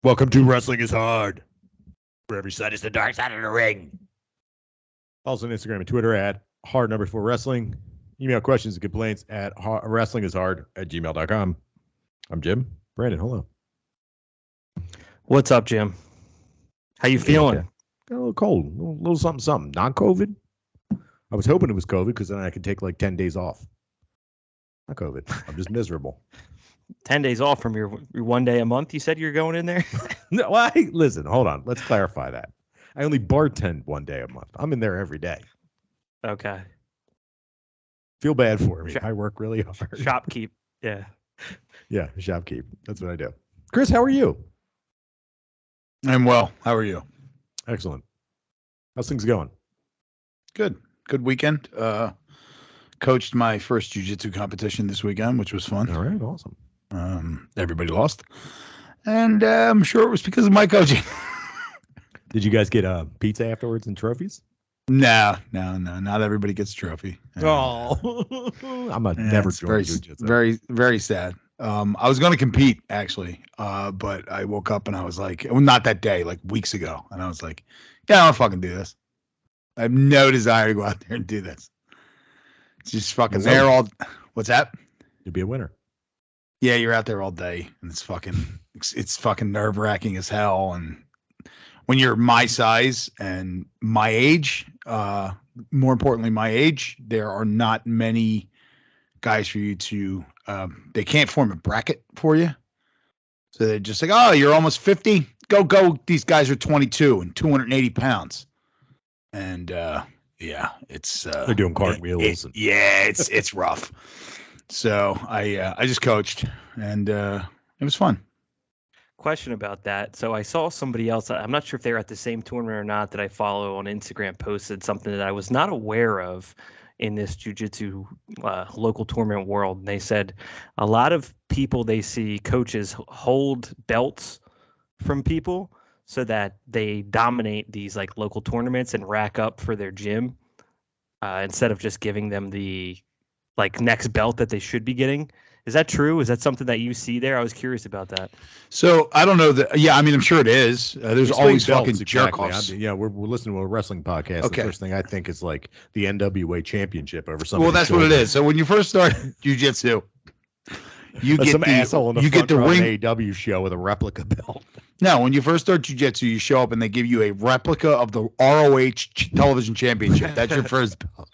Welcome to Wrestling is Hard, where every side is the dark side of the ring. Also on Instagram and Twitter at hard4wrestling. Email questions and complaints at wrestlingishard@gmail.com. I'm Jim. Brandon, hello. What's up, Jim? How you feeling? Okay. Got a little cold, a little something. Non-COVID. I was hoping it was COVID because then I could take like 10 days off. Not COVID. I'm just miserable. 10 days off from your 1 day a month. You said you're going in there? No, listen, hold on. Let's clarify that. I only bartend 1 day a month. I'm in there every day. Okay. Feel bad for me. I work really hard. Shopkeep. Yeah. Yeah, shopkeep. That's what I do. Chris, how are you? I'm well. How are you? Excellent. How's things going? Good. Good weekend. Coached my first jiu-jitsu competition this weekend, which was fun. All right, awesome. Everybody lost. And I'm sure it was because of my coaching. Did you guys get pizza afterwards and trophies? No. Not everybody gets a trophy. Oh, never join jiu-jitsu. Very, very sad. I was going to compete actually, but I woke up and I was like, well, not that day, like weeks ago, and I was like, yeah, I don't fucking do this. I have no desire to go out there and do this. It's just fucking there all. What's that? You'll be a winner. Yeah, you're out there all day, and it's fucking nerve wracking as hell. And when you're my size and my age, more importantly, my age, there are not many guys for you to. They can't form a bracket for you, so they're just like, oh, you're almost 50. Go. These guys are 22 and 280 pounds, and yeah, it's they're doing cartwheels. It's rough. So I just coached, and it was fun. Question about that. So I saw somebody else. I'm not sure if they were at the same tournament or not that I follow on Instagram posted something that I was not aware of in this jiu-jitsu local tournament world. And they said a lot of people they see coaches hold belts from people so that they dominate these like local tournaments and rack up for their gym instead of just giving them the like next belt that they should be getting. Is that true? Is that something that you see there? I was curious about that. So I don't know that. Yeah, I mean, I'm sure it is. There's always fucking jerk-offs. Yeah, we're listening to a wrestling podcast. Okay. The first thing I think is like the NWA championship over something. Well, that's what it is. So when you first start jiu-jitsu, you get some asshole in the front row of ring an AEW show with a replica belt. No, when you first start jiu-jitsu, you show up and they give you a replica of the ROH television championship. That's your first belt.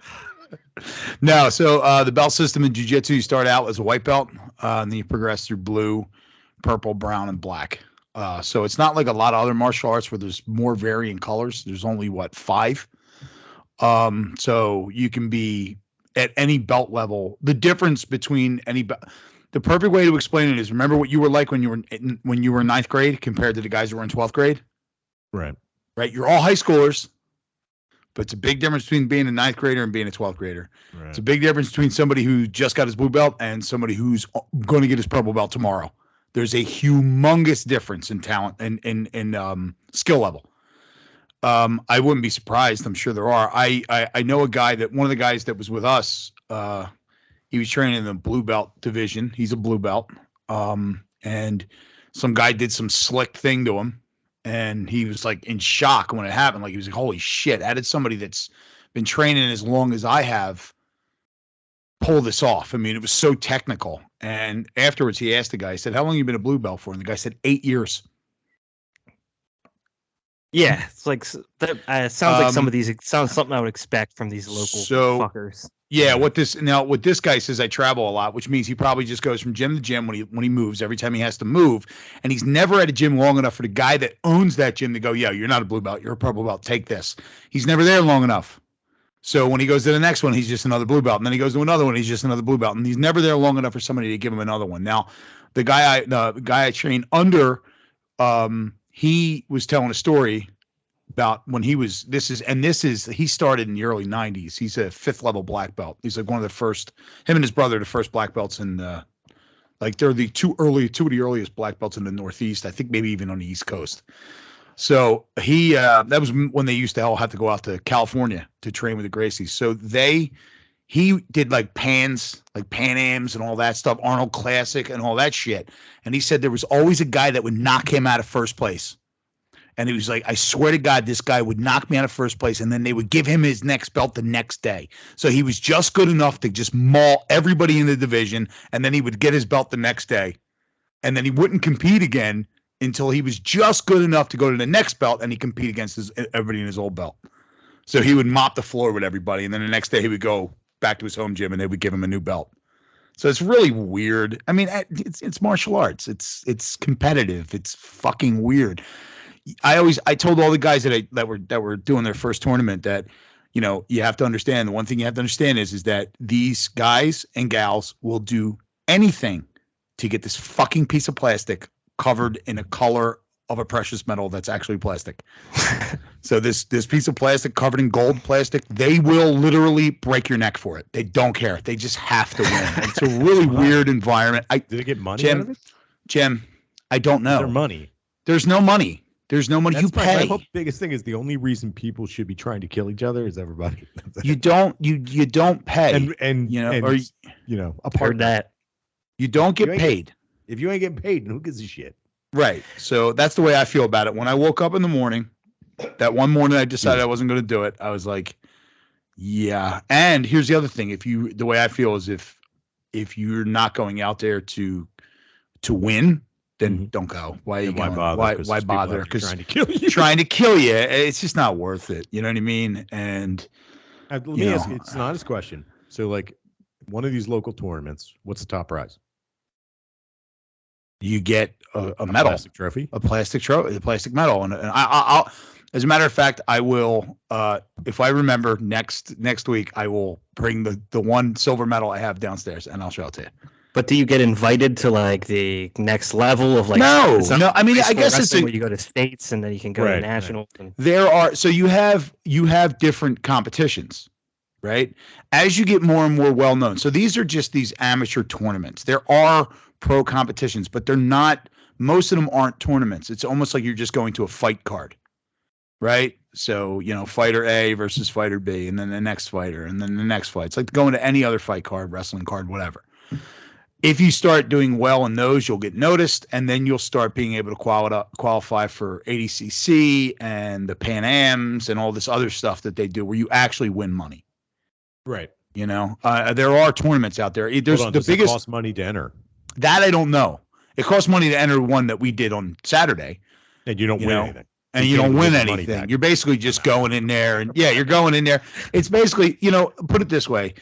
No, so the belt system in jiu-jitsu, you start out as a white belt, and then you progress through blue, purple, brown, and black. So it's not like a lot of other martial arts where there's more varying colors. There's only, 5? So you can be at any belt level. The difference between any belt, the perfect way to explain it is, remember what you were like when you were in ninth grade compared to the guys who were in 12th grade? Right. Right. You're all high schoolers. But it's a big difference between being a ninth grader and being a 12th grader. Right. It's a big difference between somebody who just got his blue belt and somebody who's going to get his purple belt tomorrow. There's a humongous difference in talent and in skill level. I wouldn't be surprised. I'm sure there are. I know a guy one of the guys that was with us, he was training in the blue belt division. He's a blue belt. And some guy did some slick thing to him. And he was like in shock when it happened. Like he was like, holy shit, how did somebody that's been training as long as I have pull this off? I mean, it was so technical. And afterwards he asked the guy, he said, how long have you been a blue belt for? And the guy said 8 years. Yeah, it's like that. Sounds like some of these. It sounds something I would expect from these local fuckers. Yeah, what this guy says, I travel a lot, which means he probably just goes from gym to gym when he moves. Every time he has to move, and he's never at a gym long enough for the guy that owns that gym to go, yeah, you're not a blue belt, you're a purple belt. Take this. He's never there long enough. So when he goes to the next one, he's just another blue belt, and then he goes to another one, he's just another blue belt, and he's never there long enough for somebody to give him another one. Now, the guy I train under, he was telling a story about when he started in the early 90s. He's a 5th level black belt. He's like one of the first, him and his brother, the first black belts in they're the two of the earliest black belts in the Northeast. I think maybe even on the East Coast. So that was when they used to all have to go out to California to train with the Gracies. So he did like Pan Ams and all that stuff, Arnold Classic and all that shit. And he said there was always a guy that would knock him out of first place. And he was like, I swear to God, this guy would knock me out of first place. And then they would give him his next belt the next day. So he was just good enough to just maul everybody in the division. And then he would get his belt the next day. And then he wouldn't compete again until he was just good enough to go to the next belt and he compete against everybody in his old belt. So he would mop the floor with everybody. And then the next day he would go back to his home gym and they would give him a new belt. So it's really weird. I mean, it's martial arts. It's competitive. It's fucking weird. I told all the guys that were doing their first tournament that, you know, you have to understand, the one thing you have to understand is that these guys and gals will do anything to get this fucking piece of plastic covered in a color of a precious metal that's actually plastic. So this piece of plastic covered in gold plastic, they will literally break your neck for it. They don't care. They just have to win. It's a really weird environment. Did they get money out of it? Jim, I don't know. Their money. There's no money. There's no money. You pay. My biggest thing is the only reason people should be trying to kill each other is everybody. You don't pay. And you know, and, or you know, Heard that. you don't get paid. If you ain't getting paid, who gives a shit? Right. So that's the way I feel about it. When I woke up in the morning, that one morning I decided I wasn't going to do it. I was like, yeah. And here's the other thing. The way I feel is if you're not going out there to win, then don't go. Why are you going? Why bother? Because trying to kill you. Trying to kill you. It's just not worth it. You know what I mean? And let me ask you, it's an honest question. So like one of these local tournaments, what's the top prize? You get a medal, plastic trophy, a plastic medal. And I'll, as a matter of fact, I will, if I remember next week, I will bring the one silver medal I have downstairs and I'll show it to you. But do you get invited to like the next level of like? No. I mean, I guess it's where you go to states and then you can go to nationals. And there are, so you have different competitions, right? As you get more and more well known. So these are just these amateur tournaments. There are pro competitions, but they're not. Most of them aren't tournaments. It's almost like you're just going to a fight card, right? So, you know, fighter A versus fighter B, and then the next fighter, and then the next fight. It's like going to any other fight card, wrestling card, whatever. If you start doing well in those, you'll get noticed, and then you'll start being able to qualify for ADCC and the Pan Ams and all this other stuff that they do where you actually win money. Right. You know, there are tournaments out there. There's Does it cost money to enter? That I don't know. It costs money to enter one that we did on Saturday. And you don't win anything. And you don't win anything. You're basically just going in there. And you're going in there. It's basically, you know, put it this way.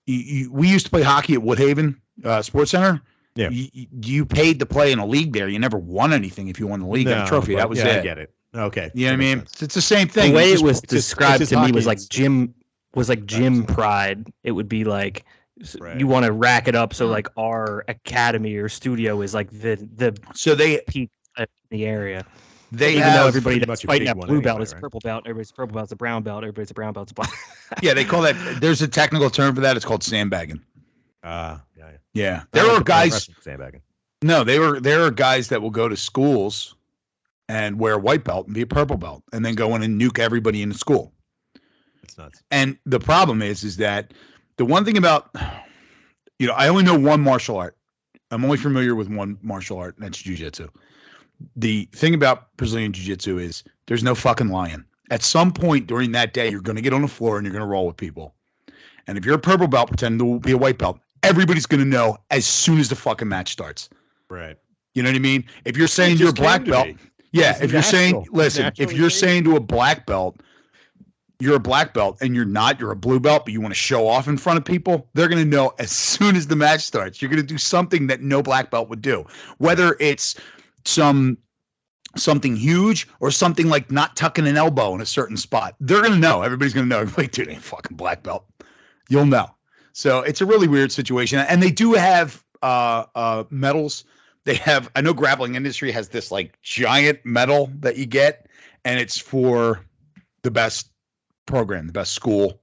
We used to play hockey at Woodhaven Sports Center. Yeah. You paid to play in a league there. You never won anything if you won the league. Got a trophy. That was it. I get it. Okay. You know what I mean? It's the same thing. The way it was described to me was like gym pride. It would be like, you want to rack it up, so like our academy or studio is like the so they peak in the area. They even have though everybody that's fighting at blue belt is right? purple belt, everybody's purple belt's a brown belt, everybody's a brown belt's a black. Yeah, they call that. There's a technical term for that. It's called sandbagging. Yeah. There are guys. Sandbagging. No, there are guys that will go to schools and wear a white belt and be a purple belt, and then go in and nuke everybody in the school. It's nuts. And the problem is that the one thing about, you know, I only know one martial art. I'm only familiar with one martial art, and that's jiu-jitsu. The thing about Brazilian jiu-jitsu is there's no fucking lying. At some point during that day, you're going to get on the floor and you're going to roll with people. And if you're a purple belt pretending to be a white belt, everybody's going to know as soon as the fucking match starts. Right. You know what I mean? If you're saying you're a black belt, if you're saying, listen, if you're saying to a black belt, you're a black belt and you're a blue belt, but you want to show off in front of people, they're going to know as soon as the match starts. You're going to do something that no black belt would do, whether it's something huge or something like not tucking an elbow in a certain spot. They're going to know. Everybody's going to know. Like, dude, ain't fucking black belt. You'll know. So it's a really weird situation. And they do have medals. They have, I know grappling industry has this like giant medal that you get, and it's for the best program, the best school,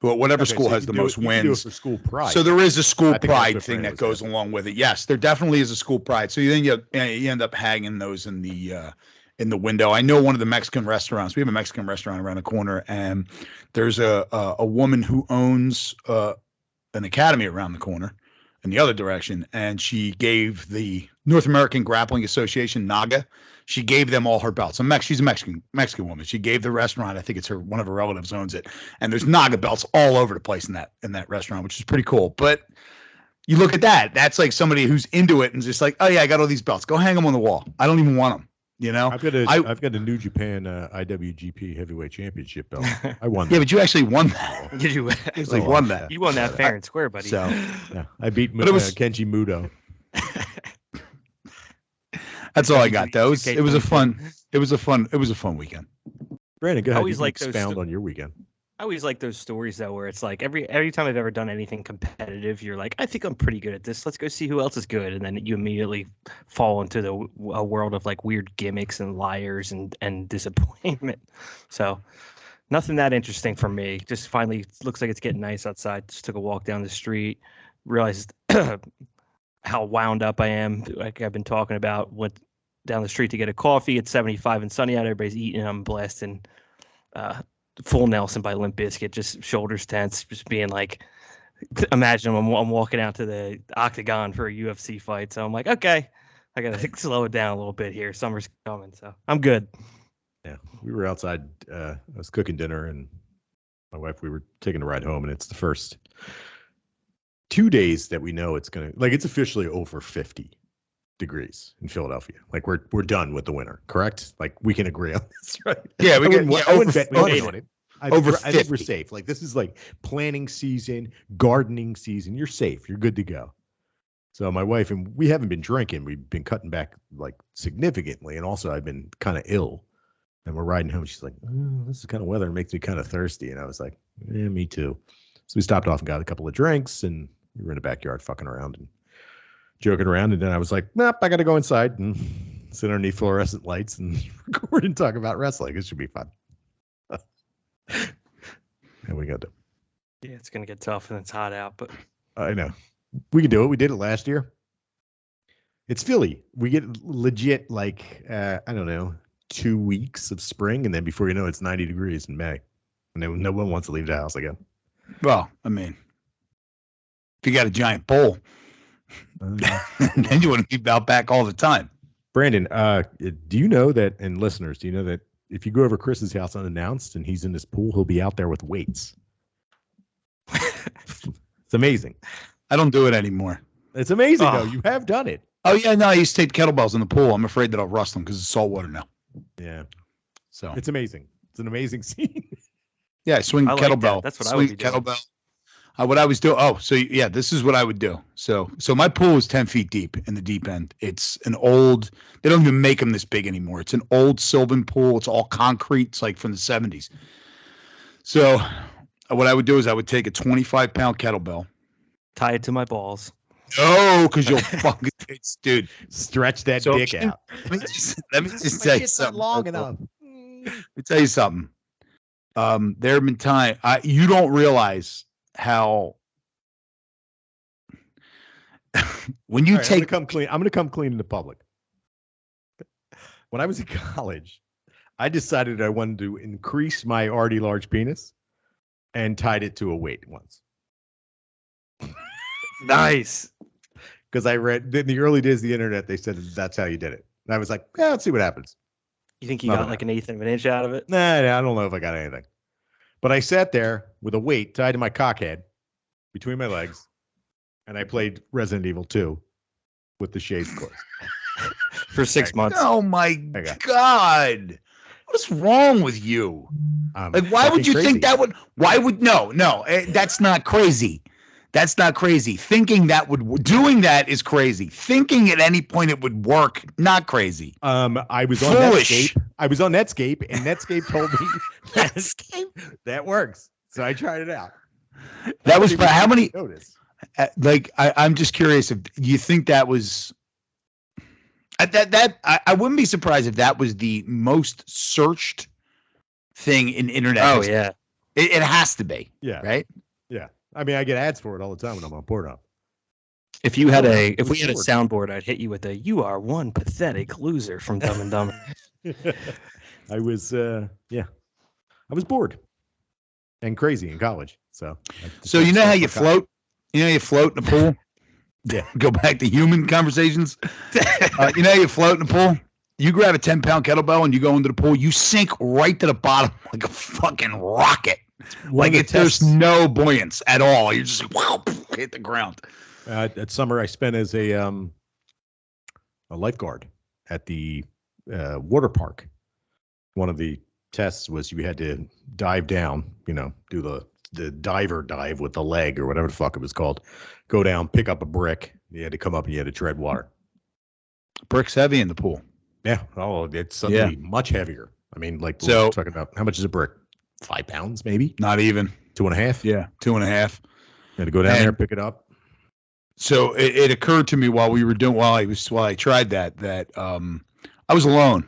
whatever school has the most wins. Do it for school pride. So there is a school pride thing that goes along with it. Yes, there definitely is a school pride. So you end up hanging those in the window. I know one of the Mexican restaurants. We have a Mexican restaurant around the corner, and there's a woman who owns an academy around the corner in the other direction, and she gave the North American Grappling Association, NAGA, she gave them all her belts. She's a Mexican woman. She gave the restaurant, I think it's one of her relatives owns it, and there's NAGA belts all over the place in that restaurant, which is pretty cool. But you look at that, that's like somebody who's into it and just like, oh yeah, I got all these belts. Go hang them on the wall. I don't even want them. You know, I've got a New Japan IWGP Heavyweight Championship belt. I won that. Yeah, but you actually won that. Did you actually won that? You won that fair and square, buddy. So yeah, I beat Kenji Muto. That's all I got, though. It was a fun weekend. Brandon, go ahead. Always like expound on your weekend. I always like those stories though, where it's like every time I've ever done anything competitive, you're like, I think I'm pretty good at this. Let's go see who else is good, and then you immediately fall into a world of like weird gimmicks and liars and disappointment. So nothing that interesting for me. Just finally looks like it's getting nice outside. Just took a walk down the street, realized how wound up I am. Like I've been talking about, went down the street to get a coffee. It's 75 and sunny out. Everybody's eating. I'm blasting. Full Nelson by Limp Bizkit, just shoulders tense, just being like, imagine I'm walking out to the octagon for a UFC fight. So I'm like, okay, I got to slow it down a little bit here. Summer's coming, so I'm good. Yeah, we were outside. I was cooking dinner, and my wife, we were taking a ride home, and it's the first 2 days that we know it's officially over 50 degrees in Philadelphia. Like we're done with the winter, correct? Like we can agree on this, right? Yeah, I wouldn't bet money on it. I think we're safe. Like this is like planting season, gardening season. You're safe. You're good to go. So my wife and we haven't been drinking. We've been cutting back like significantly, and also I've been kind of ill. And we're riding home. She's like, oh, "This is kind of weather. It makes me kind of thirsty." And I was like, "Yeah, me too." So we stopped off and got a couple of drinks, and we were in the backyard fucking around and joking around. And then I was like, "Nope, I got to go inside and sit underneath fluorescent lights and record and talk about wrestling. It should be fun." And we got to. Yeah, it's gonna get tough and it's hot out, but I know we can do it. We did it last year. It's Philly. We get legit like I don't know, 2 weeks of spring, and then before you know it's 90 degrees in May, and then no one wants to leave the house again. Well, I mean, if you got a giant bowl, then you want to keep out back all the time. Brandon, do you know that, and listeners, do you know that if you go over Chris's house unannounced and he's in this pool, he'll be out there with weights? It's amazing. I don't do it anymore. It's amazing, though. You have done it. Oh, yeah, no, I used to take kettlebells in the pool. I'm afraid that I'll rust them because it's salt water now. Yeah. So it's amazing. It's an amazing scene. Yeah, I swing kettlebell. Like that's what I would be doing. Kettlebell. What I was doing. Oh, so yeah, this is what I would do. So my pool is 10 feet deep in the deep end. It's an old. They don't even make them this big anymore. It's an old Sylvan pool. It's all concrete. It's like from the 70s. So what I would do is I would take a 25-pound kettlebell, tie it to my balls. No, because you'll fucking dude stretch that dick out. Let me just tell you something. Long enough. Let me tell you something. There have been times you don't realize how when you take. I'm gonna come clean in the public. When I was in college, I decided I wanted to increase my already large penis, and tied it to a weight once. Nice. Because I read in the early days of the internet, they said that's how you did it. And I was like, yeah, let's see what happens. You think you got like an eighth of an inch out of it? Nah, I don't know if I got anything. But I sat there with a weight tied to my cockhead between my legs, and I played Resident Evil 2 with the shades closed. For 6 months. Oh my God. What's wrong with you? Like, why would you think that would, no, that's not crazy. That's not crazy. Doing that is crazy. Thinking at any point it would work, not crazy. I was on Netscape. I was on Netscape, and Netscape told me that works. So I tried it out. That was for how many? Notice. I'm just curious if you think that was I wouldn't be surprised if that was the most searched thing in internet. Oh yeah, it has to be. Yeah. Right. Yeah. I mean, I get ads for it all the time when I'm on Pornhub. If we had a soundboard, I'd hit you with a "You are one pathetic loser" from Dumb and Dumber. I was bored and crazy in college. So you know how you float? You know, you float in the pool. Yeah. Go back to human conversations. You know, you float in the pool. You grab a 10-pound kettlebell and you go into the pool. You sink right to the bottom like a fucking rocket. Like there's no buoyance at all. You're just like, wow, hit the ground. That summer I spent as a lifeguard at the water park. One of the tests was you had to dive down, do the diver dive with the leg or whatever the fuck it was called. Go down, pick up a brick. You had to come up and you had to tread water. Brick's heavy in the pool. Yeah. Oh, it's suddenly much heavier. I mean, like, so we're talking about how much is a brick? 5 pounds, maybe? Not even. 2.5? Yeah, 2.5. You had to go down there, pick it up. So it occurred to me while I tried that I was alone.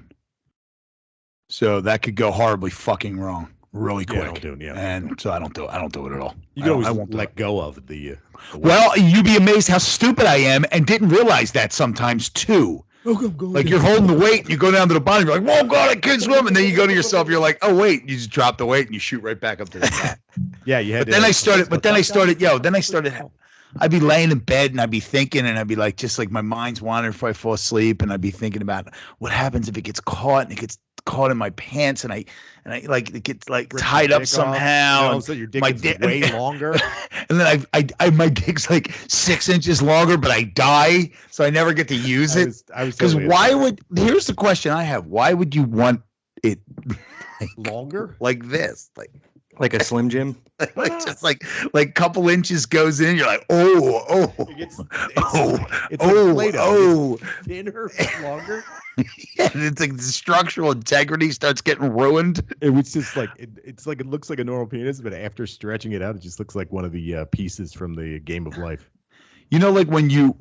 So that could go horribly fucking wrong really quick. And so I don't do it at all. You can always let go of the well, you'd be amazed how stupid I am and didn't realize that sometimes too. Like you're holding the weight and you go down to the bottom, you're like, whoa, God, I can't swim. And then you go to yourself, you're like, oh, wait, you just drop the weight and you shoot right back up to the top. Yeah, you had Then I started, I'd be laying in bed and I'd be thinking and I'd be like, just like my mind's wandering before I fall asleep. And I'd be thinking about what happens if it gets caught and it gets caught in my pants and I like it gets like tied up somehow. So your dick is way longer. And then I my dick's like 6 inches longer, but I die, so I never get to use it. Because here's the question I have: why would you want it longer like this, like a Slim Jim? Just like couple inches goes in, you're like, it's thinner, longer. Yeah, it's like the structural integrity starts getting ruined. It was just like it looks like a normal penis, but after stretching it out, it just looks like one of the pieces from the Game of Life. You know, like when it's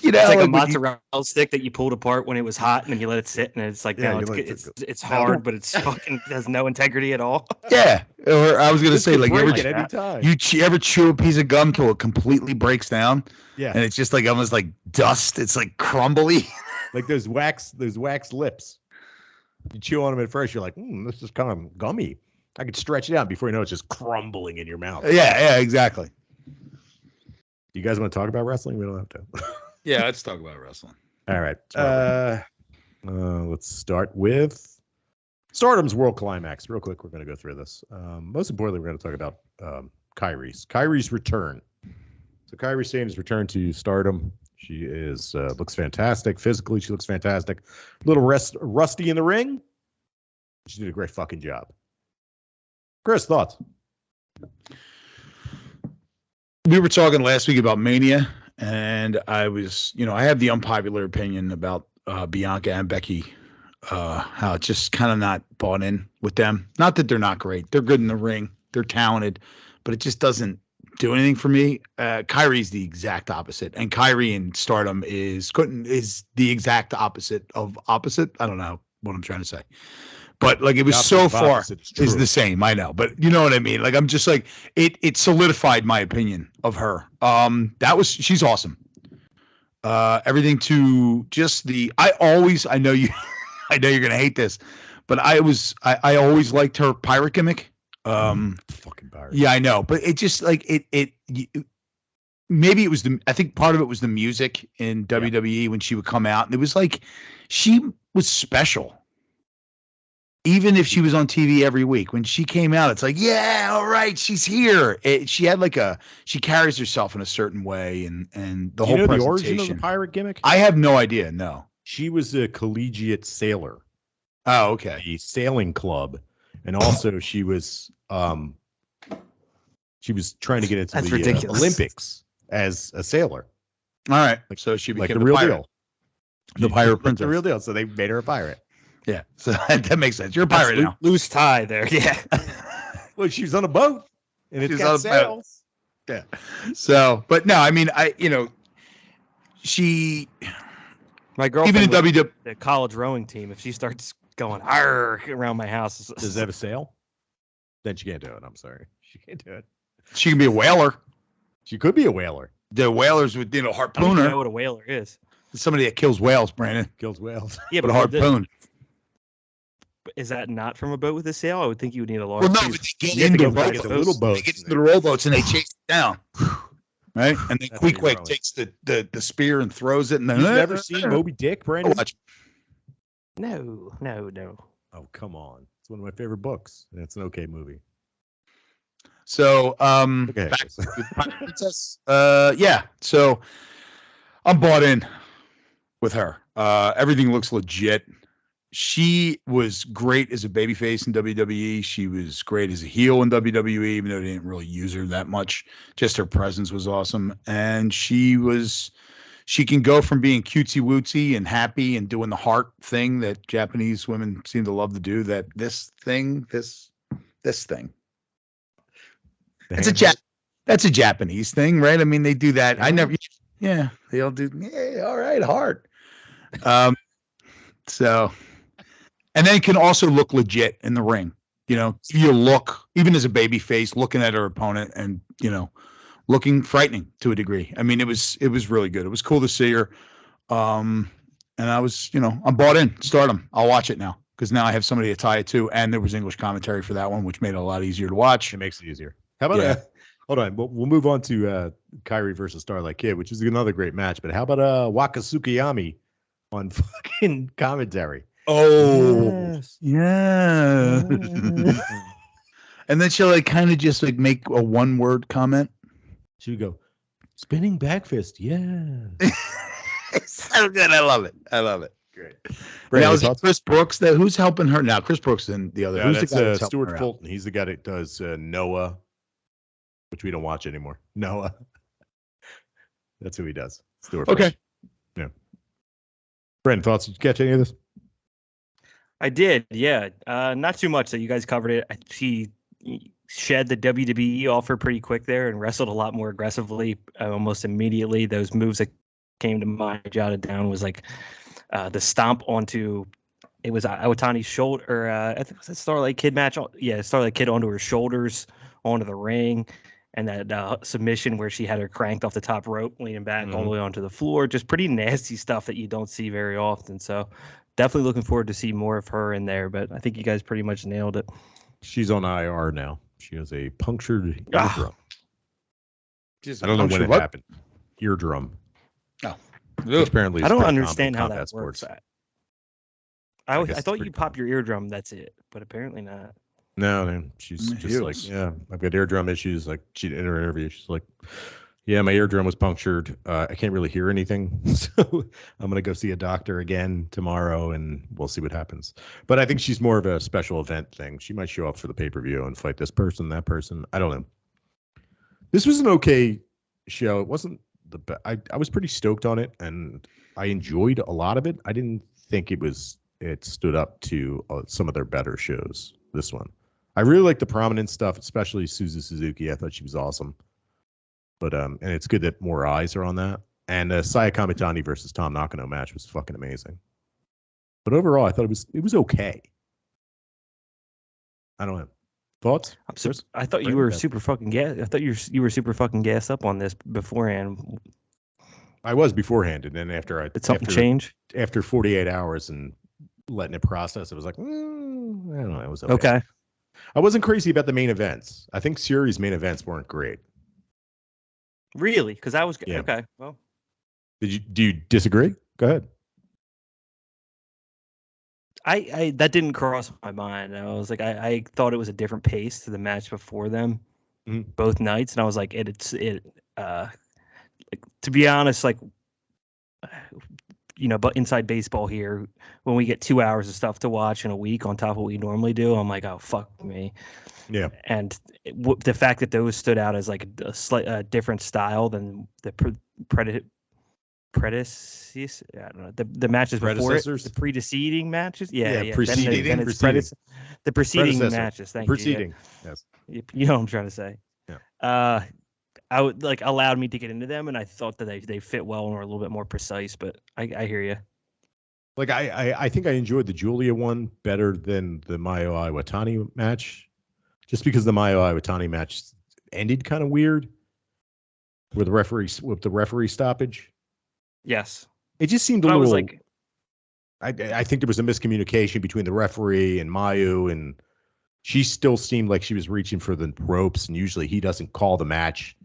like a mozzarella stick that you pulled apart when it was hot, and then you let it sit, and it's like it's hard, but it's fucking has no integrity at all. Yeah, or I was gonna say, like, you ever chew a piece of gum till it completely breaks down? Yeah, and it's just like almost like dust. It's like crumbly. Like those wax lips. You chew on them at first, you're like, this is kind of gummy. I could stretch it out before you know it's just crumbling in your mouth. Yeah, exactly. You guys want to talk about wrestling? We don't have to. Yeah, let's talk about wrestling. All right. Let's start with Stardom's World Climax. Real quick, we're going to go through this. Most importantly, we're going to talk about Kairi's return. So Kairi Sane's return to Stardom. She looks fantastic. Physically, she looks fantastic. A little rusty in the ring. She did a great fucking job. Chris, thoughts? We were talking last week about Mania, and I was, I have the unpopular opinion about Bianca and Becky, how it's just kind of not bought in with them. Not that they're not great. They're good in the ring. They're talented, but it just doesn't do anything for me. Kairi's the exact opposite, and Kairi in Stardom is the exact opposite of opposite. I don't know what I'm trying to say, but like it was so far is the same. I know, but you know what I mean. Like I'm just like it solidified my opinion of her. She's awesome. Everything to just I know you I know you're gonna hate this, but I always liked her pirate gimmick. Fucking pirate. Yeah, I know, but it just like maybe it was I think part of it was the music in WWE when she would come out, and it was like she was special. Even if she was on TV every week, when she came out, it's like, yeah, all right, she's here. She had she carries herself in a certain way, and the whole presentation. The origin of the pirate gimmick? I have no idea. No, she was a collegiate sailor. Oh, okay. A sailing club, and also she was trying to get into the Olympics as a sailor. All right, so she became like the real deal, the pirate princess, the real deal. So they made her a pirate. Yeah, so that makes sense. You're a pirate now. Loose tie there. Yeah. Well, she's on a boat, and it's got sails. Yeah. So, but no, I mean, my girlfriend, even in WWE, the college rowing team, if she starts going around my house, does that have a sail? Then she can't do it. I'm sorry, she can't do it. She can be a whaler. She could be a whaler. The whalers with harpooner. I don't know what a whaler is. Somebody that kills whales, Brandon. Kills whales. Yeah, but a harpoon. Is that not from a boat with a sail? I would think you would need a large. Well, no, but they get into the little boats. They get into the rowboats and they chase it down. right? And then That's how you Queequeg roll it. takes the spear and throws it, and then You've never seen Moby Dick, Brandon? watch. No. Oh, come on. It's one of my favorite books, and it's an okay movie. So, Okay. back to Pirate Princess. Yeah. So I'm bought in with her. Everything looks legit. She was great as a babyface in WWE. She was great as a heel in WWE, even though they didn't really use her that much. Just her presence was awesome. And she can go from being cutesy wootsy and happy and doing the heart thing that Japanese women seem to love to do. That this thing. That's a Japanese thing, right? I mean, they do that. Yeah, they all do. Yeah, all right, heart. So, and then it can also look legit in the ring. You look, even as a baby face, looking at her opponent and, looking frightening to a degree. I mean, it was really good. It was cool to see her. And I was, I'm bought in. Stardom. I'll watch it now because now I have somebody to tie it to. And there was English commentary for that one, which made it a lot easier to watch. It makes it easier. How about hold on. We'll move on to Kairi versus Starlight Kid, which is another great match. But how about Waka Tsukiyami on fucking commentary? Oh, Yes. yeah. And then she'll kind of just make a one-word comment. She would go, spinning back fist. Yeah. So good. I love it. Great. Brandon, Now, is it Chris Brooks? Who's helping her now? Chris Brooks and the other. Yeah, Who's that's the guy that's helping Stuart her out? Fulton. He's the guy that does Noah, which we don't watch anymore. Noah. That's who he does. Stuart Okay. Fulton. Yeah. Brandon, thoughts? Did you catch any of this? I did, yeah. Not too much. So you guys covered it. She shed the WWE offer pretty quick there and wrestled a lot more aggressively almost immediately. Those moves that came to mind, jotted down, was like the stomp onto, it was Iwatani's shoulder, or I think it was a Starlight Kid match. Yeah, Starlight Kid onto her shoulders, onto the ring. And that submission where she had her cranked off the top rope, leaning back all the way onto the floor. Just pretty nasty stuff that you don't see very often. So definitely looking forward to see more of her in there. But I think you guys pretty much nailed it. She's on IR now. She has a punctured eardrum. I don't know when it happened. Eardrum. Oh. Which apparently is I don't pretty understand how common in that combat works. sports. I thought you pop your eardrum, that's it. But apparently not. No, man. She's just like, yeah, I've got eardrum issues. Like, she in her interview, she's like, yeah, my eardrum was punctured. I can't really hear anything. So I'm going to go see a doctor again tomorrow and we'll see what happens. But I think she's more of a special event thing. She might show up for the pay-per-view and fight this person, that person. I don't know. This was an okay show. It wasn't the best. I was pretty stoked on it and I enjoyed a lot of it. I didn't think it stood up to some of their better shows, this one. I really like the prominent stuff, especially Suzu Suzuki. I thought she was awesome. But and it's good that more eyes are on that. And Saya Kamitani versus Tom Nakano match was fucking amazing. But overall, I thought it was okay. I don't know. Thoughts? I thought you were super fucking I thought you were super fucking gassed up on this beforehand. I was beforehand, and then after change? After 48 hours and letting it process, it was like, I don't know. It was okay. Okay. I wasn't crazy about the main events. I think Syuri's main events weren't great. Really? Because I was yeah. Okay. Well, do you disagree? Go ahead. I that didn't cross my mind. I was like, I thought it was a different pace to the match before them, both nights, and I was like, like, to be honest, like, but inside baseball here, when we get 2 hours of stuff to watch in a week on top of what we normally do, I'm like, oh, fuck me. Yeah. And the fact that those stood out as like a slight different style than the predecessors, I don't know, the matches before it, the preceding matches. Yeah. Preceding. Then it's the preceding matches. Thank you. Yes. You know what I'm trying to say. Yeah. I would allowed me to get into them, and I thought that they fit well and were a little bit more precise. But I hear you. Like I think I enjoyed the Julia one better than the Mayo Iwatani match, just because the Mayo Iwatani match ended kind of weird, with the referee stoppage. Yes, it just seemed a little. I was like, I think there was a miscommunication between the referee and Mayu, and she still seemed like she was reaching for the ropes, and usually he doesn't call the match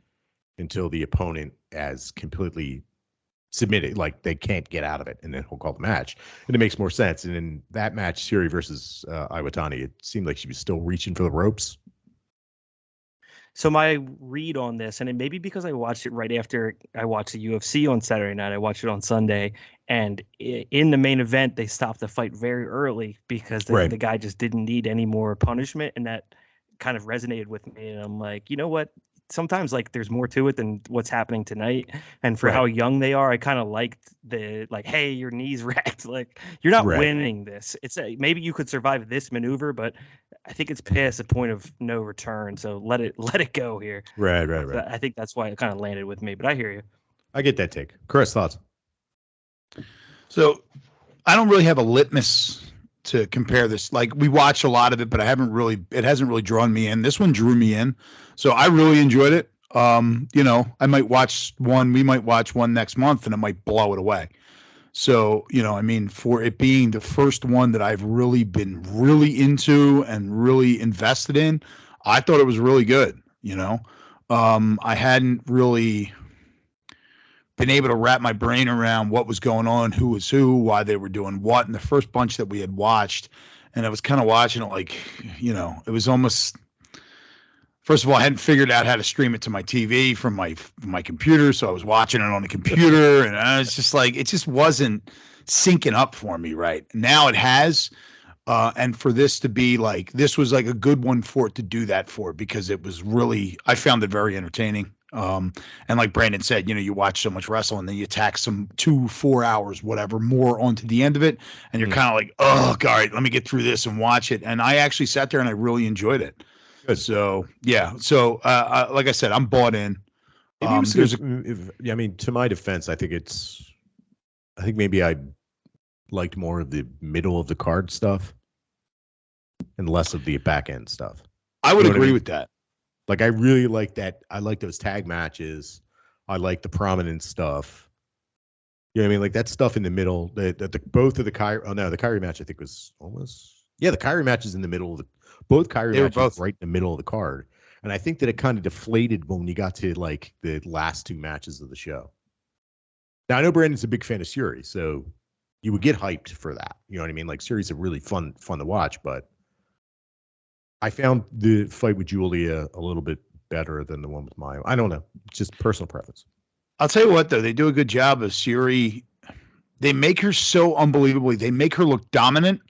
until the opponent has completely submitted, like they can't get out of it, and then he'll call the match. And it makes more sense. And in that match, Syuri versus Iwatani, it seemed like she was still reaching for the ropes. So my read on this, and it may be because I watched it right after I watched the UFC on Saturday night. I watched it on Sunday, and in the main event, they stopped the fight very early because the guy just didn't need any more punishment, and that kind of resonated with me. And I'm like, you know what? Sometimes like there's more to it than what's happening tonight. And for how young they are, I kind of liked the like, hey, your knee's wrecked. Like you're not winning this. It's maybe you could survive this maneuver, but I think it's past the point of no return. So let it go here. Right. So I think that's why it kind of landed with me. But I hear you. I get that take. Chris, thoughts? So I don't really have a litmus to compare this. Like we watch a lot of it, but it hasn't really drawn me in. This one drew me in. So I really enjoyed it. I might watch one, we might watch one next month and it might blow it away. So, for it being the first one that I've really been really into and really invested in, I thought it was really good. I hadn't really been able to wrap my brain around what was going on, who was who, why they were doing what. And the first bunch that we had watched, and I was kind of watching it like, it was almost, first of all, I hadn't figured out how to stream it to my TV from my computer. So I was watching it on the computer and I was just like, it just wasn't syncing up for me. Right now it has. And for this to be like, this was like a good one for it to do that for, because it was really, I found it very entertaining. And like Brandon said, you watch so much wrestling and then you tack some 2-4 hours, whatever, more onto the end of it. And you're kind of like, oh, God, let me get through this and watch it. And I actually sat there and I really enjoyed it. Good. So, yeah. So, like I said, I'm bought in. To my defense, I think maybe I liked more of the middle of the card stuff and less of the back end stuff. I would agree with that. Like, I really like that. I like those tag matches. I like the prominent stuff. You know what I mean? Like that stuff in the middle. Both of the KAIRI. Oh no, the KAIRI match I think was almost. Yeah, the KAIRI match is in the middle of the. Both KAIRI matches both right in the middle of the card, and I think that it kind of deflated when you got to like the last two matches of the show. Now I know Brandon's a big fan of Syuri, so you would get hyped for that. You know what I mean? Like Syuri's a really fun to watch, but I found the fight with Julia a little bit better than the one with Mayu. I don't know. It's just personal preference. I'll tell you what, though. They do a good job of Syuri. They make her so unbelievably. They make her look dominant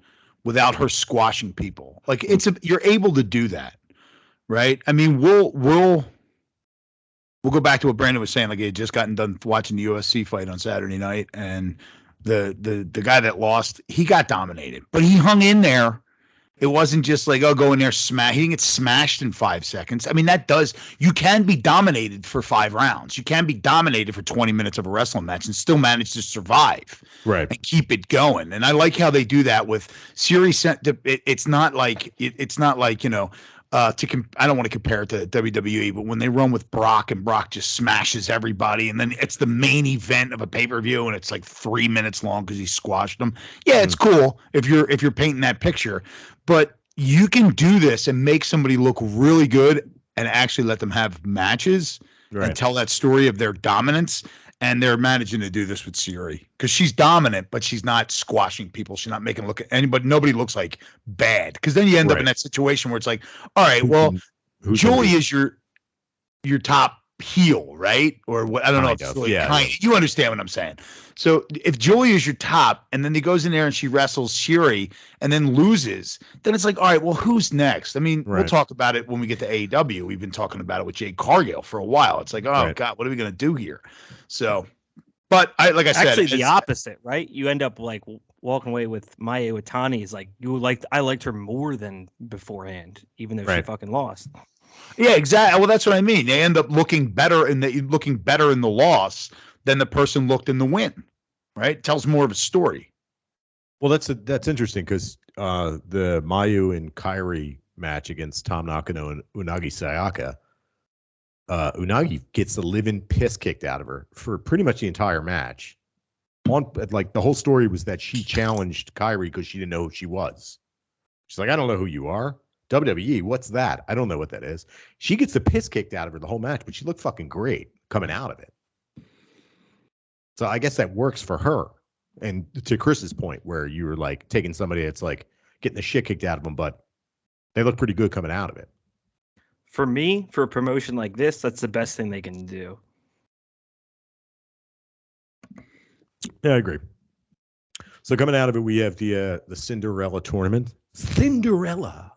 without her squashing people. Like you're able to do that, right? I mean, we'll go back to what Brandon was saying. Like he had just gotten done watching the UFC fight on Saturday night, and the guy that lost, he got dominated, but he hung in there. It wasn't just like, oh, go in there, smash. He didn't get smashed in 5 seconds. I mean, you can be dominated for 5 rounds. You can be dominated for 20 minutes of a wrestling match and still manage to survive, right, and keep it going. And I like how they do that with Syuri. It's not like I don't want to compare it to WWE, but when they run with Brock and Brock just smashes everybody, and then it's the main event of a pay-per-view and it's like 3 minutes long because he squashed them. Yeah, it's cool if you're painting that picture, but you can do this and make somebody look really good and actually let them have matches and tell that story of their dominance. And they're managing to do this with Syuri because she's dominant, but she's not squashing people. She's not making look at anybody. Nobody looks like bad, because then you end up in that situation where it's like, all right, well, Julie is your top heel, right? Or what? I don't know. If it's really you understand what I'm saying. So if Julie is your top, and then he goes in there and she wrestles Syuri and then loses, then it's like, all right, well, who's next? I mean, we'll talk about it when we get to AEW. We've been talking about it with Jade Cargill for a while. It's like, oh God, what are we gonna do here? So, but like I said, actually the opposite, right? You end up like walking away with Mayu Iwatani is like I liked her more than beforehand, even though she fucking lost. Yeah, exactly. Well, that's what I mean. They end up looking better in the loss than the person looked in the win. Right? It tells more of a story. Well, that's interesting because the Mayu and KAIRI match against Tom Nakano and Unagi Sayaka, Unagi gets the living piss kicked out of her for pretty much the entire match. Like the whole story was that she challenged KAIRI because she didn't know who she was. She's like, I don't know who you are. WWE, what's that? I don't know what that is. She gets the piss kicked out of her the whole match, but she looked fucking great. coming out of it. So I guess that works for her. And to Chris's point, where you were like taking somebody that's like getting the shit kicked out of them, but they look pretty good coming out of it. For me, for a promotion like this, that's the best thing they can do. Yeah, I agree. So coming out of it, we have the Cinderella tournament. Cinderella.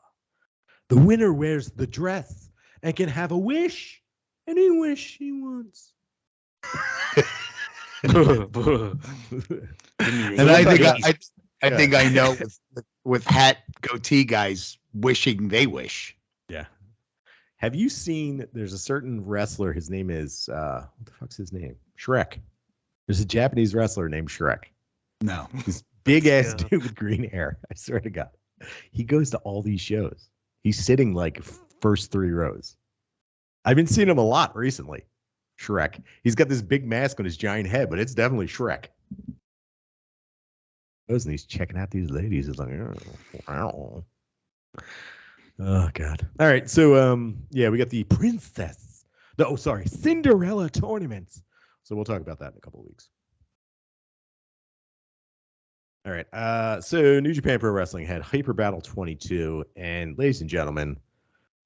The winner wears the dress and can have a wish, any wish he wants. And I think I know with hat goatee guys wishing they wish. Yeah. Have you seen? There's a certain wrestler. His name is what the fuck's his name? Shrek. There's a Japanese wrestler named Shrek. No, this big ass dude with green hair. I swear to God, he goes to all these shows. He's sitting like first 3 rows. I've been seeing him a lot recently. Shrek. He's got this big mask on his giant head, but it's definitely Shrek. And he's checking out these ladies. He's like, oh, wow. Oh God. All right. So yeah, we got the Cinderella tournaments. So we'll talk about that in a couple of weeks. All right. So New Japan Pro Wrestling had Hyper Battle 22, and ladies and gentlemen,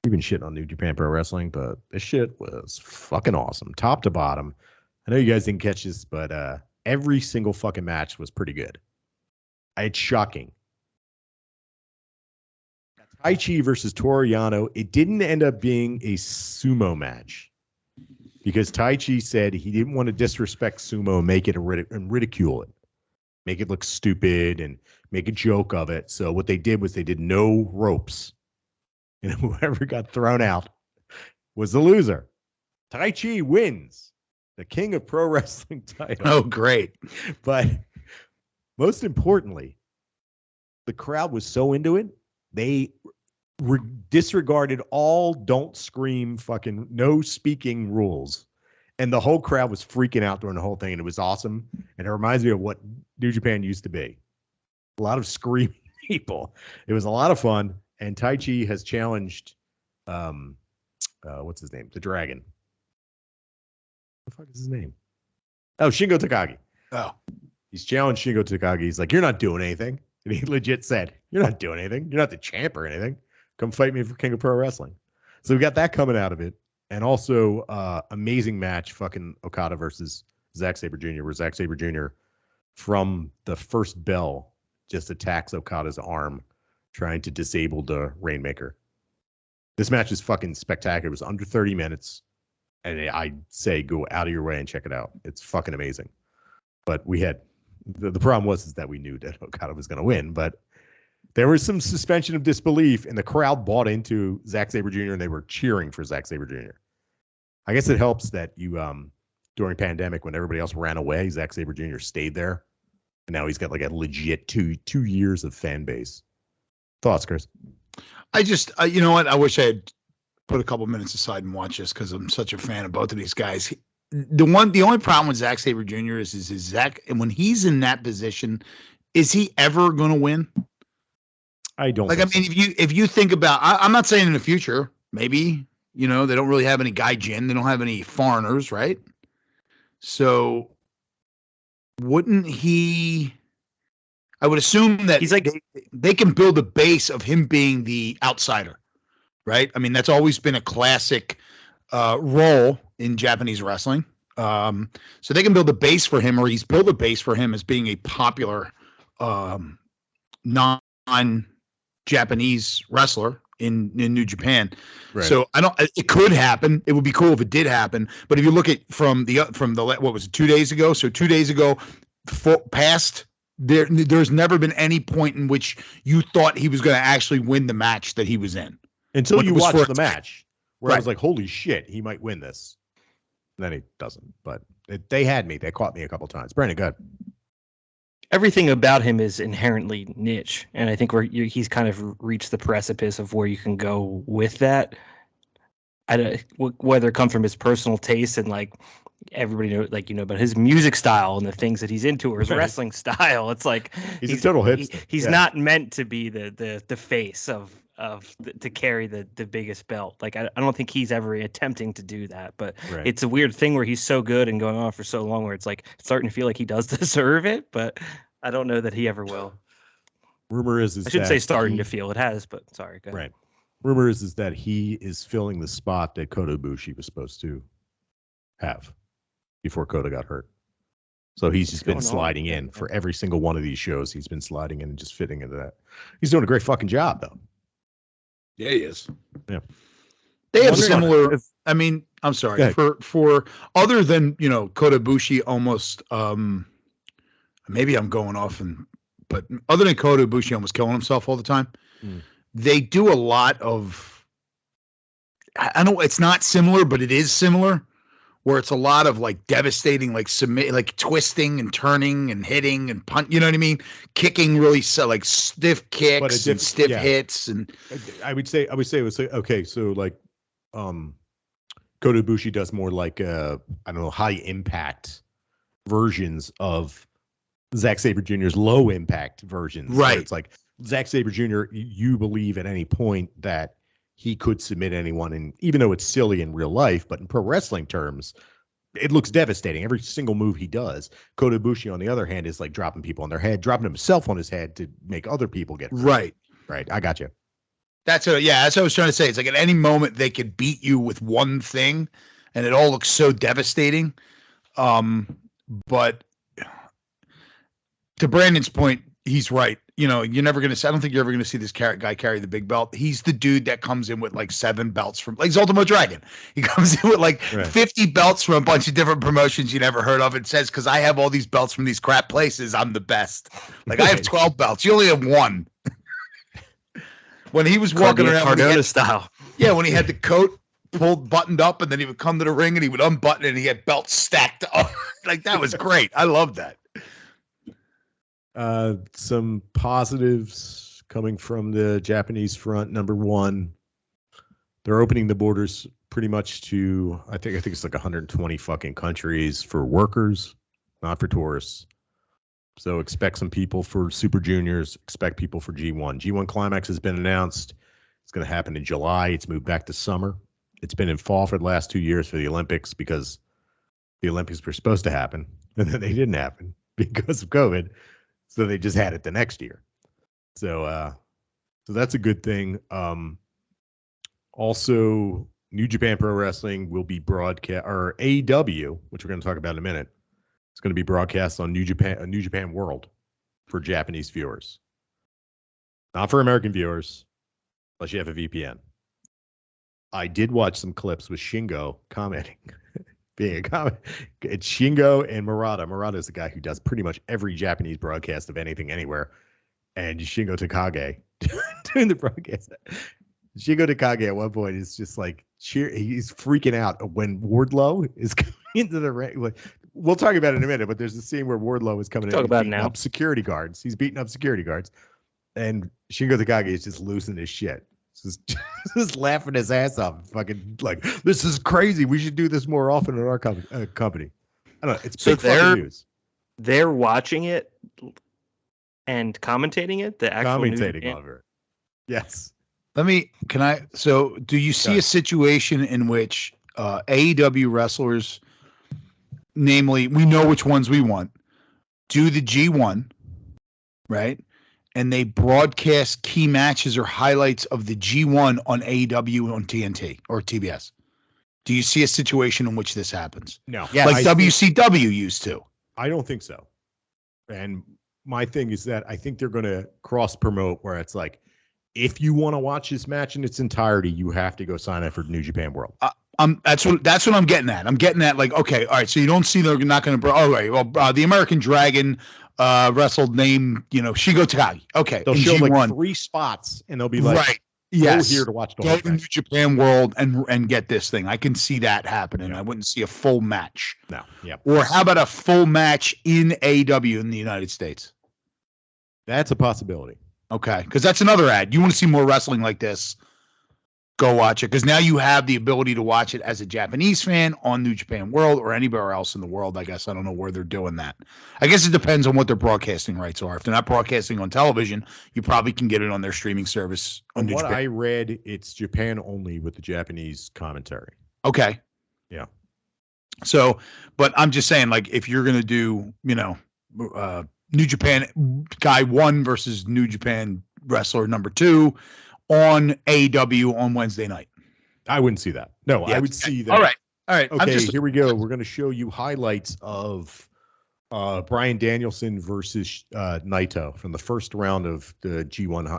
we've been shitting on New Japan Pro Wrestling, but this shit was fucking awesome, top to bottom. I know you guys didn't catch this, but every single fucking match was pretty good. It's shocking. Taichi versus Toru Yano. It didn't end up being a sumo match because Taichi said he didn't want to disrespect sumo and make it and ridicule it, make it look stupid and make a joke of it. So what they did was they did no ropes, and whoever got thrown out was the loser. Taichi wins the King of Pro Wrestling title. Oh, great! But most importantly, the crowd was so into it, they disregarded all don't scream, fucking no speaking rules. And the whole crowd was freaking out during the whole thing, and it was awesome. And it reminds me of what New Japan used to be. A lot of screaming people. It was a lot of fun. And Taichi has challenged, what's his name? The Dragon. What the fuck is his name? Oh, Shingo Takagi. Oh. He's challenged Shingo Takagi. He's like, you're not doing anything. And he legit said, you're not doing anything. You're not the champ or anything. Come fight me for King of Pro Wrestling. So we got that coming out of it. And also, amazing match, fucking Okada versus Zack Sabre Jr., where Zack Sabre Jr. from the first bell just attacks Okada's arm, trying to disable the Rainmaker. This match is fucking spectacular. It was under 30 minutes. And I'd say go out of your way and check it out. It's fucking amazing. But we had the problem is that we knew that Okada was going to win, but there was some suspension of disbelief, and the crowd bought into Zack Sabre Jr. and they were cheering for Zack Sabre Jr. I guess it helps that you during pandemic when everybody else ran away, Zack Sabre Jr. stayed there, and now he's got like a legit two years of fan base. Thoughts, Chris? I just you know what? I wish I had put a couple minutes aside and watched this because I'm such a fan of both of these guys. The only problem with Zack Sabre Jr. is Zack, and when he's in that position, is he ever going to win? I don't. Like, I mean, if you think about, I'm not saying in the future, maybe, you know, they don't really have any gaijin, they don't have any foreigners, right? So, wouldn't he? I would assume that he's like they can build a base of him being the outsider, right? I mean, that's always been a classic role in Japanese wrestling. So they can build a base for him, or he's built a base for him as being a popular non-Japanese wrestler in New Japan. Right. So it could happen. It would be cool if it did happen. But if you look at from the what was it, 2 days ago? So 2 days ago, past there's never been any point in which you thought he was going to actually win the match that he was in. Until you watched the match. Where I was like, holy shit, he might win this. And then he doesn't. But they had me. They caught me a couple times. Brandon, go ahead. Everything about him is inherently niche. And I think he's kind of reached the precipice of where you can go with that. Whether it comes from his personal taste and like everybody knows, like, you know, but his music style and the things that he's into or his wrestling style. It's like he's a total hipster. He's not meant to be the face of to carry the biggest belt. Like I don't think he's ever attempting to do that, but Right. it's a weird thing where he's so good and going on for so long where it's like starting to feel like he does deserve it, but I don't know that he ever will. Rumor is I shouldn't that say starting to feel, it has, but sorry, go ahead. Right. Rumor is that he is filling the spot that Kota Ibushi was supposed to have before Kota got hurt. So he's just been sliding in for every single one of these shows. He's been sliding in and just fitting into that. He's doing a great fucking job, though. Yeah, he is. Yeah. They have similar. I mean, I'm sorry for other than Kota Ibushi almost. Maybe I'm going off but other than Kota Ibushi almost killing himself all the time, they do a lot of. I know it's not similar, but it is similar. Where it's a lot of like devastating, like twisting and turning and hitting and punt. You know what I mean? Kicking really like stiff kicks and stiff hits. And I would say it was okay. So like, Kota Ibushi does more like I don't know, high impact versions of Zack Sabre Jr.'s low impact versions. Right. It's like Zack Sabre Jr. You believe at any point that he could submit anyone, and even though it's silly in real life, but in pro wrestling terms, it looks devastating. Every single move he does. Kota Ibushi, on the other hand, is like dropping people on their head, dropping himself on his head to make other people get hurt. Right. I got you. That's what I was trying to say. It's like at any moment they could beat you with one thing, and it all looks so devastating. But to Brandon's point, he's right. You're never going to. I don't think you're ever going to see this guy carry the big belt. He's the dude that comes in with like 7 belts from like Ultimo Dragon. He comes in with like 50 belts from a bunch of different promotions you never heard of, and says, "Because I have all these belts from these crap places, I'm the best." Like I have 12 belts. You only have 1. When he was walking around, Cardona style. Yeah, when he had the coat buttoned up, and then he would come to the ring and he would unbutton it, and he had belts stacked up. Like that was great. I love that. Some positives coming from the Japanese front. Number one, they're opening the borders pretty much to I think it's like 120 fucking countries for workers, not for tourists. So expect some people for Super Juniors. Expect people for G1. G1 Climax has been announced. It's going to happen in July. It's moved back to summer. It's been in fall for the last 2 years for the Olympics because the Olympics were supposed to happen and then they didn't happen because of COVID. So they just had it the next year. So that's a good thing. Also, New Japan Pro Wrestling will be broadcast, or AEW, which we're going to talk about in a minute. It's going to be broadcast on New Japan World for Japanese viewers, not for American viewers, unless you have a VPN. I did watch some clips with Shingo commenting. Being a comment, it's Shingo and Murata. Murata is the guy who does pretty much every Japanese broadcast of anything, anywhere. And Shingo Takagi doing the broadcast. Shingo Takagi at one point is just like he's freaking out when Wardlow is coming into the ring. Like, we'll talk about it in a minute, but there's a scene where Wardlow is coming in and beating up security guards. He's beating up security guards, and Shingo Takagi is just losing his shit. Just laughing his ass off, fucking like, this is crazy. We should do this more often in our company. I don't know. It's big fucking news. They're watching it and commentating it. The actual commentating over it. Yes. So do you see a situation in which AEW wrestlers, namely, we know which ones we want, do the G1, right? And they broadcast key matches or highlights of the G1 on AEW on TNT or TBS. Do you see a situation in which this happens? No. Yeah, like WCW used to. I don't think so. And my thing is that I think they're going to cross promote where it's like, if you want to watch this match in its entirety, you have to go sign up for New Japan World. That's what I'm getting at. I'm getting at like, okay, all right. So you don't see they're not going to. All right. Well, the American Dragon wrestled name, Shingo Takagi. Okay, they'll show like 3 spots, and they'll be like, right. Yes. Go here to watch the whole whole match. New Japan World and get this thing. I can see that happening. Yeah. I wouldn't see a full match. No. Yeah. Or how about a full match in AEW in the United States? That's a possibility. Okay, because that's another ad. You want to see more wrestling like this? go watch it, because now you have the ability to watch it as a Japanese fan on New Japan World or anywhere else in the world. I guess I don't know where they're doing that. I guess it depends on what their broadcasting rights are. If they're not broadcasting on television, you probably can get it on their streaming service on New Japan. I read, it's Japan only with the Japanese commentary. Okay. Yeah. So, but I'm just saying, like, if you're gonna do, New Japan guy 1 versus New Japan wrestler number 2 on AEW on Wednesday night. I wouldn't see that. No, yeah, I would see that. All right. Okay, here we go. We're going to show you highlights of Bryan Danielson versus Naito from the first round of the G1.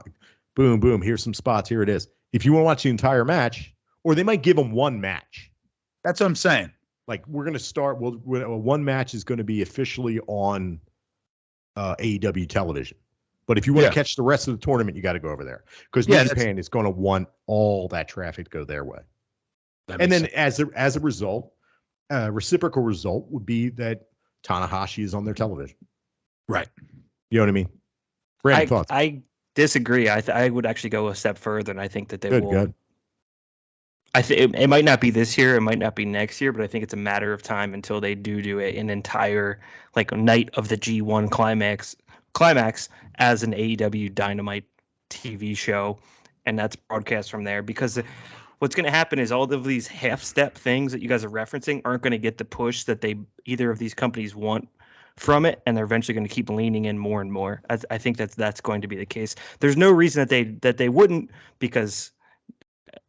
Boom, boom. Here's some spots. Here it is. If you want to watch the entire match, or they might give them one match. That's what I'm saying. Like, we're going to start. One match is going to be officially on AEW television. But if you want to catch the rest of the tournament, you got to go over there, because New Japan is going to want all that traffic to go their way. And then as a result, reciprocal result would be that Tanahashi is on their television. Right. You know what I mean? Brandon, thoughts? I disagree. I would actually go a step further, and I think that they will. Good. I think it might not be this year, it might not be next year, but I think it's a matter of time until they do an entire night of the G1 climax as an AEW Dynamite TV show, and that's broadcast from there. Because what's going to happen is all of these half-step things that you guys are referencing aren't going to get the push that either of these companies want from it, and they're eventually going to keep leaning in more and more. I think that's going to be the case. There's no reason that they wouldn't, because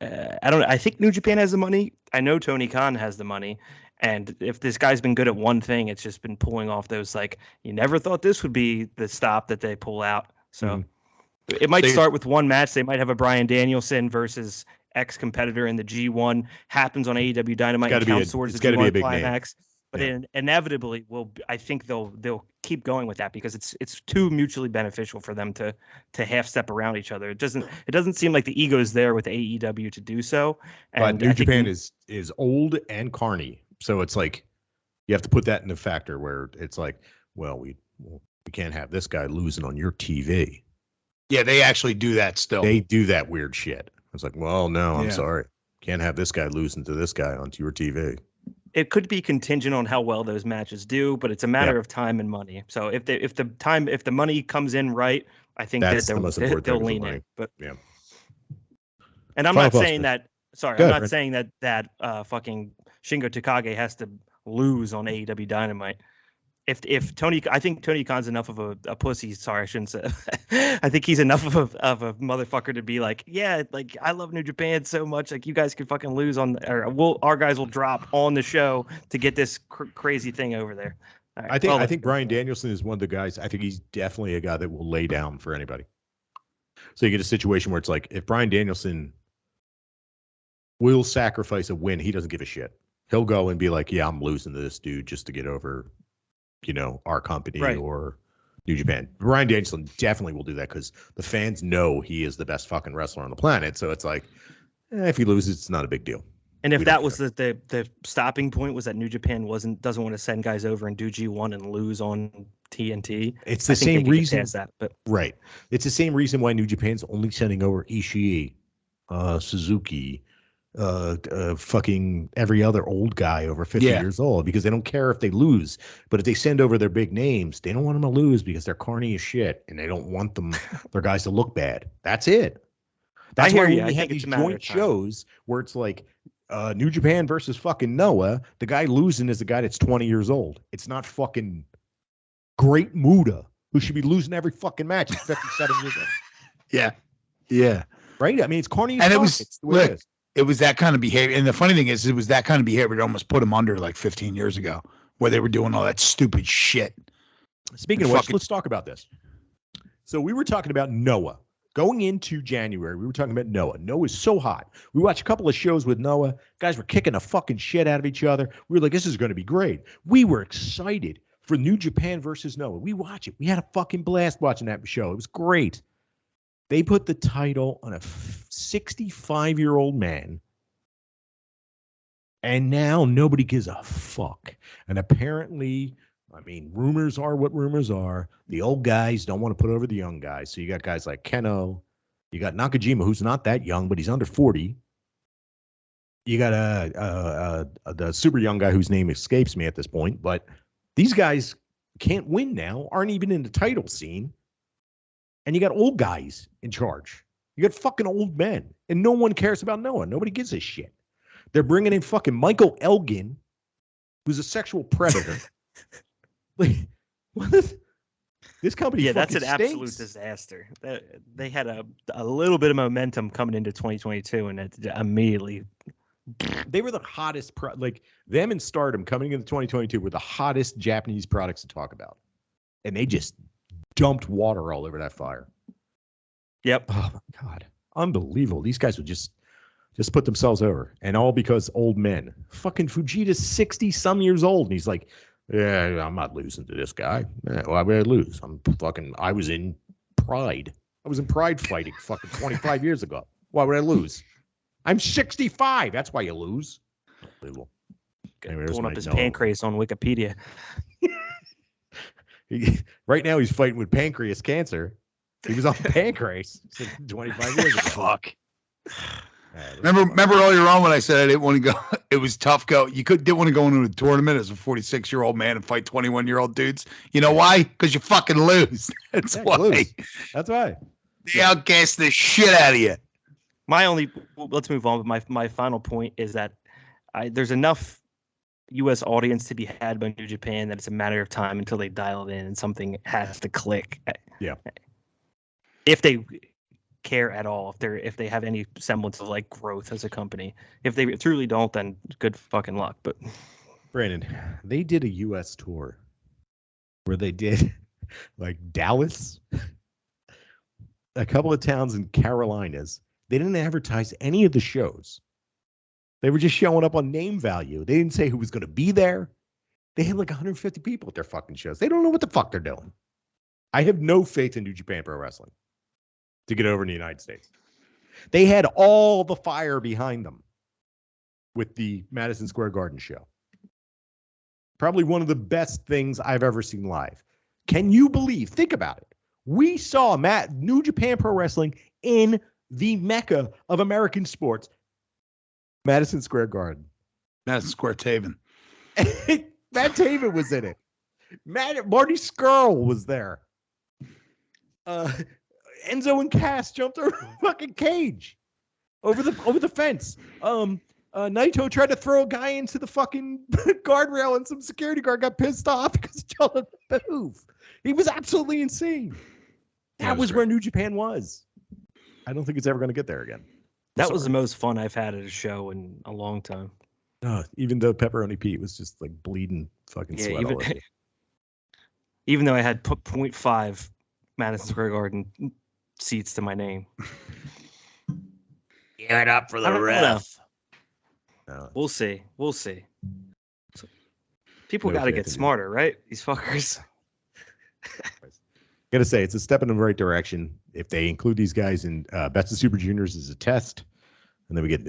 I think New Japan has the money. I know Tony Khan has the money. And if this guy's been good at one thing, it's just been pulling off those, you never thought this would be the stop that they pull out. So it might start with one match. They might have a Bryan Danielson versus ex-competitor in the G1 happens on AEW Dynamite and counts towards the G1 climax. But it inevitably I think they'll keep going with that, because it's too mutually beneficial for them to half step around each other. It doesn't seem like the ego's there with AEW to do so. And but New Japan is old and carny. So it's like you have to put that in the factor where it's like, well, we can't have this guy losing on your TV. Yeah, they actually do that still. They do that weird shit. It's like, well, no, I'm sorry. Can't have this guy losing to this guy onto your TV. It could be contingent on how well those matches do, but it's a matter of time and money. So if the money comes in right, I think that's they'll lean in. But yeah. And I'm not saying that. Sorry, I'm not saying that fucking Shingo Takagi has to lose on AEW Dynamite. If Tony, I think Tony Khan's enough of a pussy. Sorry, I shouldn't say. I think he's enough of a motherfucker to be like, yeah, I love New Japan so much. You guys could fucking lose our guys will drop on the show to get this crazy thing over there. Right, I think Bryan Danielson is one of the guys. I think he's definitely a guy that will lay down for anybody. So you get a situation where it's like, if Bryan Danielson will sacrifice a win, he doesn't give a shit. He'll go and be like, yeah, I'm losing to this dude just to get over, our company or New Japan. Bryan Danielson definitely will do that, because the fans know he is the best fucking wrestler on the planet. So it's like, if he loses, it's not a big deal. And if that was the stopping point, was that New Japan doesn't want to send guys over and do G1 and lose on TNT. It's the same reason. Right. It's the same reason why New Japan's only sending over Ishii, Suzuki, fucking every other old guy over 50 years old, because they don't care if they lose. But if they send over their big names, they don't want them to lose because they're corny as shit, and they don't want their guys to look bad. That's it. That's why we have these joint shows where it's like New Japan versus fucking Noah. The guy losing is the guy that's 20 years old. It's not fucking Great Muta, who should be losing every fucking match. He's 57 years old. Yeah. Right? I mean, it's corny as and fuck. It was it was that kind of behavior. And the funny thing is, it was that kind of behavior that almost put him under 15 years ago, where they were doing all that stupid shit. Speaking of which, let's talk about this. So we were talking about Noah. Going into January, we were talking about Noah. Noah's so hot. We watched a couple of shows with Noah. Guys were kicking the fucking shit out of each other. We were like, this is going to be great. We were excited for New Japan versus Noah. We watch it. We had a fucking blast watching that show. It was great. They put the title on a 65-year-old man, and now nobody gives a fuck. And apparently, I mean, rumors are what rumors are. The old guys don't want to put over the young guys. So you got guys like Keno. You got Nakajima, who's not that young, but he's under 40. You got the super young guy whose name escapes me at this point, but these guys can't win now, aren't even in the title scene. And you got old guys in charge. You got fucking old men, and no one cares about Noah. Nobody gives a shit. They're bringing in fucking Michael Elgin, who's a sexual predator. Like, what is, this company? Yeah, that's fucking an absolute stinks. disaster. They had a little bit of momentum coming into 2022, and it immediately. They were the hottest, like them and Stardom coming into 2022 were the hottest Japanese products to talk about, and they just dumped water all over that fire. Yep. Oh my God, unbelievable! These guys would just put themselves over, and all because old men. Fucking Fujita's 60-some years old, and he's like, "Yeah, I'm not losing to this guy. Why would I lose? I was in Pride. I was in Pride fighting fucking 25 years ago. Why would I lose? I'm 65. That's why you lose." Unbelievable. Anyway, Pulling up his pancreas on Wikipedia. Right now, he's fighting with pancreas cancer. He was on pancreas 25 years ago. Fuck. Remember earlier on when I said I didn't want to go? It was tough go. Didn't want to go into a tournament as a 46-year-old man and fight 21-year-old dudes. You know why? Because you fucking lose. That's why. Lose. That's why. They outgassed the shit out of you. Let's move on. But my final point is that there's enough U.S. audience to be had by New Japan that it's a matter of time until they dial it in and something has to click. Yeah. If they care at all, if they have any semblance of like growth as a company. If they truly don't, then good fucking luck. But Brandon, they did a U.S. tour where they did like Dallas, a couple of towns in Carolinas. They didn't advertise any of the shows. They were just showing up on name value. They didn't say who was going to be there. They had like 150 people at their fucking shows. They don't know what the fuck they're doing. I have no faith in New Japan Pro Wrestling to get over in the United States. They had all the fire behind them with the Madison Square Garden show. Probably one of the best things I've ever seen live. Can you believe? Think about it. We saw New Japan Pro Wrestling in the mecca of American sports, Madison Square Garden. Madison Square Taven. Matt Taven was in it. Marty Scurll was there. Enzo and Cass jumped over a fucking cage over the fence. Naito tried to throw a guy into the fucking guardrail, and some security guard got pissed off because he told him to move. He was absolutely insane. That was where New Japan was. I don't think it's ever going to get there again. That was the most fun I've had at a show in a long time. Even though Pepperoni Pete was just like bleeding fucking sweat all over. Even though I had 0.5 Madison Square Garden seats to my name. Give it up for the ref. No. We'll see. So, people got to get smarter, right? These fuckers. Gotta say, it's a step in the right direction. If they include these guys in Best of Super Juniors as a test, and then we get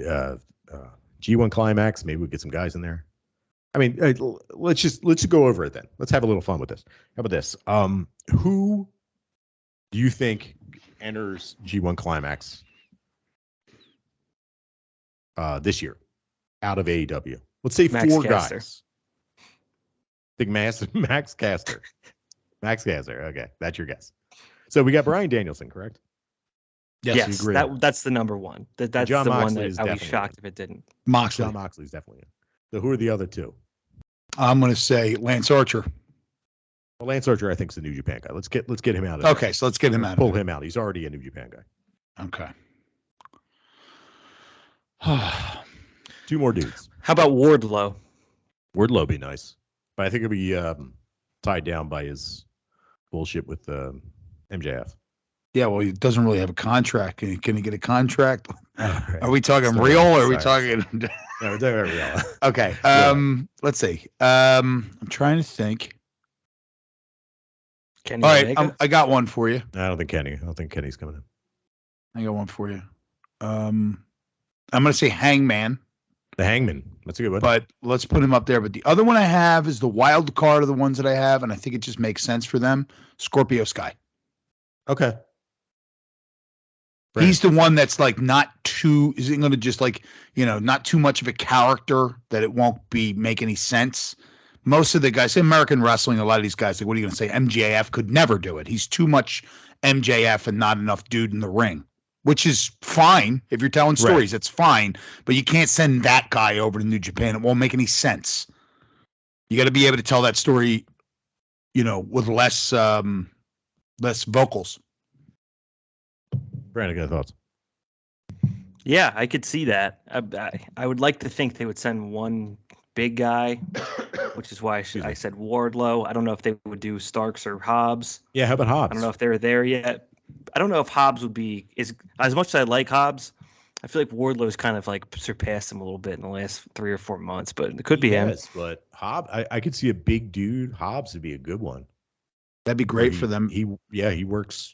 G1 Climax, maybe we get some guys in there. I mean, let's just go over it then. Let's have a little fun with this. How about this? Who do you think enters G1 Climax this year out of AEW? Let's say Max four Caster. guys. Think Max Caster. Max Caster. Okay, that's your guess. So we got Bryan Danielson, correct? Yes, that's the number one. That's John the Moxley one is that I'd be definitely shocked if it didn't. Moxley. John Moxley's definitely in. So who are the other two? I'm going to say Lance Archer. Well, Lance Archer, I think, is a New Japan guy. Let's get him out of Okay, so let's get him out. Pull him out. He's already a New Japan guy. Okay. Two more dudes. How about Wardlow? Wardlow would be nice, but I think it'll be tied down by his bullshit with MJF. Yeah, well, he doesn't really have a contract. Can he get a contract? Right. Are we talking real or are we talking? No, we're talking real. Okay. Let's see. I'm trying to think. Kenny All right, Omega? I got one for you. I don't think Kenny's coming in. I got one for you. I'm going to say Hangman. The Hangman. That's a good one. But let's put him up there. But the other one I have is the wild card of the ones that I have, and I think it just makes sense for them. Scorpio Sky. Okay. He's the one that's like isn't going to just like, not too much of a character that it won't make any sense. Most of the guys in American wrestling, a lot of these guys, like, what are you going to say? MJF could never do it. He's too much MJF and not enough dude in the ring, which is fine. If you're telling stories, it's fine. But you can't send that guy over to New Japan. It won't make any sense. You got to be able to tell that story, with less vocals. Brandon, got thoughts? Yeah, I could see that. I would like to think they would send one big guy, which is why I said Wardlow. I don't know if they would do Starks or Hobbs. Yeah, how about Hobbs? I don't know if they're there yet. I don't know if Hobbs would be as much as I like Hobbs. I feel like Wardlow's kind of like surpassed him a little bit in the last 3 or 4 months, but it could be him. Yes, but Hobbs, I could see a big dude. Hobbs would be a good one. That'd be great for them. He works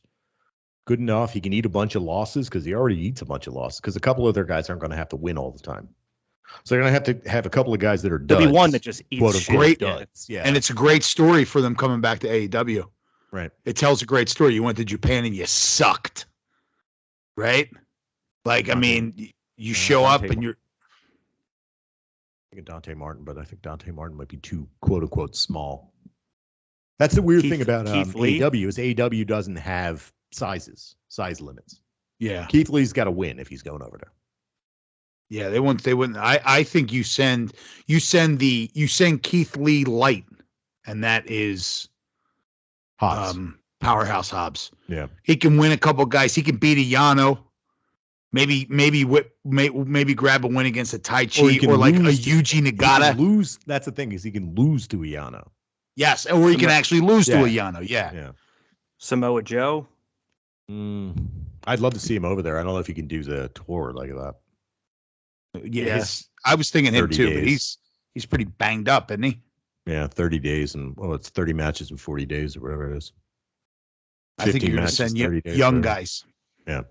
good enough. He can eat a bunch of losses because he already eats a bunch of losses because a couple of their guys aren't going to have to win all the time. So they're going to have a couple of guys that are duds. There'll be one that just eats shit. Great duds. Yeah. And it's a great story for them coming back to AEW. Right. It tells a great story. You went to Japan and you sucked. Right? Like, I mean, you show up and you're thinking Dante Martin, but I think Dante Martin might be too quote unquote small. That's the weird thing about AEW is AEW doesn't have size limits. Yeah. Keith Lee's got to win if he's going over there. Yeah, they wouldn't. I think you send Keith Lee light, and that is Hobbs. Powerhouse Hobbs. Yeah. He can win a couple guys. He can beat a Yano. Maybe grab a win against a Tai Chi or like a Yuji Nagata. Lose. That's the thing is he can lose to a Yano. Yes, or he can actually lose to a Yano. Yeah. Samoa Joe. I'd love to see him over there. I don't know if he can do the tour like that. Yeah, I was thinking him too, but he's pretty banged up, isn't he? Yeah, 30 days and it's 30 matches in 40 days or whatever it is. I think you're going to send young guys. Yeah.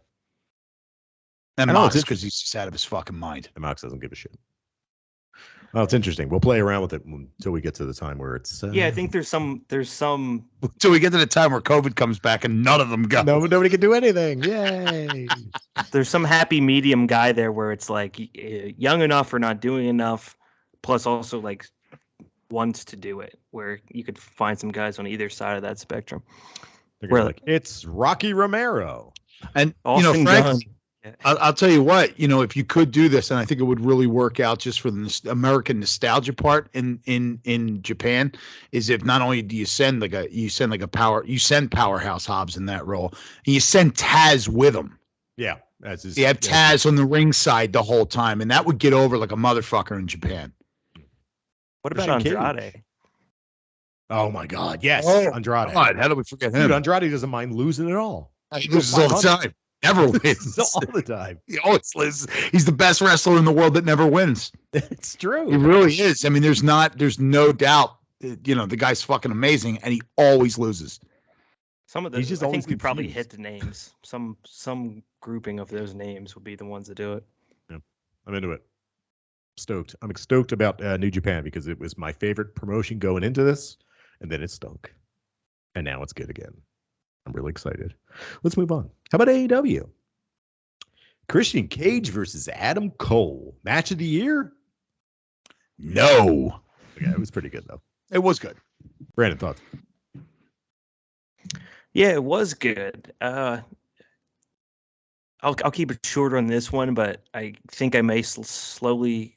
And Mox, because he's just out of his fucking mind. And Mox doesn't give a shit. Well, it's interesting. We'll play around with it until we get to the time where it's. Yeah, I think there's some. Until we get to the time where COVID comes back and none of them go. No, nobody can do anything. Yay! There's some happy medium guy there where it's like young enough for not doing enough, plus also like wants to do it. Where you could find some guys on either side of that spectrum. Where like it's Rocky Romero, and Frank. I'll tell you what, if you could do this, and I think it would really work out just for the American nostalgia part in Japan, is if not only do you send Powerhouse Hobbs in that role, and you send Taz with him. Yeah. You have Taz on the ringside the whole time, and that would get over like a motherfucker in Japan. What about Andrade? Oh my God, yes, Andrade. God, how do we forget him? Dude, Andrade doesn't mind losing at all. He loses all the time. Never wins. All the time. He always loses. He's the best wrestler in the world that never wins. It's true. He really is. I mean, there's no doubt. The guy's fucking amazing, and he always loses. Some of those, I think we probably hit the names. Some grouping of those names would be the ones that do it. Yeah, I'm into it. Stoked. I'm stoked about New Japan because it was my favorite promotion going into this, and then it stunk, and now it's good again. I'm really excited. Let's move on. How about AEW? Christian Cage versus Adam Cole. Match of the year? No. Yeah, it was pretty good, though. It was good. Brandon, thoughts? Yeah, it was good. I'll keep it short on this one, but I think I may slowly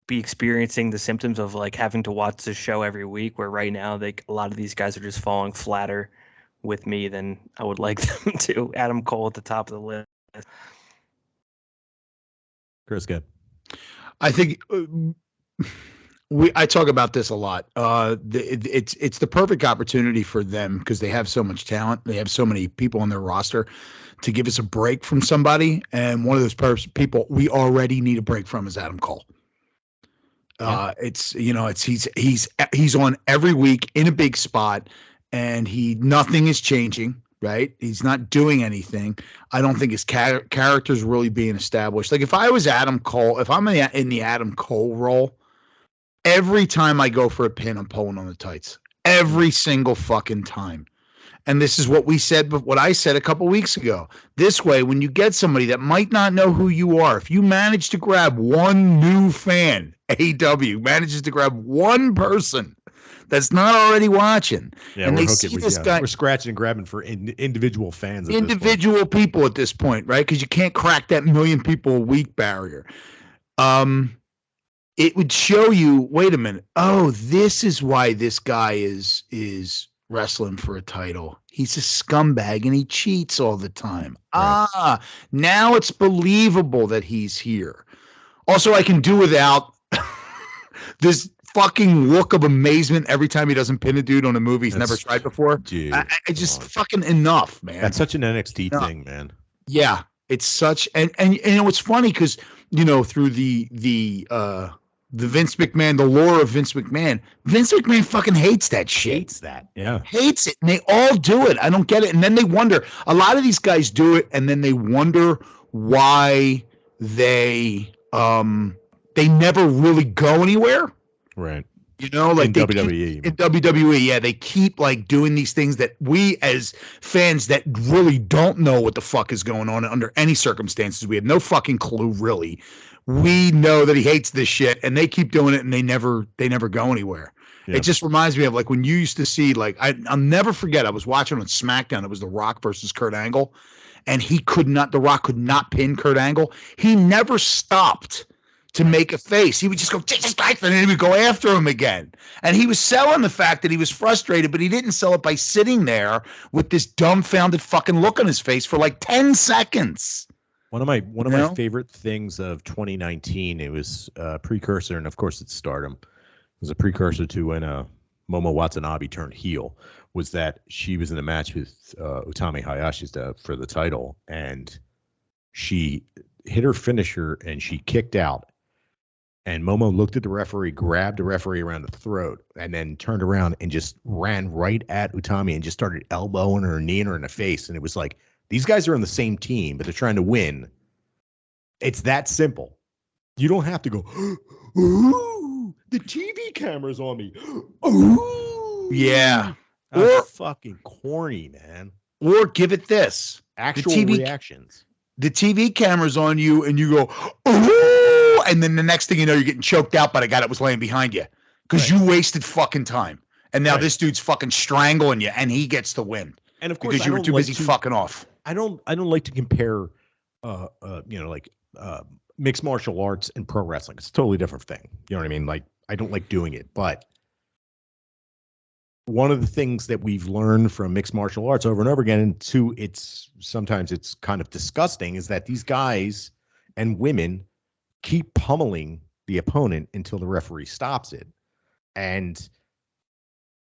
be experiencing the symptoms of like having to watch this show every week, where right now a lot of these guys are just falling flatter with me than I would like them to. Adam Cole at the top of the list. Chris, good. I think I talk about this a lot. It's the perfect opportunity for them because they have so much talent. They have so many people on their roster to give us a break from somebody. And one of those people we already need a break from is Adam Cole. He's on every week in a big spot. And nothing is changing, right? He's not doing anything. I don't think his character's really being established. Like if I was Adam Cole, if I'm in the Adam Cole role, every time I go for a pin, I'm pulling on the tights. Every single fucking time. And this is what we said, but what I said a couple weeks ago. This way, when you get somebody that might not know who you are, if you manage to grab one new fan, AW manages to grab one person that's not already watching, and they see this guy. We're scratching and grabbing for individual fans. Individual people at this point, right? Because you can't crack that million people a week barrier. It would show you, wait a minute. Oh, this is why this guy is wrestling for a title. He's a scumbag and he cheats all the time. Right. Now it's believable that he's here. Also, I can do without this fucking look of amazement every time he doesn't pin a dude on a movie he's never tried before. Dude, I just fucking enough, man. That's such an NXT thing, man. Yeah, it's such and you know it's funny because through the Vince McMahon, the lore of Vince McMahon fucking hates that shit. Hates that. Yeah. Hates it. And they all do it. I don't get it. And then they wonder, a lot of these guys do it, and then they wonder why they never really go anywhere. Right. Like in WWE. In WWE, yeah, they keep like doing these things that we as fans that really don't know what the fuck is going on under any circumstances. We have no fucking clue, really. We know that he hates this shit, and they keep doing it, and they never go anywhere. Yeah. It just reminds me of like when you used to see, like, I'll never forget. I was watching on SmackDown. It was The Rock versus Kurt Angle, and The Rock could not pin Kurt Angle. He never stopped to make a face. He would just go, Jesus Christ, and then he would go after him again. And he was selling the fact that he was frustrated, but he didn't sell it by sitting there with this dumbfounded fucking look on his face for like 10 seconds. One of my favorite things of 2019, it was a precursor, and of course it's Stardom. It was a precursor to when Momo Watanabe turned heel, was that she was in a match with Utami Hayashi for the title, and she hit her finisher and she kicked out. And Momo looked at the referee, grabbed the referee around the throat, and then turned around and just ran right at Utami and just started elbowing her, kneeing her in the face. And it was like, these guys are on the same team, but they're trying to win. It's that simple. You don't have to go, ooh, the TV camera's on me. Ooh. Yeah. That's fucking corny, man. Or give it this. Actual reactions. The TV camera's on you and you go, ooh, and then the next thing you know, you're getting choked out by the guy that was laying behind you because you wasted fucking time. And now this dude's fucking strangling you and he gets the win. And of course, because you were too busy fucking off. I don't like to compare, mixed martial arts and pro wrestling. It's a totally different thing. You know what I mean? Like, I don't like doing it, but one of the things that we've learned from mixed martial arts over and over again, and sometimes it's kind of disgusting, is that these guys and women keep pummeling the opponent until the referee stops it. And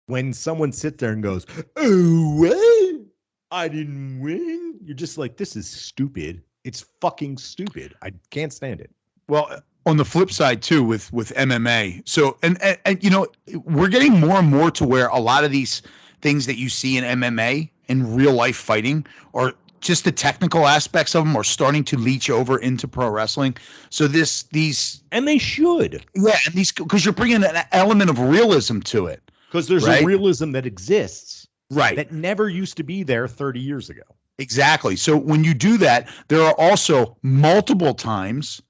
when someone sits there and goes, "Oh, what? I didn't win," you're just like, this is stupid. It's fucking stupid. I can't stand it. Well, on the flip side too, with MMA. So, and we're getting more and more to where a lot of these things that you see in MMA in real life fighting, or just the technical aspects of them, are starting to leach over into pro wrestling. So these, and they should, yeah, and these, because you're bringing an element of realism to it. Because there's a realism that exists, right, that never used to be there 30 years ago. Exactly. So when you do that, there are also multiple times,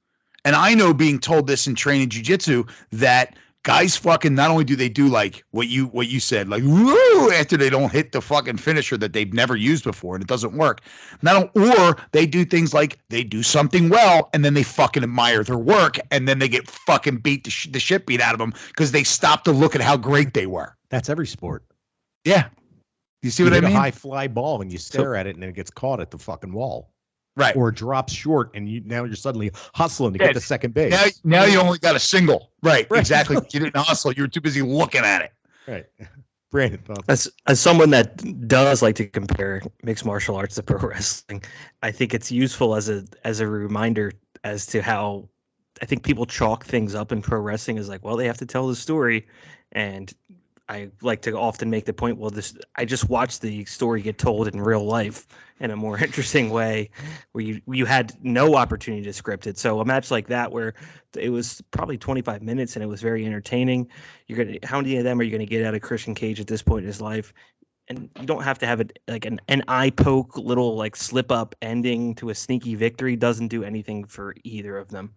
and I know, being told this in training jiu-jitsu, that guys fucking, not only do they do like what you said, like woo, after they don't hit the fucking finisher that they've never used before and it doesn't work. Or they do things like they do something well and then they fucking admire their work and then they get fucking beat the shit beat out of them because they stopped to look at how great they were. That's every sport. Yeah. You see what I mean? A high fly ball and you stare at it and it gets caught at the fucking wall. Right. Or it drops short and now you're suddenly hustling to get to second base. Now you only got a single. Right. Exactly. You didn't hustle. You were too busy looking at it. Right. Brandon, thoughts? As someone that does like to compare mixed martial arts to pro wrestling, I think it's useful as a reminder as to how I think people chalk things up in pro wrestling as like, well, they have to tell the story. And I like to often make the point, well, I just watched the story get told in real life in a more interesting way, where you had no opportunity to script it. So a match like that, where it was probably 25 minutes and it was very entertaining, how many of them are you going to get out of Christian Cage at this point in his life? and you don't have to have it like an eye poke little like slip up ending to a sneaky victory. Doesn't do anything for either of them.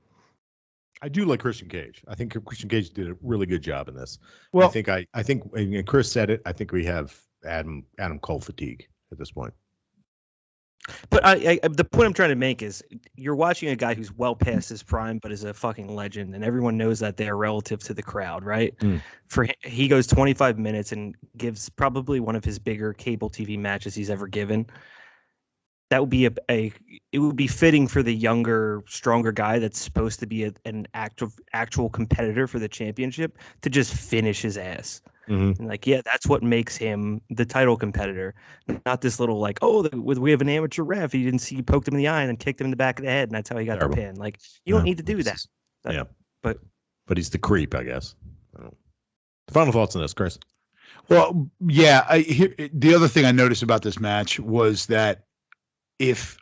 I do like Christian Cage. I think Christian Cage did a really good job in this. Well, I think and Chris said it. I think we have Adam Cole fatigue at this point. But the point I'm trying to make is you're watching a guy who's well past his prime, but is a fucking legend, and everyone knows that they're relative to the crowd, right? He goes 25 minutes and gives probably one of his bigger cable TV matches he's ever given. That would be it would be fitting for the younger, stronger guy that's supposed to be an actual competitor for the championship to just finish his ass. And like, yeah, that's what makes him the title competitor, not this little like, oh, we have an amateur ref. He didn't see, he poked him in the eye and poked him in the back of the head, and that's how he got the pin. Like, you don't need to do that. But he's the creep, I guess. Final thoughts on this, Chris? Well, yeah. The other thing I noticed about this match was that if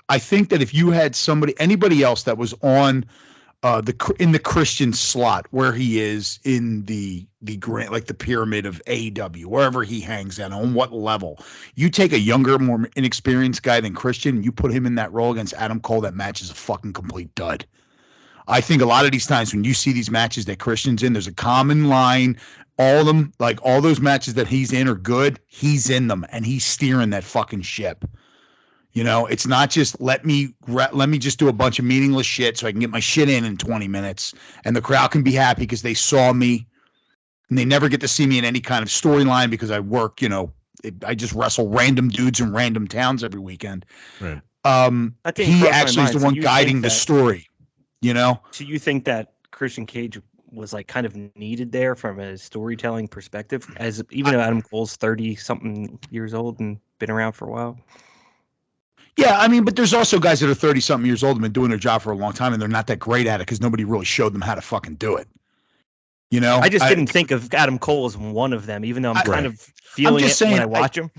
you had anybody else that was on in the Christian slot where he is in the grant, like the pyramid of AEW, wherever he hangs out, on what level, you take a younger, more inexperienced guy than Christian, and you put him in that role against Adam Cole, that match is a fucking complete dud. I think a lot of these times when you see these matches that Christian's in, there's a common line. All of them, like all those matches that he's in are good. He's in them, and he's steering that fucking ship. You know, it's not just let me just do a bunch of meaningless shit so I can get my shit in 20 minutes and the crowd can be happy because they saw me, and they never get to see me in any kind of storyline because I work, I just wrestle random dudes in random towns every weekend. Right. I think he actually is the one guiding the story, So you think that Christian Cage was like kind of needed there from a storytelling perspective, even though Adam Cole's 30-something years old and been around for a while? Yeah, I mean, but there's also guys that are 30-something years old and been doing their job for a long time, and they're not that great at it because nobody really showed them how to fucking do it. I just didn't think of Adam Cole as one of them, even though I'm kind of feeling it when I watch him.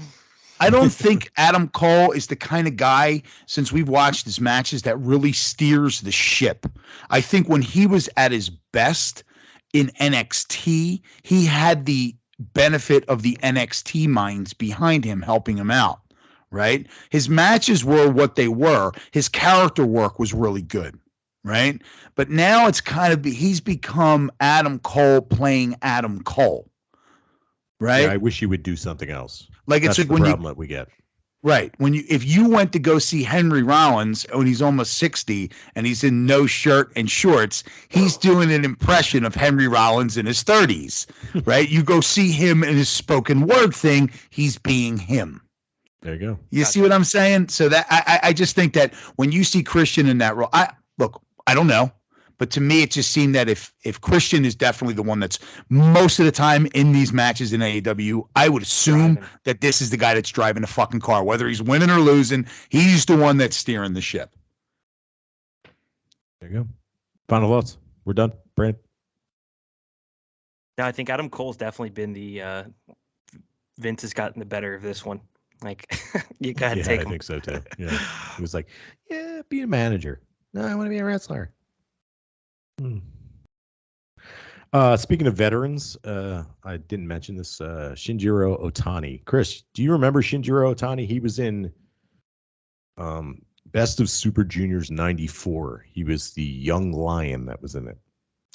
I don't think Adam Cole is the kind of guy, since we've watched his matches, that really steers the ship. I think when he was at his best in NXT, he had the benefit of the NXT minds behind him helping him out. Right? His matches were what they were. His character work was really good. Right? But now it's kind of, he's become Adam Cole playing Adam Cole. Right? Yeah, I wish he would do something else. Like That's it's like the when problem that we get. Right. If you went to go see Henry Rollins when he's almost 60 and he's in no shirt and shorts, he's doing an impression of Henry Rollins in his 30s. Right? You go see him in his spoken word thing, he's being him. There you go. You see what I'm saying? So that I just think that when you see Christian in that role, I don't know, but to me it just seemed that if Christian is definitely the one that's most of the time in these matches in AEW, I would assume that this is the guy that's driving the fucking car, whether he's winning or losing. He's the one that's steering the ship. There you go. Final thoughts. We're done. Brandon. No, I think Adam Cole's definitely been the Vince has gotten the better of this one. Like, you gotta take him. I think so too. Yeah, he was like, "Yeah, be a manager. No, I want to be a wrestler." Speaking of veterans, I didn't mention this. Shinjiro Otani. Chris, do you remember Shinjiro Otani? He was in Best of Super Juniors '94. He was the young lion that was in it.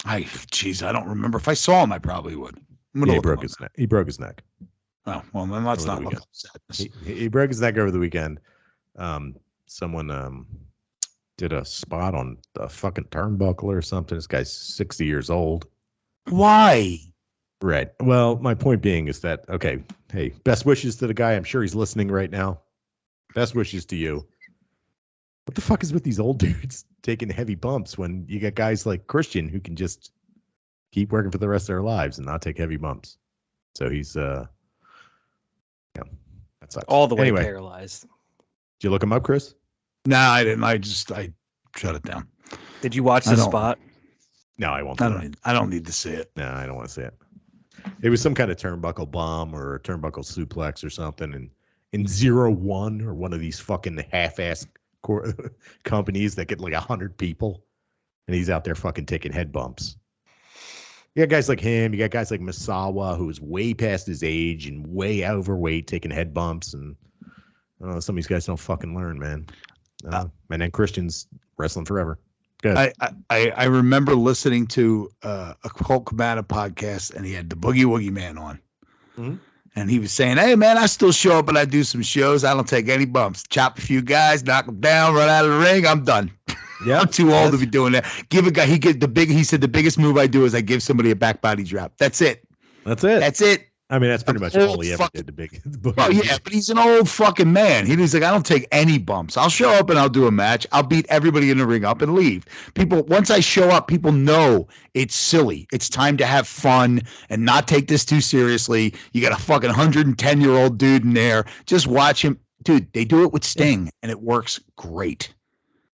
I don't remember. If I saw him, I probably would. He broke his neck. He broke his neck. Oh, well, then let's not look up sadness. He broke his neck over the weekend. Someone did a spot on the fucking turnbuckle or something. This guy's 60 years old. Why? Right. Well, my point being is that, okay, hey, best wishes to the guy. I'm sure he's listening right now. Best wishes to you. What the fuck is with these old dudes taking heavy bumps when you got guys like Christian who can just keep working for the rest of their lives and not take heavy bumps? So he's, yeah, that sucks. All the way paralyzed. Did you look him up, Chris? No, I didn't. I shut it down. Did you watch the spot? No, I won't. I don't need to see it. No, I don't want to see it. It was some kind of turnbuckle bomb or a turnbuckle suplex or something. And in 0-1 or one of these fucking half-ass companies that get like 100 people, and he's out there fucking taking head bumps. You got guys like him. You got guys like Misawa, who's way past his age and way overweight, taking head bumps. And I don't know, some of these guys don't fucking learn, man. And then Christian's wrestling forever. Good. I remember listening to a Colt Cabana podcast, and he had the Boogie Woogie Man on. Mhm. And he was saying, hey, man, I still show up and I do some shows. I don't take any bumps. Chop a few guys, knock them down, run out of the ring. I'm done. Yeah, I'm too old to be doing that. Give a guy, he said the biggest move I do is I give somebody a back body drop. That's it. That's it. That's it. I mean, that's pretty much all he ever did. Oh, yeah, but he's an old fucking man. He's like, I don't take any bumps. I'll show up and I'll do a match. I'll beat everybody in the ring up and leave. Once I show up, people know it's silly. It's time to have fun and not take this too seriously. You got a fucking 110-year-old dude in there. Just watch him. Dude, they do it with Sting, and it works great.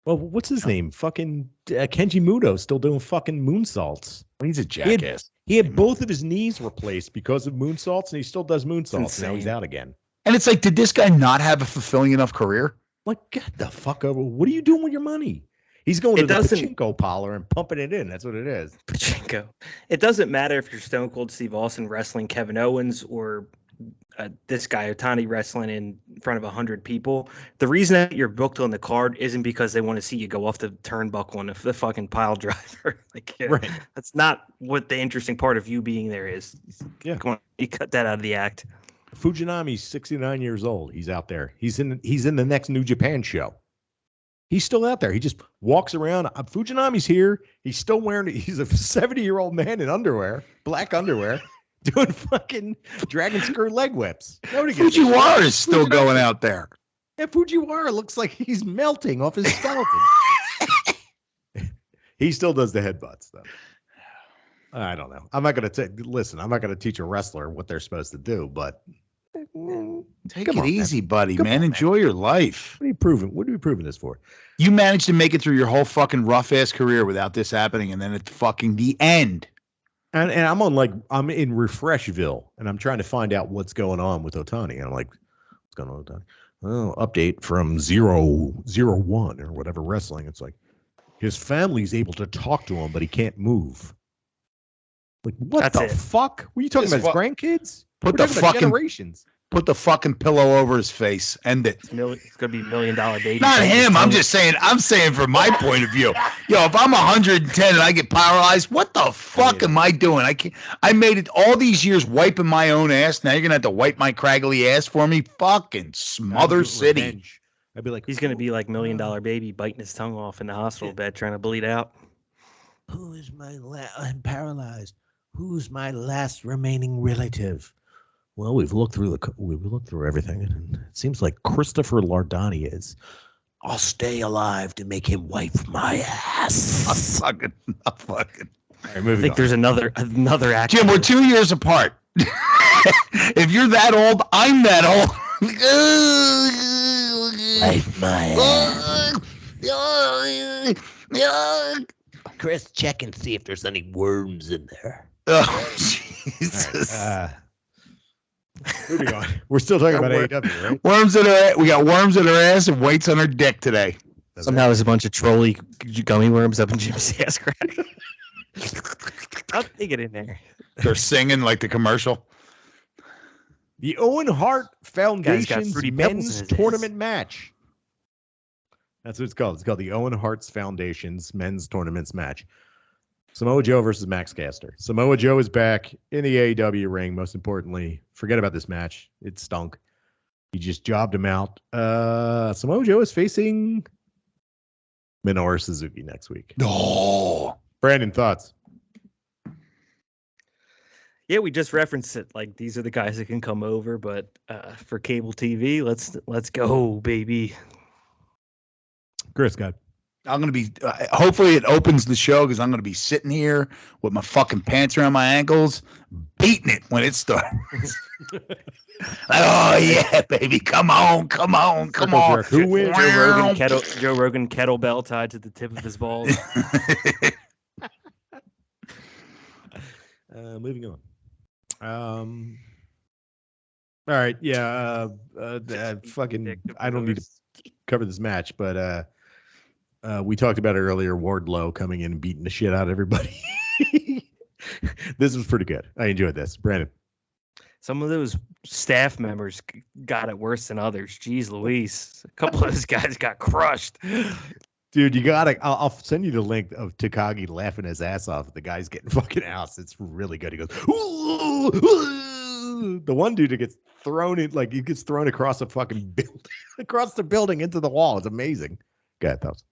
Well, what's his name? Fucking Kenji Muto still doing fucking moonsaults. He's a jackass. He had both of his knees replaced because of moonsaults, and he still does moonsaults. Now he's out again. And it's like, did this guy not have a fulfilling enough career? Like, get the fuck over. What are you doing with your money? He's going to the pachinko parlor and pumping it in. That's what it is. Pachinko. It doesn't matter if you're Stone Cold Steve Austin wrestling Kevin Owens or this guy Otani wrestling in front of 100 people. The reason that you're booked on the card isn't because they want to see you go off the turnbuckle on the fucking pile driver. Right. That's not what the interesting part of you being there is. Yeah. Come on, you cut that out of the act. Fujinami's 69 years old. He's out there. He's in the next New Japan show. He's still out there. He just walks around. Fujinami's here. He's a 70-year-old man in underwear, black underwear, doing fucking dragon skirt leg whips. Fujiwara is still going out there. Yeah, Fujiwara looks like he's melting off his skeleton. He still does the headbutts, though. I don't know. I'm not going to teach a wrestler what they're supposed to do, but take it easy, buddy, man. Enjoy your life. What are you proving? What are you proving this for? You managed to make it through your whole fucking rough ass career without this happening, and then at fucking the end. And I'm in Refreshville, and I'm trying to find out what's going on with Otani. And I'm like, what's going on with Otani? Oh, update from 001 or whatever wrestling. It's like his family's able to talk to him, but he can't move. Like, what the fuck? What are you talking about? His grandkids? Put the fucking generations. Put the fucking pillow over his face. End it. It's going to be $1 million baby. Not him. I'm saying from my point of view. Yo, if I'm 110 and I get paralyzed, what the fuck am I doing? I made it all these years wiping my own ass. Now you're going to have to wipe my craggly ass for me? Fucking smother city. Revenge. I'd be like, he's going to be like $1 million baby biting his tongue off in the hospital bed trying to bleed out. Who is I'm paralyzed. Who's my last remaining relative? Well, we've looked through everything, and it seems like Christopher Lardani is. I'll stay alive to make him wipe my ass. I'm fucking. All right, moving on. There's another actor. Jim, we're 2 years apart. If you're that old, I'm that old. Wipe my ass. Chris, check and see if there's any worms in there. Oh, Jesus. Right, moving on. We're still talking about AEW, right? We got worms in her ass and weights on her dick today. Somehow there's a bunch of trolley gummy worms up in Jim's ass crack. I'll take it in there. They're singing like the commercial. The Owen Hart Foundation's men's tournament match. That's what it's called. It's called the Owen Hart's Foundation's men's tournaments match. Samoa Joe versus Max Caster. Samoa Joe is back in the AEW ring. Most importantly, forget about this match. It stunk. He just jobbed him out. Samoa Joe is facing Minoru Suzuki next week. No. Brandon, thoughts? Yeah, we just referenced it. Like, these are the guys that can come over, but for cable TV, let's go, baby. Chris, go ahead. I'm going to be, hopefully it opens the show because I'm going to be sitting here with my fucking pants around my ankles, beating it when it starts. Oh, yeah, baby. Come on. Who wins? Joe Rogan kettlebell tied to the tip of his balls. Moving on. All right. Yeah. I don't need to cover this match, but we talked about it earlier. Wardlow coming in and beating the shit out of everybody. This was pretty good. I enjoyed this. Brandon. Some of those staff members got it worse than others. Jeez Louise. A couple of those guys got crushed. Dude, you gotta. I'll send you the link of Takagi laughing his ass off. The guy's getting fucking out. It's really good. He goes, ooh, ooh. The one dude that gets thrown in, like he gets thrown across a fucking building, across the building into the wall. It's amazing. Go ahead, Phelps.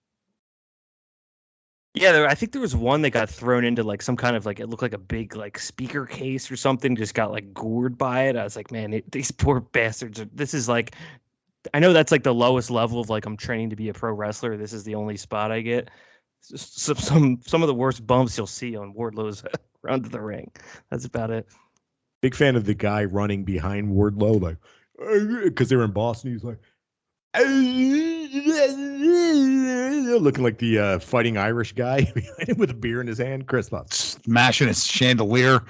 Yeah, I think there was one that got thrown into like some kind of like it looked like a big like speaker case or something. Just got like gored by it. I was like, man, these poor bastards. This is like, I know that's like the lowest level of like I'm training to be a pro wrestler. This is the only spot I get. Some of the worst bumps you'll see on Wardlow's run to the ring. That's about it. Big fan of the guy running behind Wardlow, like because they were in Boston. He's like. Looking like the fighting Irish guy behind him with a beer in his hand. Chris Phelps smashing his chandelier.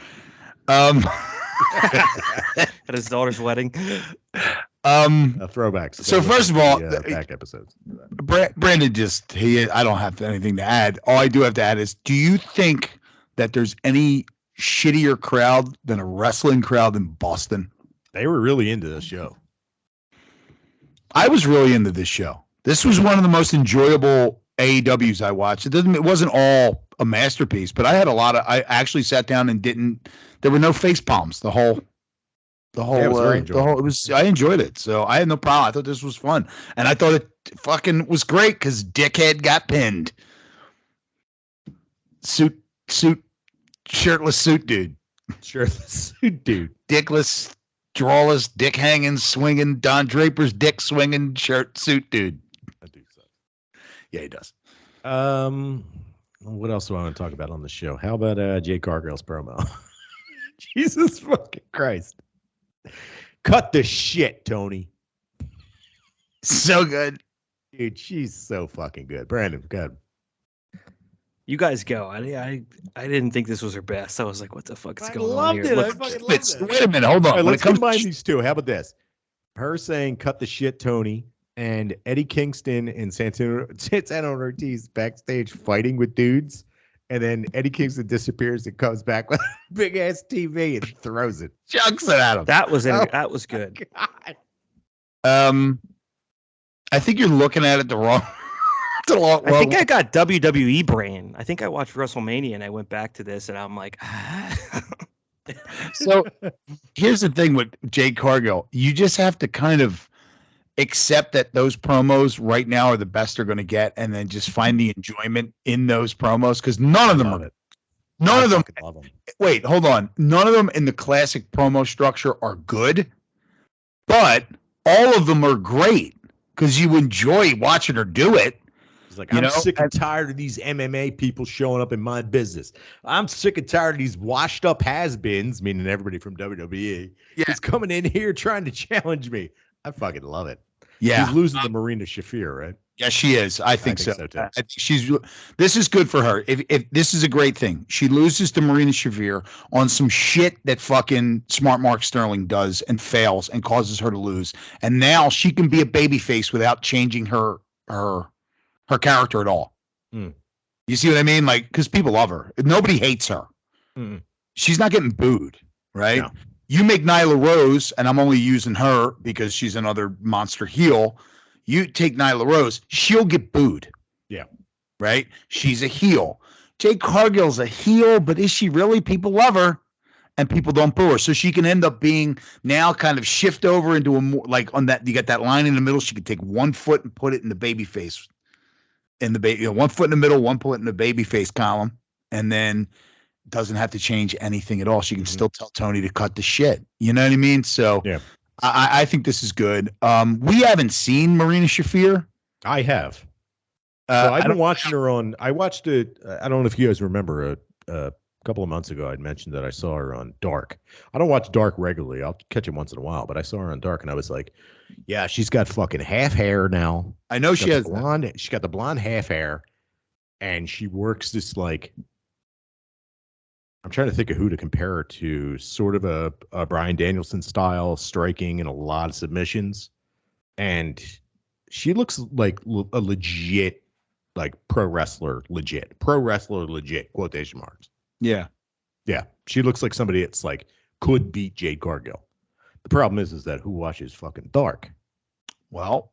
At his daughter's wedding. Throwbacks. So first of all, back episodes. Brandon I don't have anything to add. All I do have to add is, do you think that there's any shittier crowd than a wrestling crowd in Boston? They were really into this show. I was really into this show. This was one of the most enjoyable AEWs I watched. It wasn't all a masterpiece, but I had I actually sat down and there were no face palms. I enjoyed it. So I had no problem. I thought this was fun. And I thought it fucking was great because Dickhead got pinned. Shirtless suit dude. Shirtless suit dude. Dickless, drawless, dick hanging, swinging, Don Draper's dick swinging suit dude. That dude sucks. Yeah, he does. What else do I want to talk about on the show? How about Jay Cargill's promo? Jesus fucking Christ. Cut the shit, Tony. So good. Dude, she's so fucking good. Brandon, go ahead. You guys go. I didn't think this was her best. I was like, what the fuck is going on here? I fucking loved it. Wait a minute, hold on. Right, let's combine these two. How about this? Her saying "cut the shit, Tony," and Eddie Kingston and Santana Ortiz backstage fighting with dudes, and then Eddie Kingston disappears and comes back with a big ass TV and throws it, chucks it at him. That was good. God. I think you're looking at it the wrong. I think I got WWE brain. I think I watched WrestleMania and I went back to this and I'm like, So here's the thing with Jade Cargill. You just have to kind of accept that those promos right now are the best they're going to get, and then just find the enjoyment in those promos, because none of them are. None of them. Wait, hold on. None of them in the classic promo structure are good, but all of them are great because you enjoy watching her do it. Like, I'm sick and tired of these MMA people showing up in my business. I'm sick and tired of these washed up has-beens, meaning everybody from WWE, is coming in here trying to challenge me. I fucking love it. Yeah. She's losing to Marina Shafir, right? Yeah, she is. I think so too. I think this is good for her. If this is a great thing. She loses to Marina Shafir on some shit that fucking Smart Mark Sterling does and fails and causes her to lose. And now she can be a babyface without changing her character at all. You see what I mean? Like, because people love her. Nobody hates her. She's not getting booed, right? No. You make Nyla Rose, and I'm only using her because she's another monster heel. You take Nyla Rose, she'll get booed. Yeah. Right? She's a heel. Jade Cargill's a heel, but is she really? People love her, and people don't boo her. So she can end up being now kind of shift over into a more, like on that, you got that line in the middle. She could take one foot and put it in the baby face. One foot in the middle, one foot in the baby face column, and then doesn't have to change anything at all. She can still tell Tony to cut the shit. You know what I mean? So yeah. I think this is good. We haven't seen Marina Shafir. I have. So I've been watching her on. I watched it. I don't know if you guys remember a couple of months ago. I'd mentioned that I saw her on Dark. I don't watch Dark regularly. I'll catch it once in a while, but I saw her on Dark, and I was like, yeah, she's got fucking half hair now. I know she has blonde. She got the blonde half hair, and she works this like. I'm trying to think of who to compare her to. Sort of a Bryan Danielson style, striking and a lot of submissions, and she looks like a legit, like pro wrestler, legit quotation marks. Yeah. Yeah, she looks like somebody that's like could beat Jade Cargill. The problem is that who watches fucking Dark? Well,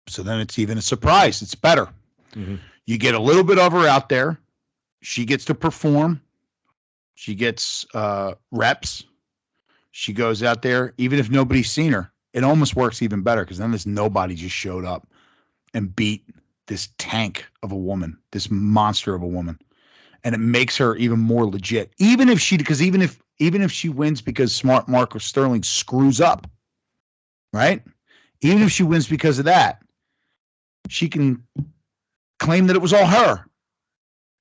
so then it's even a surprise. It's better. Mm-hmm. You get a little bit of her out there. She gets to perform. She gets reps. She goes out there, even if nobody's seen her. It almost works even better because then this nobody just showed up and beat this tank of a woman, this monster of a woman, and it makes her even more legit. Even if she wins because Smart Mark or Sterling screws up, right? Even if she wins because of that, she can claim that it was all her.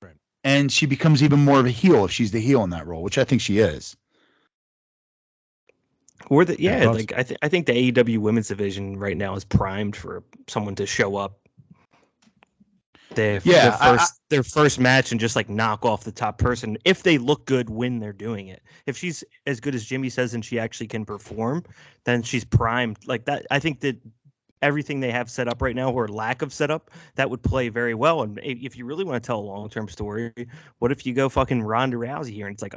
Right. And she becomes even more of a heel if she's the heel in that role, which I think she is. Or I think the AEW women's division right now is primed for someone to show up. Their first match and just like knock off the top person if they look good when they're doing it. If she's as good as Jimmy says and she actually can perform, then she's primed like that. I think that everything they have set up right now, or lack of setup, that would play very well. And if you really want to tell a long-term story, what if you go fucking Ronda Rousey here and it's like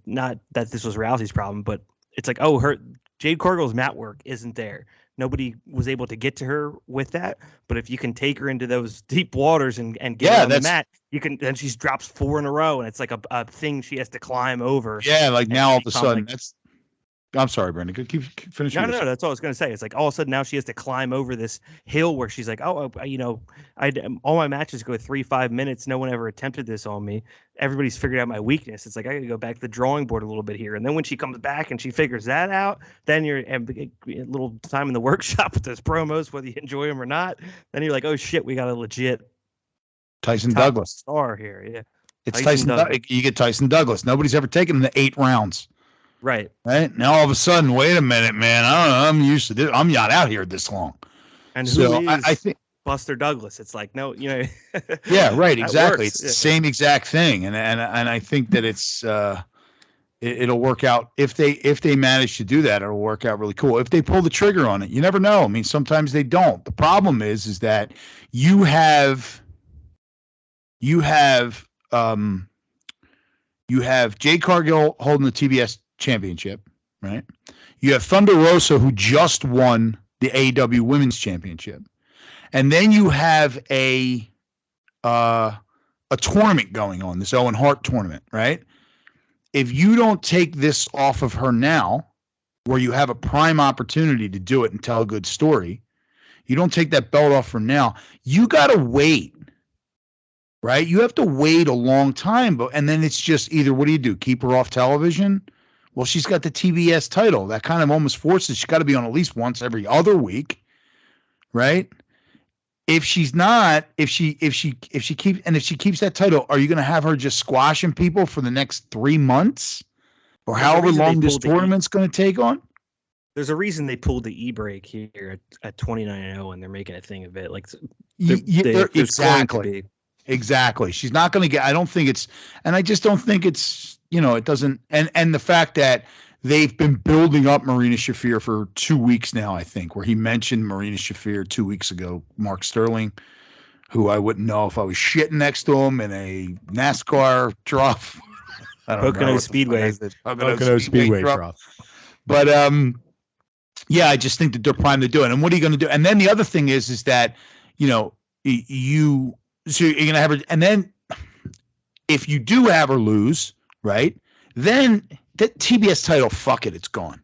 not that this was Rousey's problem, but it's like, her Jade Cargill's mat work isn't there. Nobody was able to get to her with that. But if you can take her into those deep waters and get her on the mat, you can. Then she drops 4 in a row, and it's like a thing she has to climb over. Yeah, like now all of a sudden that's. I'm sorry, Brandon. Keep finishing. No, that's all I was going to say. It's like all of a sudden now she has to climb over this hill where she's like, all my matches go 3-5 minutes. No one ever attempted this on me. Everybody's figured out my weakness. It's like I got to go back to the drawing board a little bit here. And then when she comes back and she figures that out, then you're a little time in the workshop with those promos, whether you enjoy them or not. Then you're like, oh shit, we got a legit Tyson Douglas star here. Yeah, it's Tyson Douglas. You get Tyson Douglas. Nobody's ever taken him to 8 rounds. Right. Now all of a sudden, wait a minute, man. I don't know. I'm used to this. I'm not out here this long. And so I think Buster Douglas. It's like, no, Yeah, right. Exactly. Works. It's the same exact thing. And I think that it's it'll work out if they manage to do that. It'll work out really cool. If they pull the trigger on it, you never know. I mean, sometimes they don't. The problem is that you have Jade Cargill holding the TBS championship, right? You have Thunder Rosa, who just won the AEW Women's Championship, and then you have a tournament going on, this Owen Hart tournament, right? If you don't take this off of her now, where you have a prime opportunity to do it and tell a good story, you don't take that belt off from now. You got to wait. Right? You have to wait a long time, and then it's just either what do? Keep her off television? Well, she's got the TBS title. That kind of almost forces she's got to be on at least once every other week, right? If she's not, if she keeps that title, are you going to have her just squashing people for the next 3 months, or however long this tournament's going to take on? There's a reason they pulled the e-break here at 29-0, and they're making a thing of it. Like, exactly. Exactly. She's not going to get, I don't think it's, and I just don't think it's, it doesn't, and the fact that they've been building up Marina Shafir for 2 weeks now, I think, where he mentioned Marina Shafir 2 weeks ago, Mark Sterling, who I wouldn't know if I was shitting next to him in a NASCAR trough. Pocono Speedway. Pocono Speedway trough. But, yeah, I just think that they're primed to do it. And what are you going to do? And then the other thing is that, so you're going to have her, and then if you do have her lose, right, then the TBS title, fuck it, it's gone.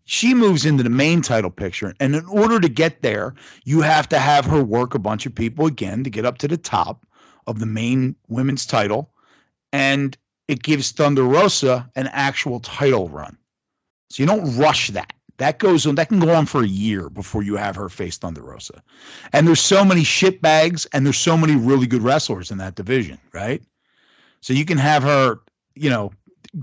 She moves into the main title picture, and in order to get there, you have to have her work a bunch of people again to get up to the top of the main women's title, and it gives Thunder Rosa an actual title run. So you don't rush that. That goes on. That can go on for a year before you have her face Thunder Rosa. And there's so many shitbags, and there's so many really good wrestlers in that division, right? So you can have her,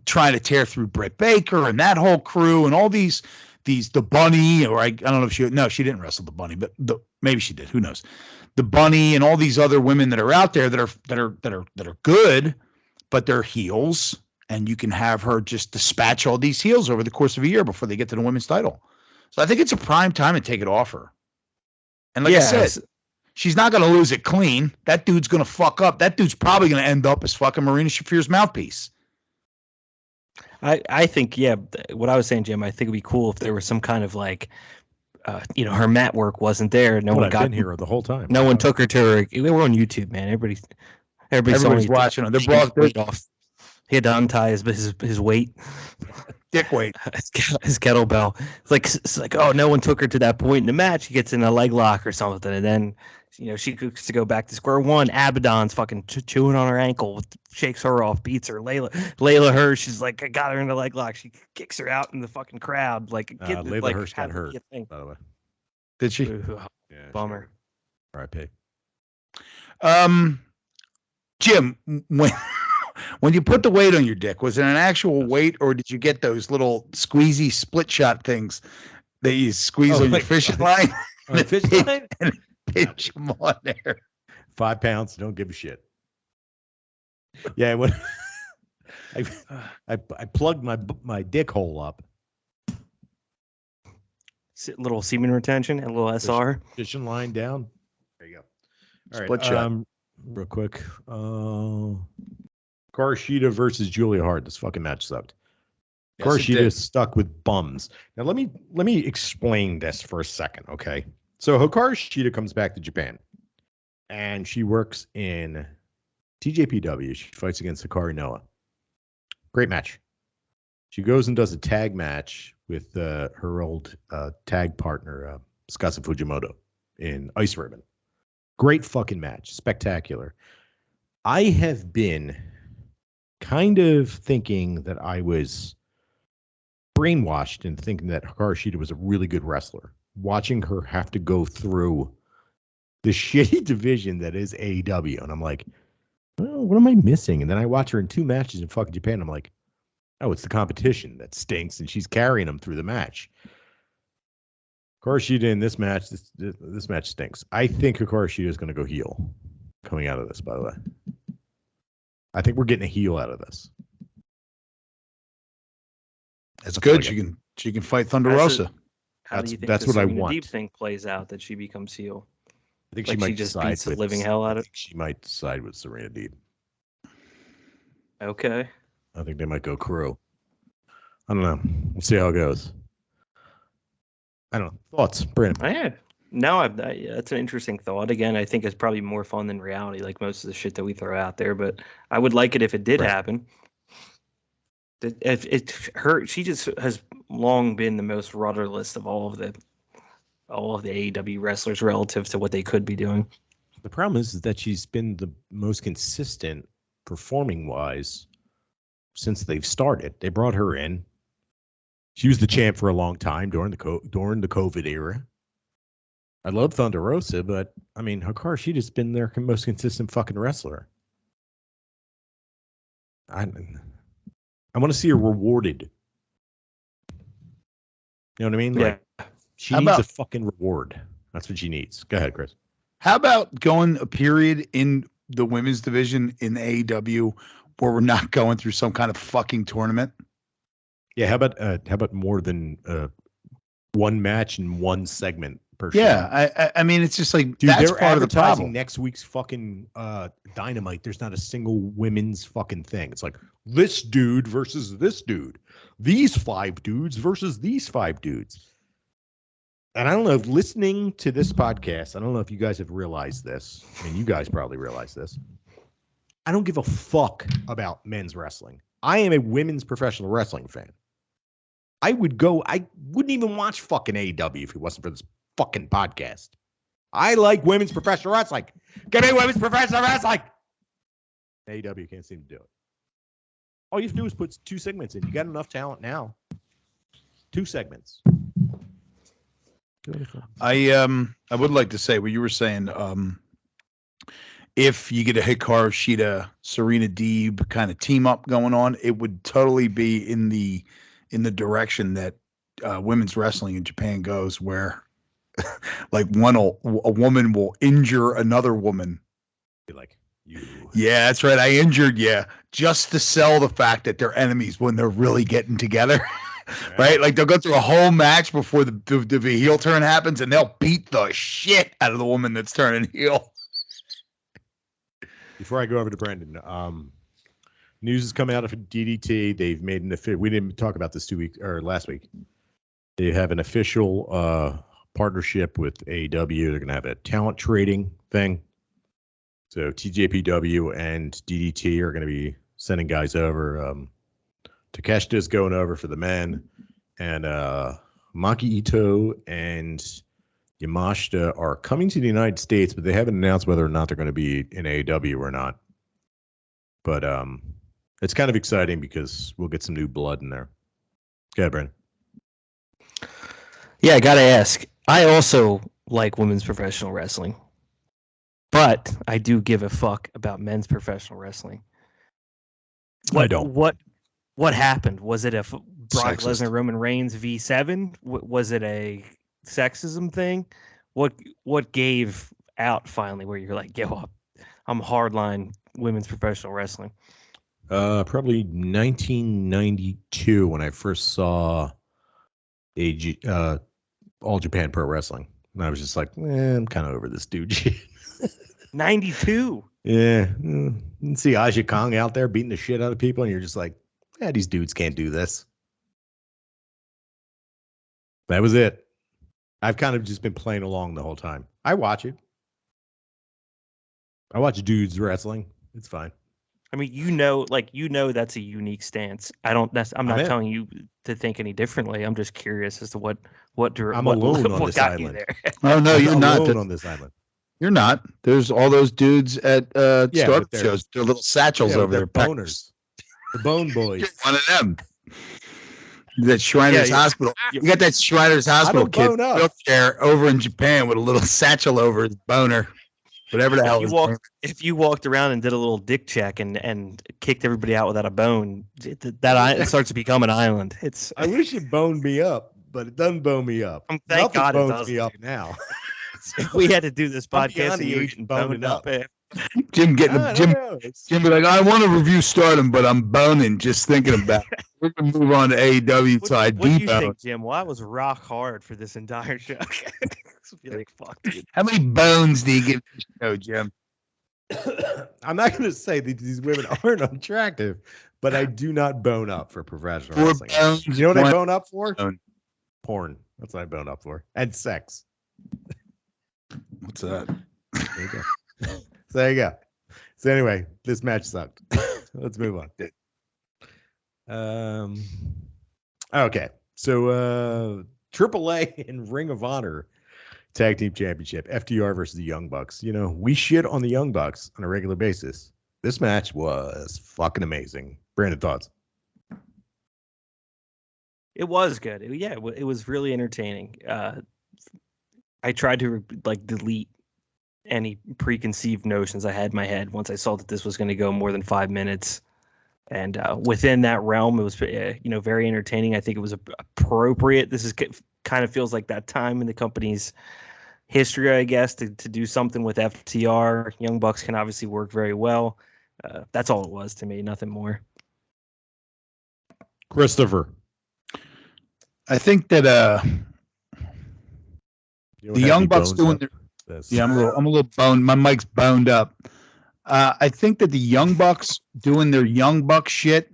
trying to tear through Britt Baker and that whole crew and all these the Bunny, or I don't know if she didn't wrestle the Bunny, but maybe she did. Who knows? The Bunny and all these other women that are out there that are good, but they're heels. And you can have her just dispatch all these heels over the course of a year before they get to the women's title. So I think it's a prime time to take it off her. And like I said, she's not going to lose it clean. That dude's going to fuck up. That dude's probably going to end up as fucking Marina Shafir's mouthpiece. I think, yeah, what I was saying, Jim, I think it'd be cool if there was some kind of like, her mat work wasn't there. No one I've been here the whole time. No one took her to her. They were on YouTube, man. Everybody's watching them. They're weight off. He had to untie his weight. Dick weight. his kettlebell. It's like, oh, no one took her to that point in the match. He gets in a leg lock or something, and then she gets to go back to square one. Abaddon's fucking chewing on her ankle, shakes her off, beats her. Layla Hirsch, she's like, I got her in the leg lock. She kicks her out in the fucking crowd. Layla Hirsch got hurt, by the way. Did she? Ooh, Yeah, bummer. R.I.P. Jim, when you put the weight on your dick, was it an actual weight, or did you get those little squeezy split shot things that you squeeze on your fishing line? On a fishing line? And pinch them on there. 5 pounds, don't give a shit. Yeah, when I plugged my dick hole up. Little semen retention and a little SR. Fishing line down. There you go. All Split right, shot. Real quick. Karashita versus Julia Hart. This fucking match sucked. Yes, Karashita is stuck with bums. Now let me explain this for a second, okay? So Hikaru Shida comes back to Japan, and she works in TJPW. She fights against Hikari Noah. Great match. She goes and does a tag match with her old tag partner, Skasa Fujimoto, in Ice Ribbon. Great fucking match. Spectacular. I have been kind of thinking that I was brainwashed into thinking that Hikaru Shida was a really good wrestler. Watching her have to go through the shitty division that is AEW. And I'm like, well, what am I missing? And then I watch her in 2 matches in fucking Japan. I'm like, oh, it's the competition that stinks, and she's carrying them through the match. Hikaru Shida in this match, this match stinks. I think Hikaru Shida is going to go heel coming out of this, by the way. I think we're getting a heel out of this. That's good. She can fight Thunder Rosa. How do you think that's the what I Serena want. Deep thing plays out, that she becomes heel? I think Like she might she just side beats the with living hell out of it? She might side with Serena Deeb. Okay. I think they might go crew. I don't know. We'll see how it goes. I don't know. Thoughts, Brandon? That's an interesting thought. Again, I think it's probably more fun than reality, like most of the shit that we throw out there. But I would like it if it did happen. She just has long been the most rudderless of all of the AEW wrestlers relative to what they could be doing. The problem is that she's been the most consistent performing wise since they've started. They brought her in. She was the champ for a long time during the COVID era. I love Thunder Rosa, but I mean, Hikaru Shida's been their most consistent fucking wrestler. I want to see her rewarded. You know what I mean? Yeah. Like, she needs a fucking reward. That's what she needs. Go ahead, Chris. How about going a period in the women's division in AEW where we're not going through some kind of fucking tournament? Yeah, how about more than one match and one segment per show? Yeah, I mean, it's just like, dude, that's they're part of the advertising problem. next week's fucking Dynamite. There's not a single women's fucking thing. It's like this dude versus this dude, these 5 dudes versus these 5 dudes. And I don't know if listening to this podcast, I don't know if you guys have realized this. I mean, you guys probably realize this. I don't give a fuck about men's wrestling. I am a women's professional wrestling fan. I wouldn't even watch fucking AEW if it wasn't for this fucking podcast. I like women's professional wrestling. Give me women's professional wrestling. AEW can't seem to do it. All you have to do is put 2 segments in. You got enough talent now. 2 segments. I would like to say what you were saying. If you get a Hikaru Shida, Serena Deeb kind of team up going on, it would totally be in the direction that women's wrestling in Japan goes, where like a woman will injure another woman. Be like, you. Yeah, that's right. I injured you, just to sell the fact that they're enemies when they're really getting together. Right? Like, they'll go through a whole match before the heel turn happens, and they'll beat the shit out of the woman that's turning heel. Before I go over to Brandon, News is coming out of DDT. They've made an we didn't talk about this last week. They have an official partnership with AEW. They're going to have a talent trading thing. So TJPW and DDT are going to be sending guys over. Takeshita's going over for the men, and Maki Ito and Yamashita are coming to the United States, but they haven't announced whether or not they're going to be in AEW or not. But it's kind of exciting because we'll get some new blood in there. Go ahead, Brandon. Yeah, I got to ask. I also like women's professional wrestling, but I do give a fuck about men's professional wrestling. I don't. What happened? Was it a Brock Sexist. Lesnar Roman Reigns V7? Was it a sexism thing? What gave out finally where you're like, yo, I'm hardline women's professional wrestling? Probably 1992 when I first saw All Japan Pro Wrestling. And I was just like, I'm kind of over this dude shit. 92. Yeah. You see Aja Kong out there beating the shit out of people, and you're just like, these dudes can't do this. That was it. I've kind of just been playing along the whole time. I watch it. I watch dudes wrestling. It's fine. I mean, that's a unique stance. I'm not telling you to think any differently. I'm just curious as to what alone on this got you island. there. Oh no, you're not alone on this island. You're not. There's all those dudes at Stardom with shows. Their little satchels over there. Boners. The Bone Boys. You're one of them. That Shriners Hospital. You got that Shriners Hospital kid wheelchair over in Japan with a little satchel over his boner. Whatever the hell. If you walked around and did a little dick check and kicked everybody out without a bone, it starts to become an island. I wish it boned me up, but it doesn't bone me up. Thank God it bones me up now. If we had to do this podcast, the age of boning up. Jim be like, I want to review Stardom, but I'm boning just thinking about it. We're gonna move on to AEW. So what do you think, Jim? Well, I was rock hard for this entire show. Be like, fuck, dude. How many bones do you give this show, Jim? I'm not going to say that these women aren't attractive, but I do not bone up for professional wrestling. Bones, you know what I bone up for? Bone. Porn. That's what I bone up for. And sex. What's that? There you go. So there you go. So anyway, this match sucked. Let's move on. Okay. So AAA and Ring of Honor Tag Team Championship, FTR versus the Young Bucks. You know, we shit on the Young Bucks on a regular basis. This match was fucking amazing. Brandon, thoughts? It was good. It was really entertaining. I tried to delete any preconceived notions I had in my head once I saw that this was going to go more than 5 minutes. And within that realm, it was very entertaining. I think it was appropriate. This is kind of feels like that time in the company's history, I guess, to do something with FTR. Young Bucks can obviously work very well. That's all it was to me, nothing more. Christopher, I think that the Young Bucks doing their. Yeah, I'm a little boned. My mic's boned up. I think that the Young Bucks doing their Young Buck shit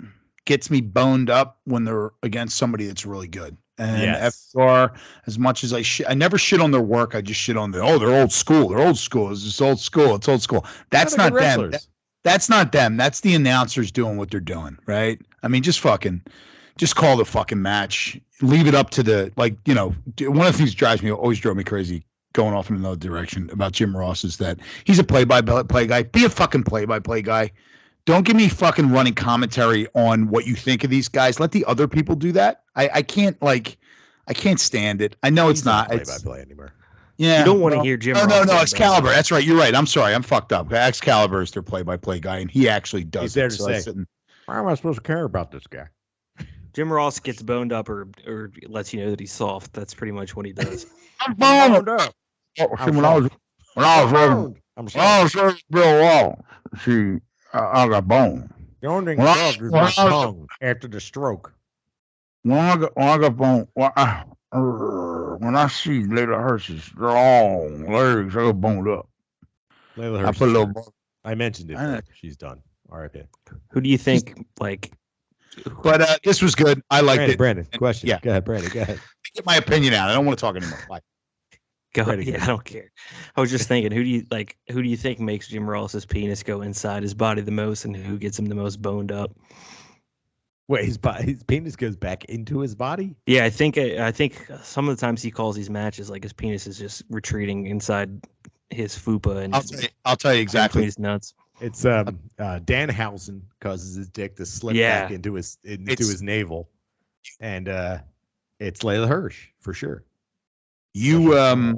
gets me boned up when they're against somebody that's really good. And FTR, as much as I never shit on their work. I just shit on they're old school. They're old school. It's just old school. It's old school. That's not them. That's not them. That's the announcers doing what they're doing, right? I mean, just call the fucking match. Leave it up to the, one of the things that always drove me crazy going off in another direction about Jim Ross is that he's a play-by-play guy. Be a fucking play-by-play guy. Don't give me fucking running commentary on what you think of these guys. Let the other people do that. I can't stand it. I know it's not play-by-play anymore. Yeah, you don't want to hear Jim. No, Excalibur. That's right. You're right. I'm sorry. I'm fucked up. Excalibur is their play-by-play guy, and he actually does. He's there to say, why am I supposed to care about this guy? Jim Ross gets boned up or lets you know that he's soft. That's pretty much what he does. I'm boned up. When I was Bill Wall, I got boned. The only thing I is my tongue after the stroke. When I got boned, when I see Layla Hirsch's long legs, I got boned up. Layla Hirsch. I mentioned it. She's done. R.I.P. Who do you think, like... But this was good. I liked it. Brandon, question. Yeah. Go ahead, Brandon. Go ahead. Get my opinion out. I don't want to talk anymore. Bye. I don't care. I was just thinking, who do you think makes Jim Ross's penis go inside his body the most, and who gets him the most boned up? Wait, his penis goes back into his body? Yeah, I think some of the times he calls these matches like his penis is just retreating inside his fupa, and I'll tell you exactly. His nuts. It's Danhausen causes his dick to slip back into his navel, and it's Layla Hirsch for sure. I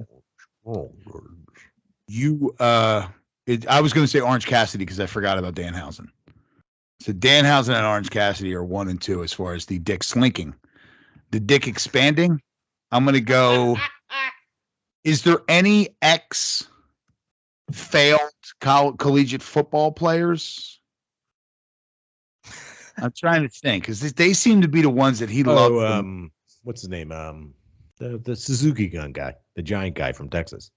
was going to say Orange Cassidy because I forgot about Danhausen. So Danhausen and Orange Cassidy are 1 and 2 as far as the dick slinking. The dick expanding, I'm going to go. Is there any failed collegiate football players? I'm trying to think because they seem to be the ones that he loved. What's his name? The Suzuki gun guy, the giant guy from Texas.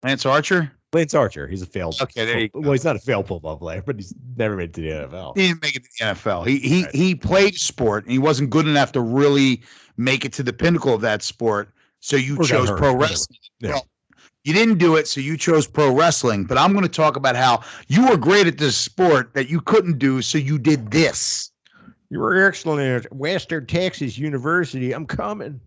Lance Archer. Lance Archer. He's a failed. Okay, there you go. Well, he's not a failed football player, but he's never made it to the NFL. He didn't make it to the NFL. He played sport, and he wasn't good enough to really make it to the pinnacle of that sport. So you chose pro wrestling. Yeah. Well, you didn't do it, so you chose pro wrestling. But I'm going to talk about how you were great at this sport that you couldn't do, so you did this. You were excellent at Western Texas University. I'm coming.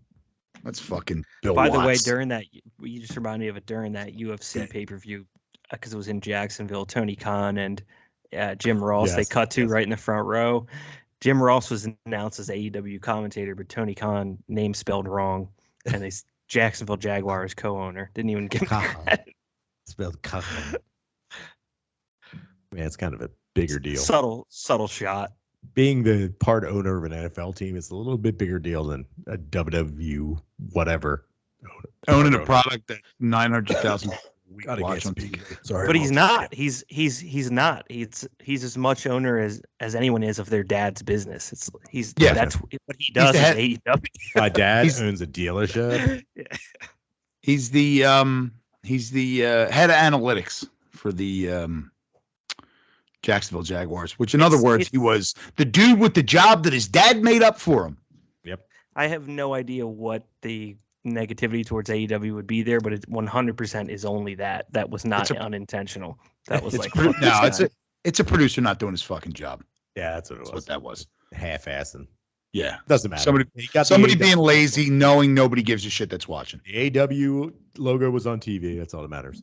That's fucking Bill By Watts. the way, during that, you just remind me of it during that UFC pay-per-view because it was in Jacksonville. Tony Khan and Jim Ross, they cut to right in the front row. Jim Ross was announced as AEW commentator, but Tony Khan name spelled wrong, and they Jacksonville Jaguars co-owner didn't even give him credit. Spelled Khan. Man, it's kind of a bigger deal. Subtle shot. Being the part owner of an NFL team is a little bit bigger deal than a WWE whatever. Owning a product that 900,000 gotta watch get on speed. TV. Sorry, But he's not. He's not. He's as much owner as anyone is of their dad's business. That's what he does. At AEW. My dad owns a dealership. He's the head of analytics for the Jacksonville Jaguars, which in other words, he was the dude with the job that his dad made up for him. Yep. I have no idea what the negativity towards AEW would be there, but it 100% is only that. That was not unintentional. That was it's a producer not doing his fucking job. Yeah, that's what it was. What that was. Half-assing. Yeah. Doesn't matter. Somebody being lazy, knowing nobody gives a shit that's watching. The AW logo was on TV. That's all that matters.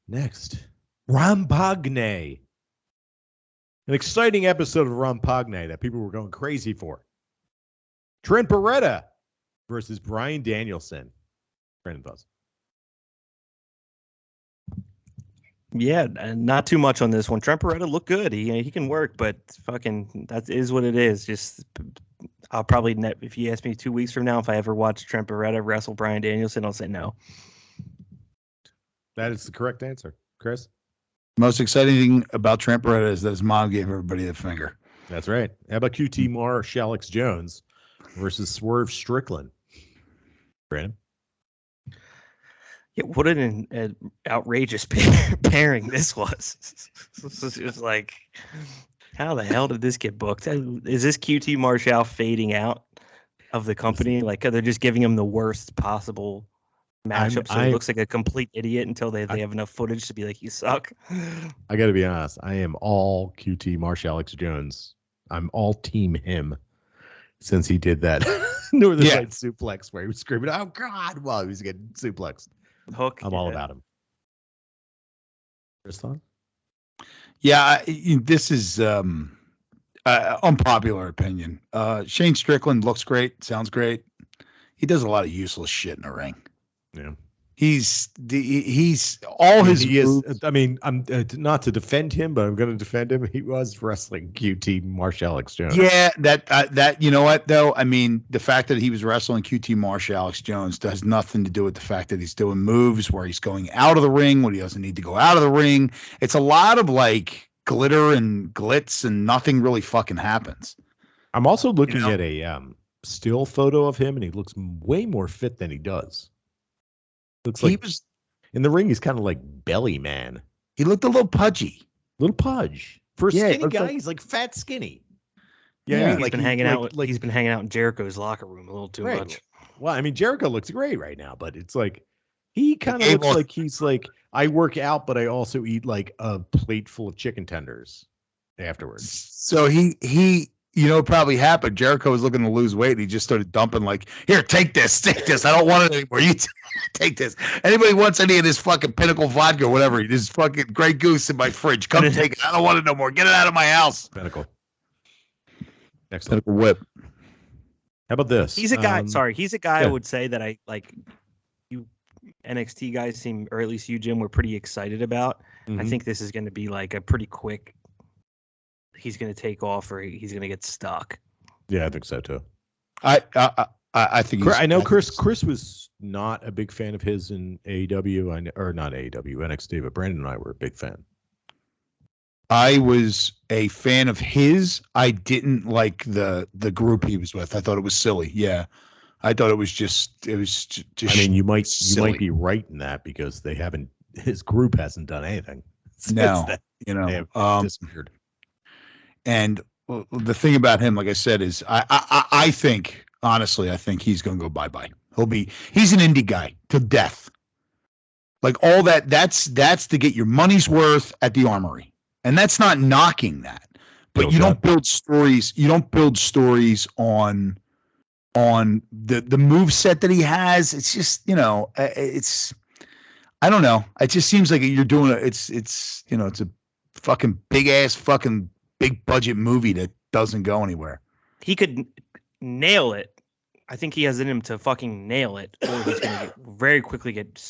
Next. Rampagne. An exciting episode of Rampagne that people were going crazy for. Trent Beretta versus Bryan Danielson. Brandon Buzz. Yeah, not too much on this one. Trent Beretta looked good. He can work, but fucking that is what it is. Just I'll probably if you ask me 2 weeks from now if I ever watch Trent Beretta wrestle Bryan Danielson, I'll say no. That is the correct answer, Chris. Most exciting thing about Trent Beretta is that his mom gave everybody the finger. That's right. How about QT Marsh Alex Jones versus Swerve Strickland? Brandon? Yeah, what an outrageous pairing this was. It was like, how the hell did this get booked? Is this QT Marshall fading out of the company? Like, they're just giving him the worst possible matchup, so he looks like a complete idiot until they have enough footage to be like, you suck. I got to be honest. I am all QT Marshall Alex Jones. I'm all team him since he did that Northern Light suplex where he was screaming, "Oh God!" while he was getting suplexed. Hook. I'm all about him. First thought? Yeah, this is unpopular opinion. Shane Strickland looks great, sounds great. He does a lot of useless shit in the ring. Yeah. He's all his moves. I mean, I'm not to defend him, but I'm going to defend him. He was wrestling QT Marshall Alex Jones. Yeah, that you know what though? I mean, the fact that he was wrestling QT Marshall Alex Jones has nothing to do with the fact that he's doing moves where he's going out of the ring when he doesn't need to go out of the ring. It's a lot of like glitter and glitz, and nothing really fucking happens. I'm also looking at a still photo of him, and he looks way more fit than he does. Looks like he was in the ring. He's kind of like Belly Man. He looked a little pudgy. Little pudge. For a Yeah, skinny looks guy, like- he's like fat skinny. Yeah, He's been hanging out. He's been hanging out in Jericho's locker room a little too Right. much. Well, I mean, Jericho looks great right now, but it's like he kind of Hey, looks well- like he's like, I work out, but I also eat like a plate full of chicken tenders afterwards. So he probably happened. Jericho was looking to lose weight. And he just started dumping like, here, take this. I don't want it anymore. You take this. Anybody wants any of this fucking Pinnacle vodka or whatever? This fucking Grey Goose in my fridge. Come take it. I don't want it no more. Get it out of my house. Pinnacle. Next one. Pinnacle whip. How about this? He's a guy. He's a guy yeah. I would say that I like. You NXT guys seem, or at least you, Jim, were pretty excited about. I Mhm. think this is going to be like a pretty quick. He's going to take off, or he's going to get stuck. Yeah, I think so too. I think I know Chris was not a big fan of his in AEW, or not AEW, NXT, but Brandon and I were a big fan. I was a fan of his. I didn't like the group he was with. I thought it was silly. Yeah, I thought it was just. I mean, you might silly. be right in that because they haven't. His group hasn't done anything. No, They have disappeared. And the thing about him, like I said, is I think honestly, I think he's going to go bye-bye. He's an indie guy to death. Like all that. That's to get your money's worth at the Armory. And that's not knocking that, but you don't build stories. You don't build stories on the move set that he has. It's just, it's, I don't know. It just seems like you're doing it's a fucking big ass fucking big budget movie that doesn't go anywhere. He could nail it. I think he has in him to fucking nail it, or he's going to very quickly get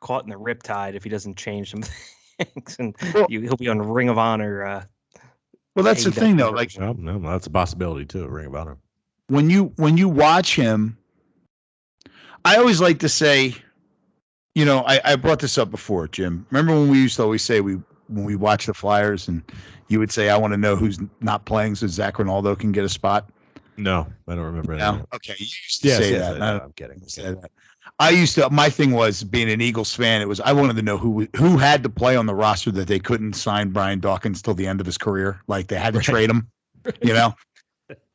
caught in the riptide if he doesn't change some things, and he'll be on Ring of Honor. Well, that's the thing, though. Like, well, no, that's a possibility too. Ring of Honor. When you watch him, I always like to say, I brought this up before, Jim. Remember when we used to always say when we watch the Flyers, and you would say, "I want to know who's not playing so Zach Ronaldo can get a spot." No, I don't remember that. No, okay, you used to say that. I'm kidding. I used to. My thing was being an Eagles fan. It was I wanted to know who had to play on the roster that they couldn't sign Brian Dawkins till the end of his career. Like they had to trade him. That's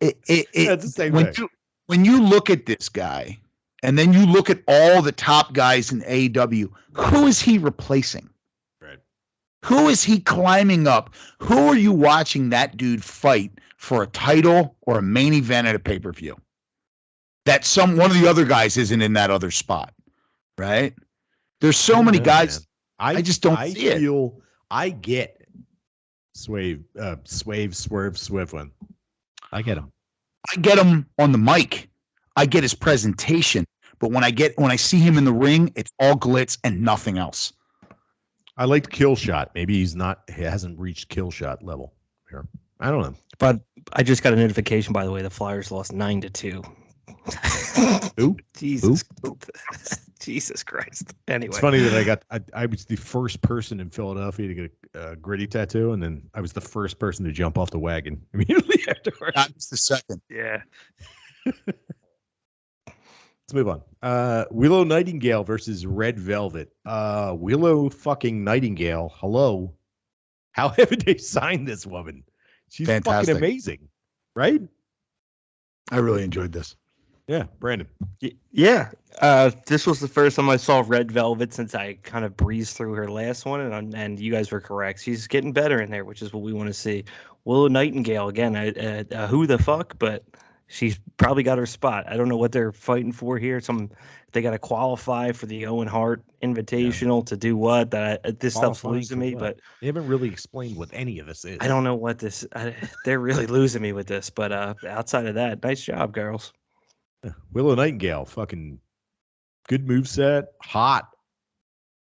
the same thing. When you look at this guy, and then you look at all the top guys in AEW, who is he replacing? Right. Who is he climbing up? Who are you watching that dude fight for a title or a main event at a pay-per-view? That one of the other guys isn't in that other spot, right? There's so many guys. Man. I just don't see it. I get Swerve Swiftwind. I get him. I get him on the mic. I get his presentation. But when I see him in the ring, it's all glitz and nothing else. I liked Kill Shot. Maybe he hasn't reached Kill Shot level here. I don't know. But I just got a notification, by the way, the Flyers lost 9-2. Who? Jesus. Who? Jesus Christ. Anyway. It's funny that I was the first person in Philadelphia to get a gritty tattoo, and then I was the first person to jump off the wagon immediately afterwards. I was the second. Yeah. Let's move on. Willow Nightingale versus Red Velvet. Willow fucking Nightingale. Hello. How haven't they signed this woman? She's fantastic. Fucking amazing. Right? I really enjoyed this. Yeah, Brandon. Yeah. This was the first time I saw Red Velvet since I kind of breezed through her last one, and you guys were correct. She's getting better in there, which is what we want to see. Willow Nightingale, again, who the fuck, but she's probably got her spot. I don't know what they're fighting for here. They got to qualify for the Owen Hart Invitational to do what? This stuff's losing me, but they haven't really explained what any of this is. I don't know what this. They're really losing me with this, but outside of that, nice job, girls. Willow Nightingale, fucking good moveset, hot,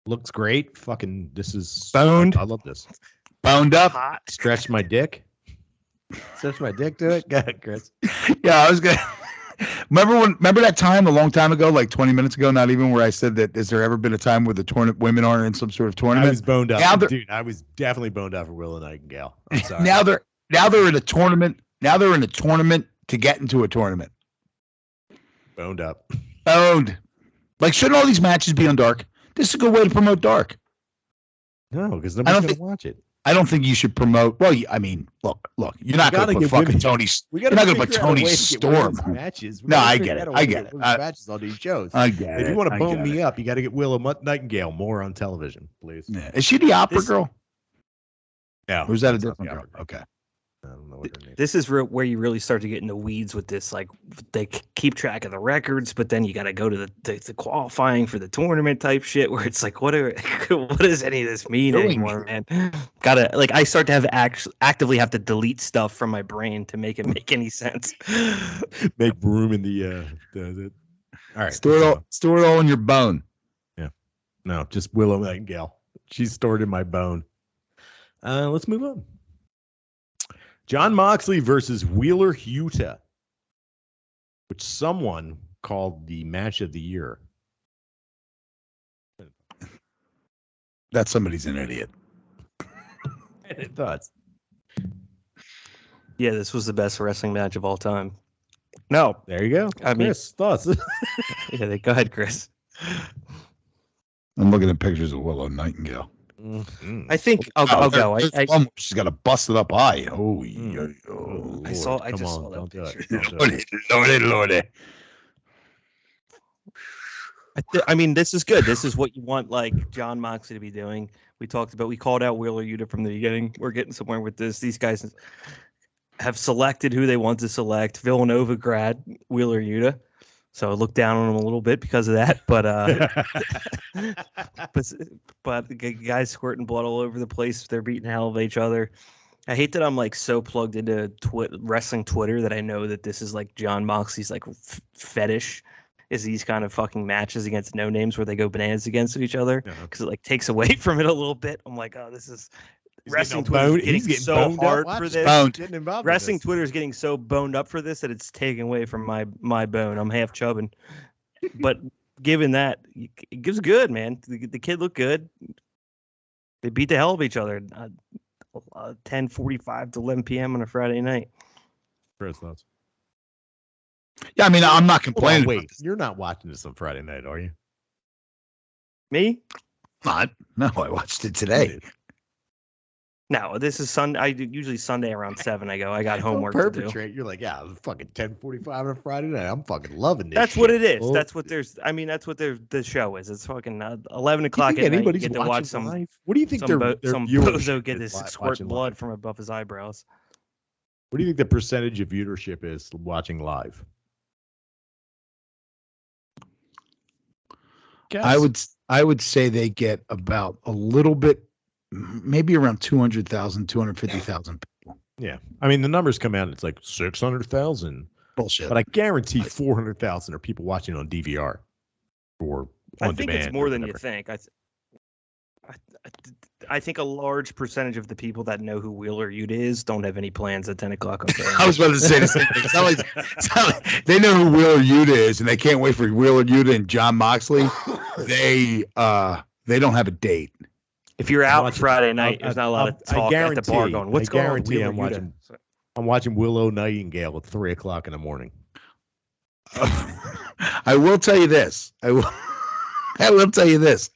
looks great. Fucking, this is boned. I love this. Boned up. Hot. Stretch my dick. Stretch my dick to it. Go ahead, Chris. Yeah, I was gonna. Remember that time a long time ago, like 20 minutes ago, not even, where I said that has there ever been a time where the women are in some sort of tournament? I was boned up, dude. I was definitely boned up for Willow Nightingale. I'm sorry. Now they're in a tournament. Now they're in a tournament to get into a tournament. Boned up. Boned. Like, shouldn't all these matches be on Dark? This is a good way to promote Dark. No, because nobody's going to watch it. I don't think you should promote. Well, I mean, look, you're not going to put fucking Tony's. You're not going to put Tony Storm matches. No, I get it. Matches on these shows. I get it. If you want to bone me up, you got to get Willow Nightingale more on television, please. Yeah. Is she the opera girl? Yeah. Or is that a different girl? Okay. I don't know what her name is. This is where you really start to get in the weeds with this. Like, they keep track of the records, but then you got to go to the qualifying for the tournament type shit, where it's like, what does any of this mean anymore, man? Gotta, like, I start to have actively have to delete stuff from my brain to make it make any sense. Make room in the all right. Store it all in your bone. Yeah. No, just Willow Nightingale. She's stored in my bone. Let's move on. Jon Moxley versus Wheeler Yuta, which someone called the match of the year. That somebody's an idiot. Any thoughts? Yeah, this was the best wrestling match of all time. No, there you go. I mean, thoughts. Yeah, go ahead, Chris. I'm looking at pictures of Willow Nightingale. Mm-hmm. I think I'll go. She's got a busted up eye. I just saw that picture. Lordy. I mean, this is good. This is what you want, like, Jon Moxley to be doing. We called out Wheeler Yuta from the beginning. We're getting somewhere with this. These guys have selected who they want to select. Villanova grad Wheeler Yuta. So I looked down on him a little bit because of that, but the guys squirting blood all over the place. They're beating hell of each other. I hate that I'm like so plugged into wrestling Twitter that I know that this is like Jon Moxley's like fetish is these kind of fucking matches against no names where they go bananas against each other because it like takes away from it a little bit. I'm like, oh, this is. Wrestling Twitter is getting so hard for this. Wrestling Twitter is getting so boned up for this that it's taking away from my bone. I'm half chubbing. But given that, it gives good, man. The kid looked good. They beat the hell of each other. 10:45 to 11 p.m. on a Friday night. Chris, thoughts? Yeah, I mean, I'm not complaining. Wait, you're not watching this on Friday night, are you? Me? Not. No, I watched it today. No, this is Sunday. Usually Sunday around 7. I got homework to do. You're like, yeah, fucking 10:45 on a Friday night. I'm fucking loving this. That's what it is. That's what that's what the show is. It's fucking 11 o'clock at night. You get to watch some live? What do you think some bozo get this squirt blood from above his eyebrows? What do you think the percentage of viewership is watching live? Guess. I would say they get about a little bit. Maybe around 200,000, 250,000 people. Yeah. I mean, the numbers come out, it's like 600,000. Bullshit. But I guarantee 400,000 are people watching on DVR or on demand. I think it's more than you think. I think a large percentage of the people that know who Wheeler Yuta is don't have any plans at 10 o'clock on Friday. I was about to say the same thing. It's not like they know who Wheeler Yuta is, and they can't wait for Wheeler Yuta and Jon Moxley. They don't have a date. If you're out Friday night, there's not a lot of talk at the bar going, what's going on? I'm watching Willow Nightingale at 3 o'clock in the morning. I will tell you this. I will tell you this.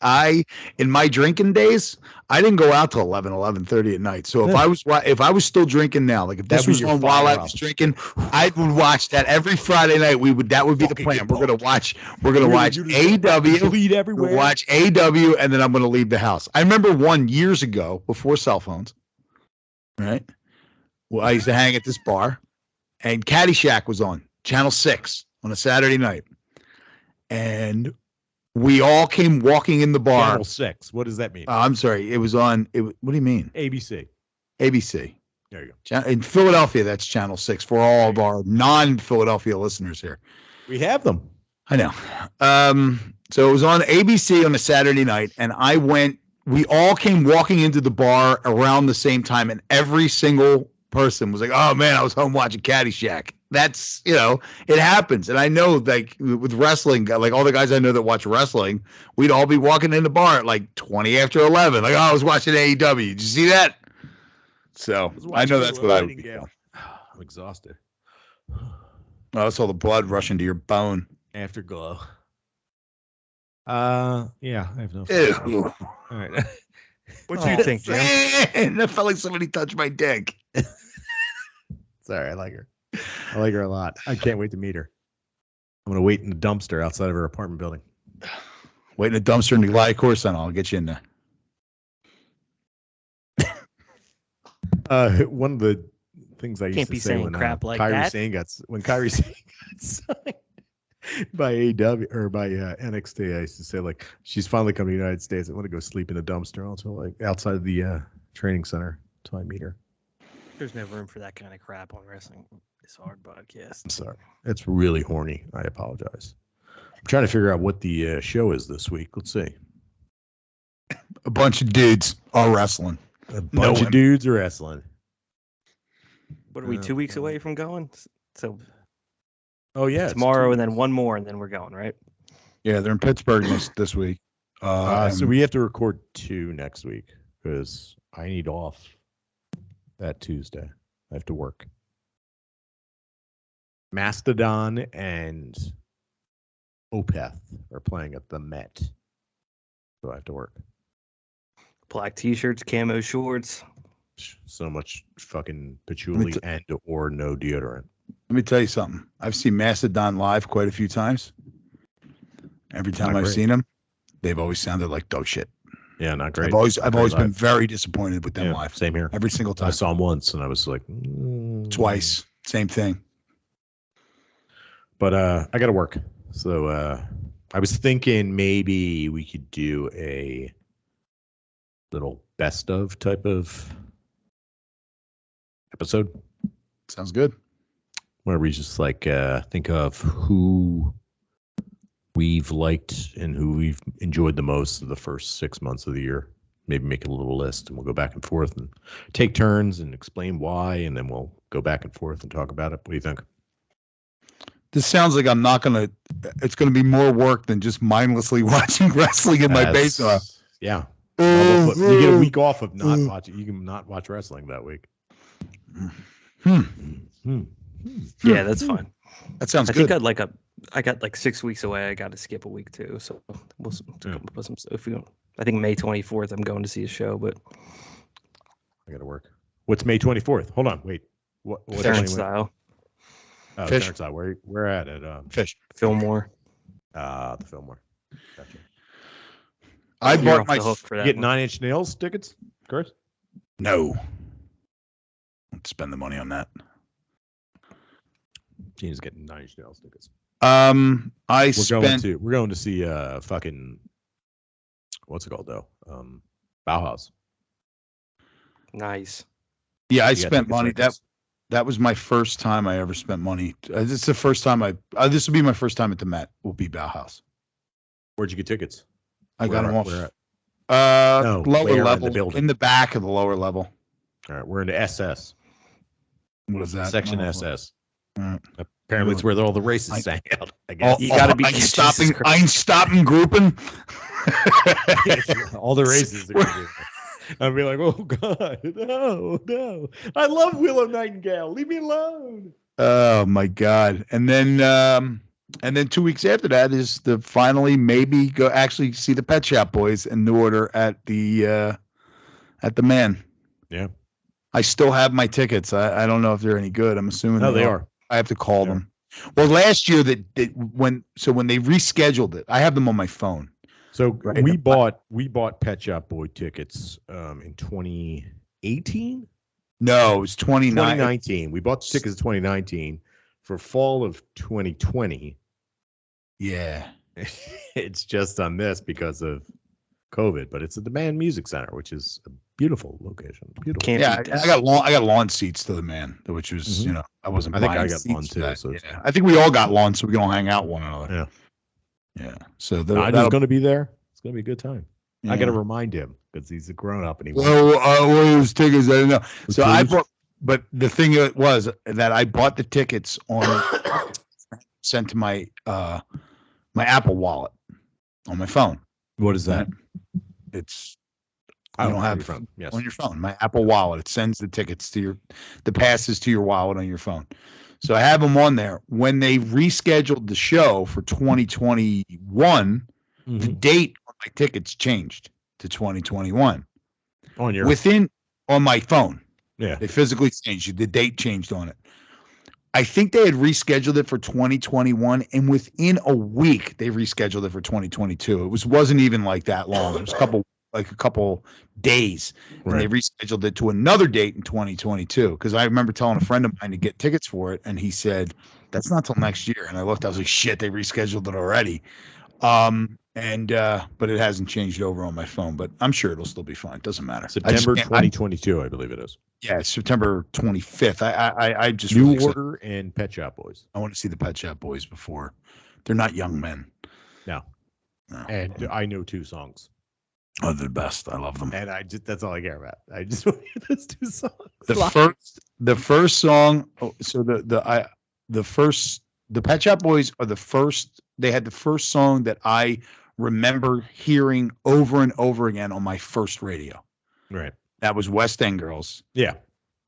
In my drinking days, I didn't go out till 11:30 at night. So if I was still drinking now, like if this was on while I was drinking, I would watch that every Friday night. That would be the plan. We're gonna watch AEW. Bleed everywhere. We'll watch AEW, and then I'm gonna leave the house. I remember years ago before cell phones. Right. Well, I used to hang at this bar, and Caddyshack was on Channel 6 on a Saturday night, and we all came walking in the bar. Channel 6. What does that mean? I'm sorry. It was on. What do you mean? ABC. ABC. There you go. In Philadelphia, that's Channel 6 for all of our non-Philadelphia listeners here. We have them. I know. So it was on ABC on a Saturday night, and we all came walking into the bar around the same time, and every single person was like, oh man, I was home watching Caddyshack. That's, it happens. And I know, like, with wrestling, like all the guys I know that watch wrestling, we'd all be walking in the bar at like 20 after 11. Like, oh, I was watching AEW. Did you see that? So I know that's what I would be. I'm exhausted. I saw the blood rush into your bone. Afterglow. Yeah, I have no. Ew. All right. What do you think, Jim? Man, that felt like somebody touched my dick. Sorry, I like her. I like her a lot. I can't wait to meet her. I'm going to wait in the dumpster outside of her apartment building. Wait in the dumpster in the glide course, and I'll get you in there. One of the things I used Can't to be say saying when crap like Kairi that. Sane got signed by AEW or by NXT, I used to say, like, she's finally coming to the United States. I want to go sleep in a dumpster until, like, outside of the training center until I meet her. There's no room for that kind of crap on Wrestling Is Hard podcast. I'm sorry. It's really horny. I apologize. I'm trying to figure out what the show is this week. Let's see. A bunch of dudes are wrestling. A bunch of dudes are wrestling. What are we, 2 weeks away from going? So Oh, yeah. tomorrow and then one more and then we're going, right? Yeah, they're in Pittsburgh this week. So we have to record 2 next week because I need off that Tuesday. I have to work. Mastodon and Opeth are playing at the Met. So I have to work. Black t-shirts, camo shorts. So much fucking patchouli and or no deodorant. Let me tell you something. I've seen Mastodon live quite a few times. Every time I've seen them, they've always sounded like dog shit. Yeah, not great. I've always been very disappointed with them live. Same here. Every single time. I saw them once and I was like, twice. Same thing. But I got to work. So I was thinking maybe we could do a little best of type of episode. Sounds good. Where we just like think of who we've liked and who we've enjoyed the most of the first 6 months of the year. Maybe make a little list and we'll go back and forth and take turns and explain why, and then we'll go back and forth and talk about it. What do you think? This sounds like it's going to be more work than just mindlessly watching wrestling in my basement. Yeah. You get a week off of not watching. You can not watch wrestling that week. Yeah, that's fine. That sounds good. I think I got like 6 weeks away. I got to skip a week too. So we'll put some stuff. I think May 24th, I'm going to see a show, but I got to work. What's May 24th? Hold on. Wait. What's Style? Oh, Fish. Style. Where at Fish. Fillmore. The Fillmore. Gotcha. I bought my hook for that. Get 9 Inch Nails tickets, Chris? No. Let's spend the money on that. Gene's getting 9 Inch Nails tickets. We're going to see fucking what's it called though? Bauhaus. Nice. Yeah, I spent money. That was my first time I ever spent money. This is the first time this will be my first time at the Met. Will be Bauhaus. Where'd you get tickets? I got them off. Lower level, in the back of the lower level. All right, we're into SS. What is that? Section SS. Right. Apparently, it's where all the races hang out. I guess you got to be stopping grouping. All the races are gonna be. I'd be like, oh God, no! I love Willow Nightingale. Leave me alone. Oh my God! And then 2 weeks after that is the finally maybe go actually see the Pet Shop Boys in New Order at the Man. Yeah. I still have my tickets. I don't know if they're any good. I'm assuming they are. I have to call them. Well, last year when they rescheduled it, I have them on my phone. So we bought Pet Shop Boy tickets in 2018. No, it was 2019. We bought the tickets in 2019 for fall of 2020. Yeah. It's just on this because of COVID, but it's at the Man Music Center, which is a beautiful location. Beautiful. I got lawn seats to the Man, which was I wasn't. I think I got lawn too. So I think we all got lawn, so we can all hang out one another. Yeah. Yeah. So Nigel going to be there. It's going to be a good time. Yeah. I got to remind him because he's a grown up and he. Those tickets, I don't know. So I bought, but the thing was that I bought the tickets on sent to my my Apple Wallet on my phone. What is that? It's I don't have your phone. Yes, on your phone. My Apple Wallet. It sends the tickets to the passes to your wallet on your phone. So I have them on there. When they rescheduled the show for 2021, the date on my tickets changed to 2021. On your on my phone. Yeah. They physically changed it. The date changed on it. I think they had rescheduled it for 2021, and within a week they rescheduled it for 2022. It wasn't even like that long. It was a couple days, and they rescheduled it to another date in 2022. Because I remember telling a friend of mine to get tickets for it, and he said that's not till next year. And I looked, I was like, shit, they rescheduled it already. But it hasn't changed over on my phone. But I'm sure it'll still be fine. Doesn't matter. September 2022, I believe it is. Yeah, September 25th. I just New really Order and Pet Shop Boys. I want to see the Pet Shop Boys before. They're not young men. No. And I know 2 songs. Oh, they're the best. I love them. And that's all I care about. I just want to hear those 2 songs. The first song. So the Pet Shop Boys are the first. They had the first song that I remember hearing over and over again on my first radio. Right. That was West End Girls. Yeah.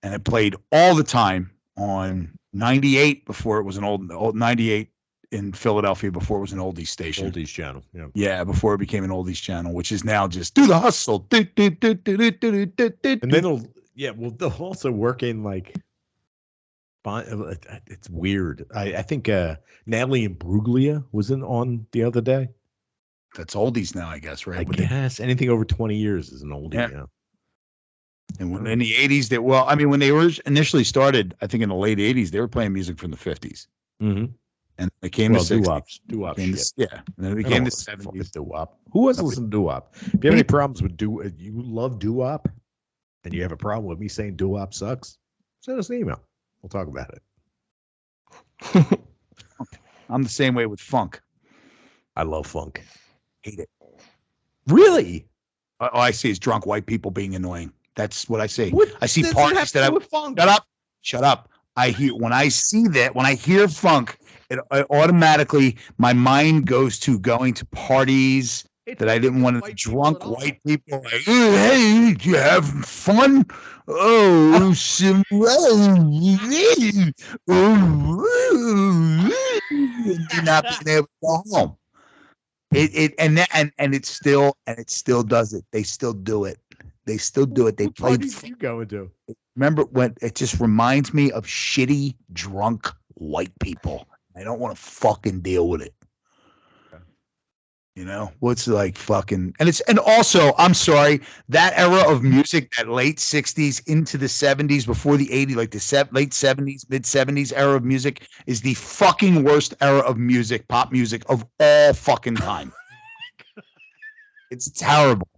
And it played all the time on 98 before it was an old 98 in Philadelphia before it was an oldies station. Oldies channel. Yeah. Yeah, before it became an oldies channel, which is now just do the hustle. And then they'll also work in like it's weird. I think Natalie Imbruglia was on the other day. That's oldies now, I guess, right? I guess anything over 20 years is an oldie. Yeah. And when in the 80s, when they were initially started, I think in the late 80s, they were playing music from the 50s. Mm-hmm. And it came to 60s. Doo-wop shit. Yeah. And then it became the 70s. Doo-wop. Who has listened to doo-wop? If you have any problems with you love doo-wop, and you have a problem with me saying doo-wop sucks, send us an email. We'll talk about it. I'm the same way with funk. I love funk. Hate it. Really? All I see is drunk white people being annoying. That's what I see. I see does it parties have that to do with funk? Shut up. When I hear funk, it automatically my mind goes to going to parties that I didn't want to. Drunk white people like, hey, you having fun? Oh, not being able to go home. It still does it. They still do it. They still do it. They play. What parties you going to? Remember when it just reminds me of shitty drunk white people. I don't want to fucking deal with it. You know, what's like fucking and also I'm sorry, that era of music, that late 60s into the 70s before the 80s, like the late 70s, mid 70s era of music is the fucking worst era of music, pop music of all fucking time. It's terrible.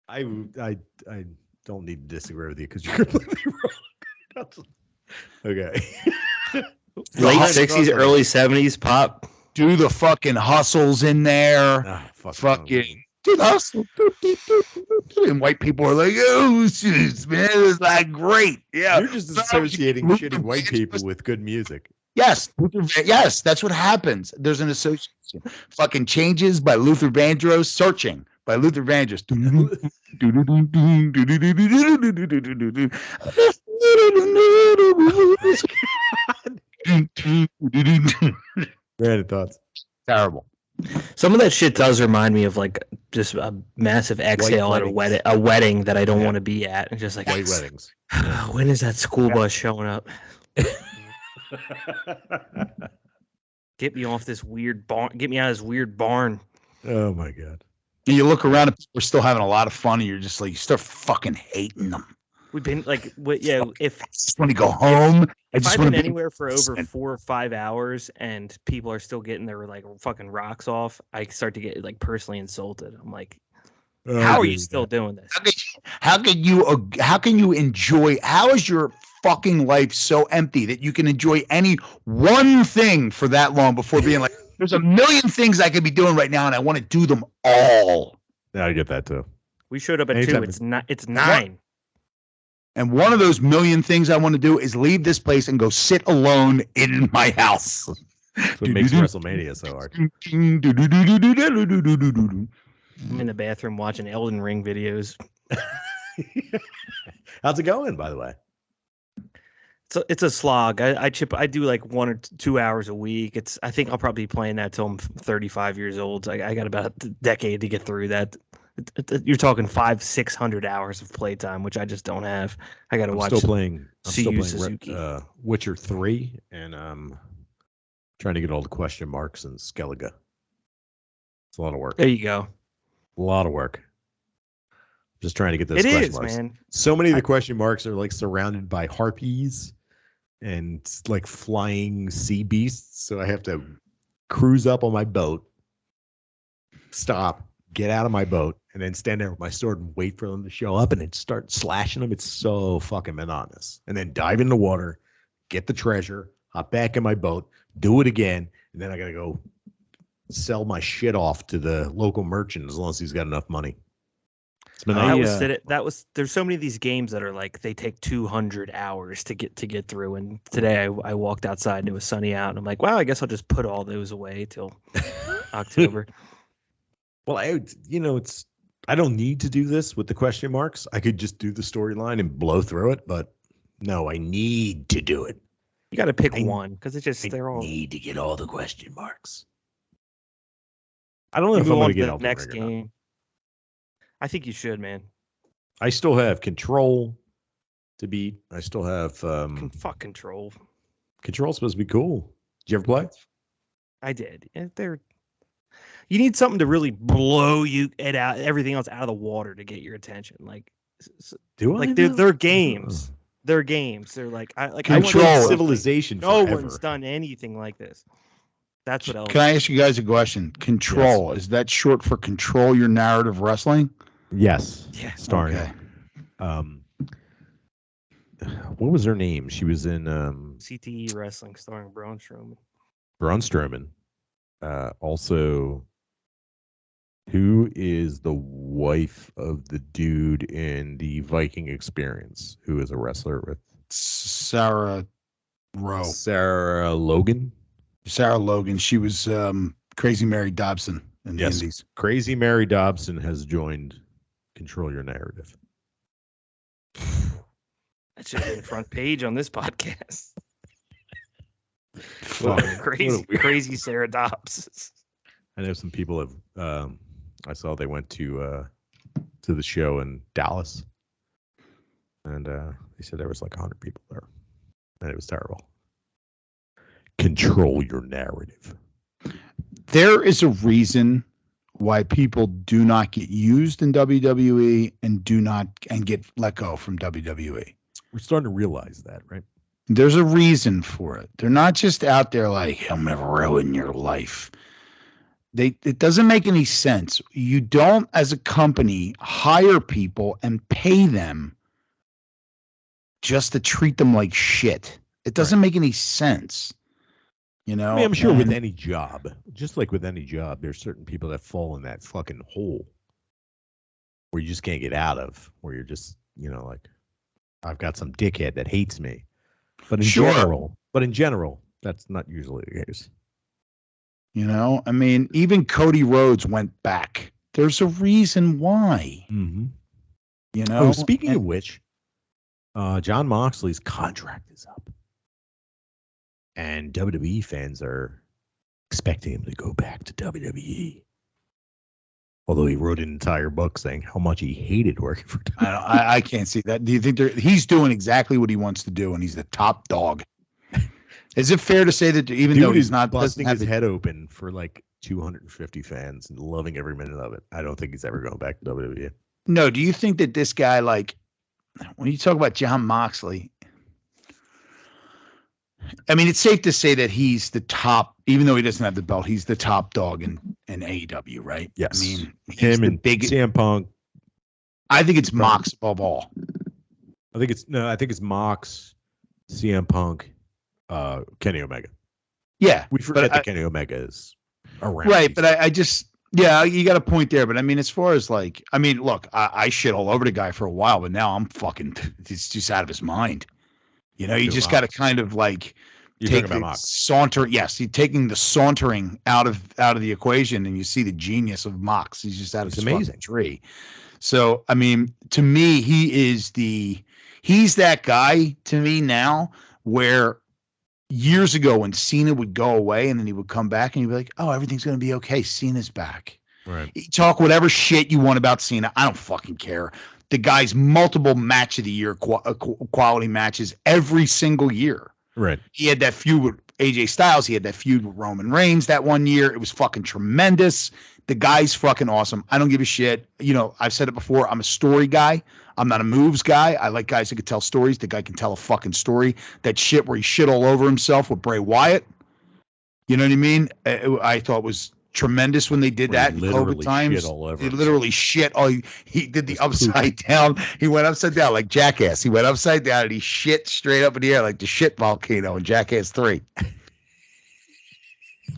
I don't need to disagree with you because you're completely wrong. Okay. Late 60s, early 70s pop. Do the fucking hustles in there. Fucking do the hustle. And white people are like, oh, shit, man, it's like great. Yeah. You're just associating shitty white people with good music. Yes. Yes. That's what happens. There's an association. Fucking Changes by Luther Vandross. Searching by Luther Vandross. Random thoughts. Terrible. Some of that shit does remind me of like just a massive exhale at a wedding that I don't want to be at, and just like white weddings. When is that school bus showing up? Get me off this weird barn. Get me out of this weird barn. Oh my god. And you look around and people are still having a lot of fun, and you're just like, you start fucking hating them. We've been like, if I just want to go home. If I've been anywhere for over 4 or 5 hours and people are still getting their like fucking rocks off, I start to get like personally insulted. I'm like, how are you still doing this? How can you enjoy? How is your fucking life so empty that you can enjoy any one thing for that long before being like, there's a million things I could be doing right now and I want to do them all. Yeah, I get that too. We showed up at 2. It's 9. And one of those million things I want to do is leave this place and go sit alone in my house. That's what makes WrestleMania so hard. I'm in the bathroom watching Elden Ring videos. How's it going, by the way? So it's a slog. I do like 1 or 2 hours a week. I think I'll probably be playing that till I'm 35 years old. I got about a decade to get through that. You're talking 500-600 hours of playtime, which I just don't have. I got to watch. I'm still playing Suzuki. Witcher 3, and trying to get all the question marks and Skellige. It's a lot of work. There you go. A lot of work. Just trying to get those It question is, marks. man. So many of the question marks are like surrounded by harpies and like flying sea beasts. So I have to cruise up on my boat, stop, get out of my boat, and then stand there with my sword and wait for them to show up and then start slashing them. It's so fucking monotonous. And then dive in the water, get the treasure, hop back in my boat, do it again, and then I got to go sell my shit off to the local merchant as long as he's got enough money. It's been there's so many of these games that are like they take 200 hours to get through. And today I walked outside and it was sunny out and I'm like, wow, I guess I'll just put all those away till October. Well, I don't need to do this with the question marks. I could just do the storyline and blow through it, but no, I need to do it. You got to pick one because they're all need to get all the question marks. I don't know if I'm going to get the next game. I think you should, man. I still have Control to beat. I still have fuck Control. Control's supposed to be cool. Did you ever play? I did. You need something to really blow everything else out of the water to get your attention. Like, they're games. They're games. They're like Control. I want Civilization. No one's done anything like this. That's what else. Can I ask you guys a question? Control, is that short for Control Your Narrative Wrestling? Yes. Yeah. Starring. Okay. What was her name? She was in CTE Wrestling, starring Braun Strowman. Braun Strowman. Also, who is the wife of the dude in the Viking Experience? Who is a wrestler with Sarah Rowe? Sarah Logan. Sarah Logan. She was Crazy Mary Dobson in the Indies. Crazy Mary Dobson has joined Control Your Narrative. That should have been front page on this podcast. Crazy Sarah Dobbs. I know some people have. I saw they went to the show in Dallas, and they said there was like 100 people there, and it was terrible. Control your narrative. There is a reason why people do not get used in WWE and get let go from WWE. We're starting to realize that, right? There's a reason for it. They're not just out there like, I'm gonna ruin your life. It doesn't make any sense. You don't, as a company, hire people and pay them just to treat them like shit. It doesn't make any sense. You know, I mean, I'm sure with any job, just like with any job, there's certain people that fall in that fucking hole where you just can't get out of, where you're just, like, I've got some dickhead that hates me. But in general, that's not usually the case. I mean, even Cody Rhodes went back. There's a reason why. Mm-hmm. Speaking of which, Jon Moxley's contract is up. And WWE fans are expecting him to go back to WWE. Although he wrote an entire book saying how much he hated working for WWE. I can't see that. Do you think he's doing exactly what he wants to do, and he's the top dog? Is it fair to say that even though he's not busting his head open for like 250 fans and loving every minute of it, I don't think he's ever going back to WWE. No, do you think that this guy, like, when you talk about Jon Moxley, I mean, it's safe to say that he's the top, even though he doesn't have the belt, he's the top dog in AEW, right? Yes. I mean, him and CM Punk. I think it's Mox above all. I think it's Mox, CM Punk, Kenny Omega. Yeah. We forget that Kenny Omega is around. Right, but I just, you got a point there. But I mean, as far as like, I mean, look, I shit all over the guy for a while, but now I'm fucking, he's just out of his mind. You just got to kind of like take the saunter. Yes, he's taking the sauntering out of the equation, and you see the genius of Mox. He's just out of his amazing tree. So, I mean, to me, he's that guy to me now where years ago when Cena would go away and then he would come back and he'd be like, oh, everything's going to be okay. Cena's back. Right. Talk whatever shit you want about Cena. I don't fucking care. The guy's multiple match of the year quality matches every single year. Right. He had that feud with AJ Styles. He had that feud with Roman Reigns that one year. It was fucking tremendous. The guy's fucking awesome. I don't give a shit. You know, I've said it before. I'm a story guy. I'm not a moves guy. I like guys that can tell stories. The guy can tell a fucking story. That shit where he shit all over himself with Bray Wyatt. You know what I mean? I thought it was tremendous when they did that in COVID times. He literally shit. Oh, he did the upside down. He went upside down like Jackass. He went upside down and he shit straight up in the air like the shit volcano in Jackass 3.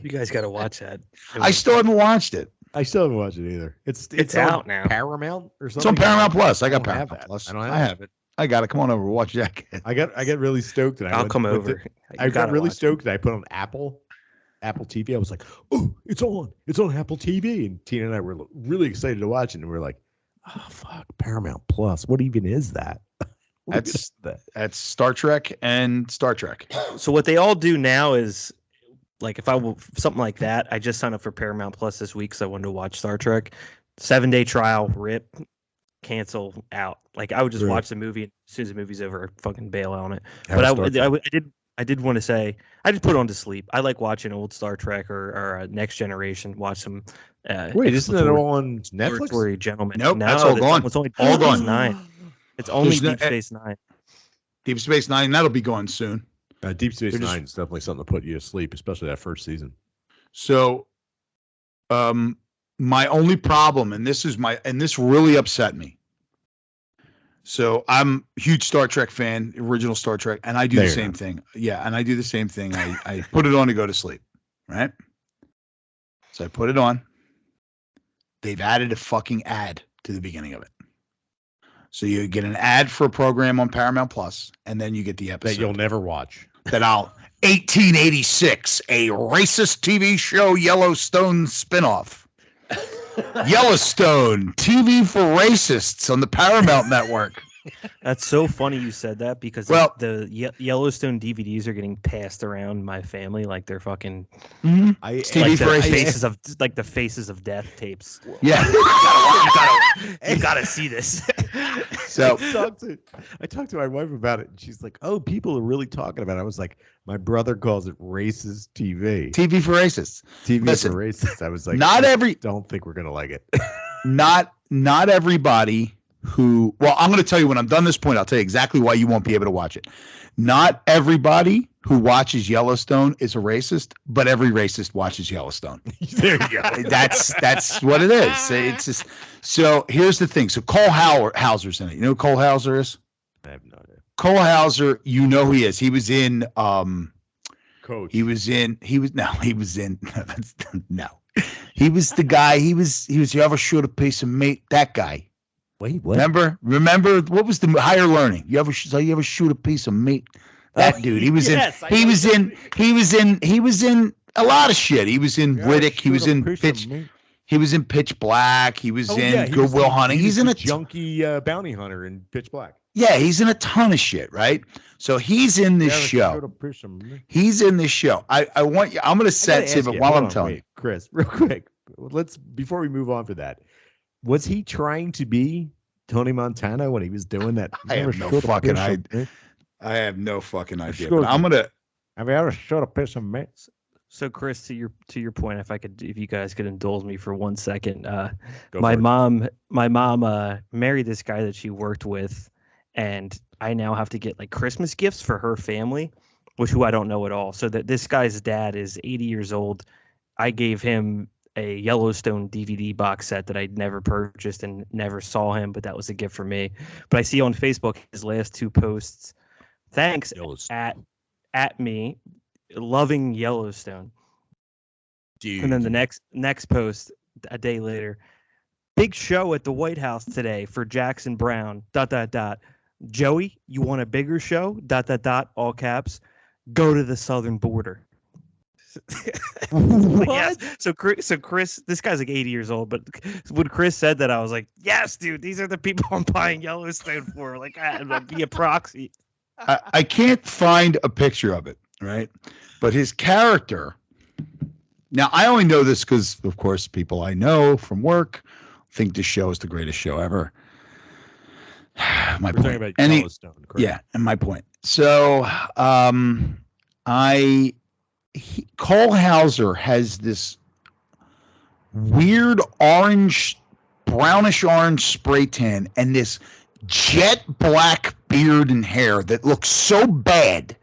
You guys got to watch that. I still haven't watched it. I still haven't watched it either. It's out now. Paramount or something. It's on Paramount Plus. I got don't have Paramount that. Plus. I have it. I got it. Come on over. We'll watch Jackass. I get really stoked and I'll come over. I got really stoked and I put on Apple TV. I was like, oh, it's on Apple TV. And Tina and I were really excited to watch it. And we were like, oh, fuck, Paramount Plus. What even is that? That's Star Trek and Star Trek. So what they all do now is, like, if I will something like that, I just signed up for Paramount Plus this week because I wanted to watch Star Trek. 7-day trial, rip, cancel, out. Like, I would just watch the movie. As soon as the movie's over, I'd fucking bail on it. But I did want to say, I just put it on to sleep. I like watching old Star Trek or Next Generation. Watch some. Wait, isn't it all on Netflix? Exploratory Gentlemen. Nope, that's all gone. It's only all Deep gone. Space Nine. It's only Deep Space Nine. Deep Space Nine. That'll be going soon. Deep Space Nine is definitely something to put you to sleep, especially that first season. So, my only problem, and this really upset me. So I'm a huge Star Trek fan, original Star Trek, and I do the same thing. Yeah, and I do the same thing. I put it on to go to sleep, right? So I put it on. They've added a fucking ad to the beginning of it. So you get an ad for a program on Paramount Plus, and then you get the episode. That you'll never watch. 1886, a racist TV show Yellowstone spinoff. Yellowstone, TV for racists on the Paramount Network. That's so funny you said that because the Yellowstone DVDs are getting passed around my family like they're fucking the faces of death tapes. Yeah, you gotta see this. So I talked to my wife about it, and she's like, "Oh, people are really talking about it." I was like, "My brother calls it racist TV. TV for racists. Listen, for racists." I was like, don't think we're gonna like it." Not everybody. I'm going to tell you when I'm done this point, I'll tell you exactly why you won't be able to watch it. Not everybody who watches Yellowstone is a racist, but every racist watches Yellowstone. There you go. That's what it is. It's just, so here's the thing. So Cole Hauser's in it. You know who Cole Hauser is? I have no idea. Cole Hauser, you know who he is. He was in Coach. He was the guy. He was you ever shoot a piece of meat? That guy. Wait, what? Remember what was the Higher Learning? You ever shoot a piece of meat? That dude. He was in a lot of shit. He was in Riddick. He was in Pitch Black. He was in Good Will Hunting. He's in a junkie bounty hunter in Pitch Black. Yeah, he's in a ton of shit, right? So he's in this show. He's in this show. I want you. I'm going to set it, but while I'm telling you, Chris, real quick, before we move on for that. Was he trying to be Tony Montana when he was doing that? I have no fucking idea. But I'm gonna. Have you ever shot a piece of meat? So, Chris, to your point, if you guys could indulge me for 1 second, my mom married this guy that she worked with, and I now have to get like Christmas gifts for her family, who I don't know at all. So that this guy's dad is 80 years old. I gave him a Yellowstone DVD box set that I'd never purchased and never saw him, but that was a gift for me. But I see on Facebook his last two posts. Thanks at me, loving Yellowstone. Dude. And then the next post a day later, big show at the White House today for Jackson Brown. ... Joey, you want a bigger show? ... All caps. Go to the southern border. What? Yes. So Chris, this guy's like 80 years old, but when Chris said that, I was like, yes, dude, these are the people I'm buying Yellowstone for. Like, I'd be a proxy. I can't find a picture of it, right? But his character Now, I only know this because, of course, people I know from work think this show is the greatest show ever. We're talking about Yellowstone, correct? Yeah, and my point. So, Cole Hauser has this weird brownish orange spray tan and this jet black beard and hair that looks so bad.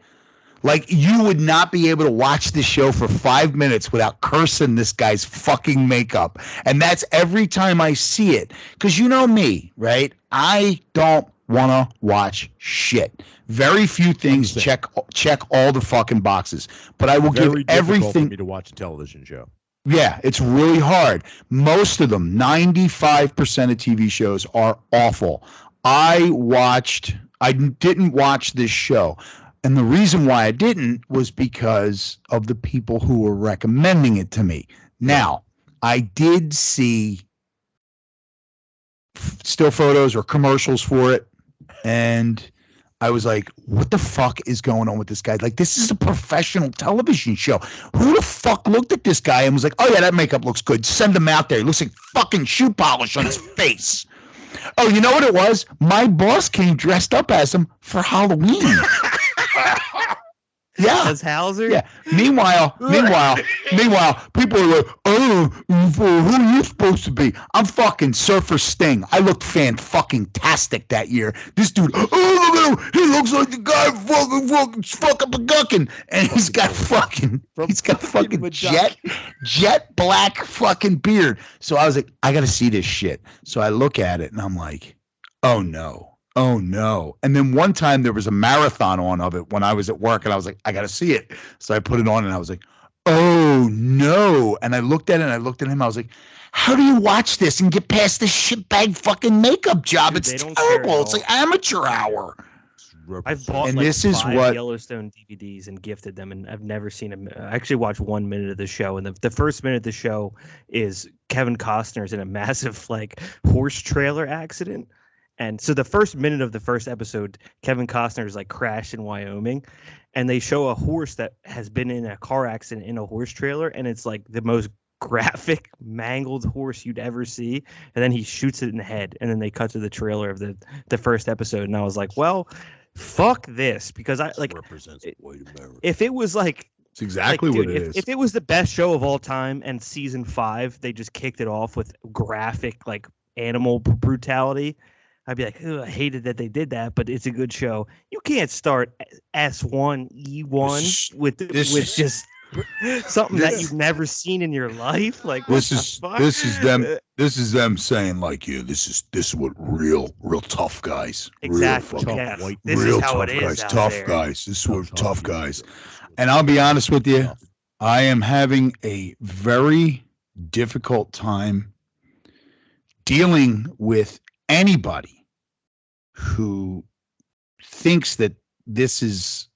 Like, you would not be able to watch this show for 5 minutes without cursing this guy's fucking makeup. And that's every time I see it. Because you know me, right? I don't want to watch shit. Very few things check all the fucking boxes. But I will give everything. For me to watch a television show. Yeah, it's really hard. Most of them, 95% of TV shows are awful. I didn't watch this show. And the reason why I didn't was because of the people who were recommending it to me. Now, I did see still photos or commercials for it, and I was like, what the fuck is going on with this guy? Like, this is a professional television show. Who the fuck looked at this guy and was like, oh, yeah, that makeup looks good. Send him out there. He looks like fucking shoe polish on his face. Oh, you know what it was? My boss came dressed up as him for Halloween. Yeah. As Hauser? Yeah. Meanwhile, people are like, oh, who are you supposed to be? I'm fucking Surfer Sting. I looked fan-fucking-tastic that year. This dude, oh, look at him. He looks like the guy fucking McGuckin. And he's got fucking jet black fucking beard. So I was like, I got to see this shit. So I look at it, and I'm like, oh, no. Oh, no. And then one time there was a marathon on of it when I was at work, and I was like, I got to see it. So I put it on, and I was like, oh, no. And I looked at it, and I looked at him. I was like, how do you watch this and get past this shitbag fucking makeup job? Dude, it's terrible. It's like amateur hour. I've bought five Yellowstone DVDs and gifted them, and I've never seen them. I actually watched 1 minute of the show, and the first minute of the show is Kevin Costner's in a massive horse trailer accident. And so the first minute of the first episode, Kevin Costner is crashed in Wyoming, and they show a horse that has been in a car accident in a horse trailer, and it's the most graphic, mangled horse you'd ever see. And then he shoots it in the head, and then they cut to the trailer of the first episode, and I was like, well, fuck this, because represents white America. If it was it's exactly what it is. If it was the best show of all time and season 5, they just kicked it off with graphic animal brutality, I'd be like, I hated that they did that, but it's a good show. You can't start S1, E1 with just something that you've never seen in your life. This is them saying this is what real tough guys. Exactly. This is how it is. Tough guys. This is what tough guys. And I'll be honest with you, I am having a very difficult time dealing with anybody who thinks that this is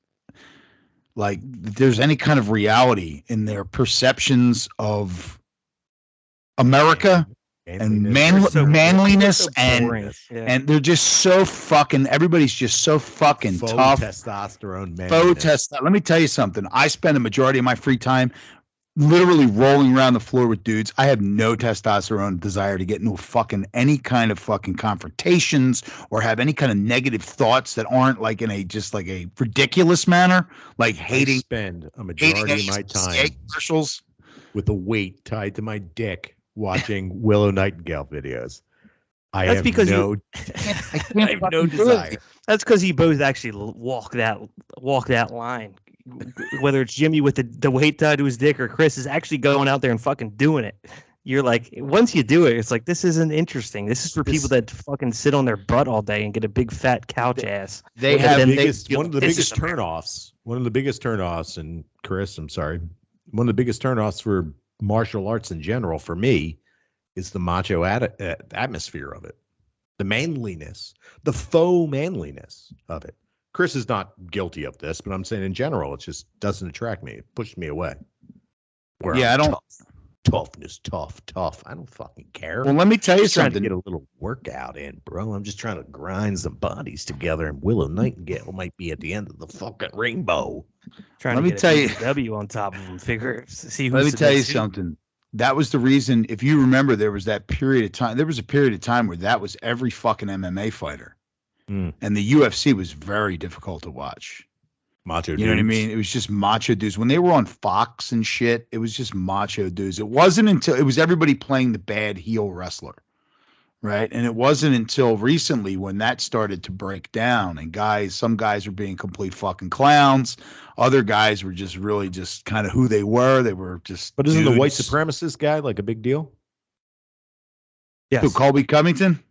there's any kind of reality in their perceptions of America and manliness and they're just so fucking, everybody's just so fucking tough. Testosterone, Let me tell you something. I spend a majority of my free time literally rolling around the floor with dudes. I have no testosterone desire to get into any kind of fucking confrontations or have any kind of negative thoughts that aren't in a ridiculous manner, hating. I spend a majority of my time commercials with a weight tied to my dick watching Willow Nightingale videos. I have no desire. That's because you both actually walk that line. Whether it's Jimmy with the weight tied to his dick or Chris is actually going out there and fucking doing it. You're once you do it, it's this isn't interesting. This is for people that fucking sit on their butt all day and get a big fat couch ass. They have one of the biggest turnoffs. One of the biggest turnoffs, and Chris, I'm sorry, one of the biggest turnoffs for martial arts in general for me is the macho atmosphere of it, the manliness, the faux manliness of it. Chris is not guilty of this, but I'm saying in general, it just doesn't attract me. It pushes me away. I don't. toughness, tough. I don't fucking care. Well, let me tell you Just trying to something. get a little workout in, bro. I'm just trying to grind some bodies together, and Willow Nightingale might be at the end of the fucking rainbow. Trying Let to me get tell a you- BBW on top of him. Figure see who. Let me tell you submits who. something. That was the reason. If you remember, there was that period of time. There was a period of time where that was every fucking MMA fighter, and the UFC was very difficult to watch. Macho You know what I mean? It was just macho dudes. When they were on Fox and shit, it was just macho dudes. It wasn't until it was everybody playing the bad heel wrestler, right? And it wasn't until recently when that started to break down and some guys were being complete fucking clowns. Other guys were just really just kind of who they were. They were just. But isn't the white dudes. supremacist guy like a big deal? Yes. Who, Colby Covington?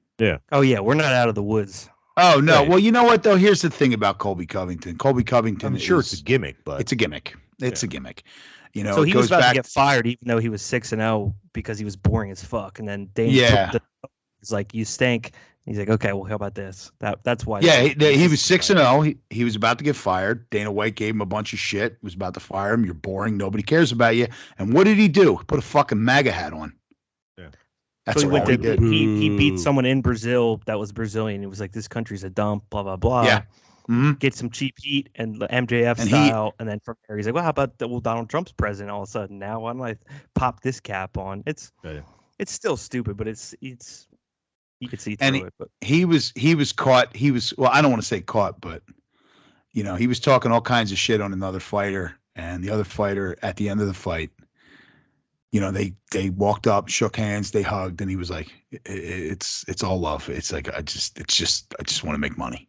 Oh yeah, we're not out of the woods. Oh no. Right. Well, you know what though? Here's the thing about Colby Covington. Colby Covington. I'm sure it's a gimmick, but It's a gimmick. It's Yeah. a gimmick. You know, So it he goes was about back. to get fired, even though he was 6-0 because he was boring as fuck. And then Dane Yeah. was like, "You stink." He's like, "Okay, well, how about this?" That's why. Yeah, he was 6-0. He was about to get fired. Dana White gave him a bunch of shit. Was about to fire him. You're boring. Nobody cares about you. And what did he do? Put a fucking MAGA hat on. Yeah. That's So he all went he to did. he beat Boo. someone in Brazil that was Brazilian. He was like, "This country's a dump." Blah blah blah. Yeah. Mhm. Get some cheap heat and the MJF And style, and then from there he's like, "Well, how about Donald Trump's president all of a sudden? Now why don't I pop this cap on?" It's still stupid, but it's you can see through And it. But he was caught. Well, I don't want to say caught, but you know, he was talking all kinds of shit on another fighter, and the other fighter at the end of the fight, you know, they walked up, shook hands, they hugged, and he was like, "It's all love. It's like I just want to make money."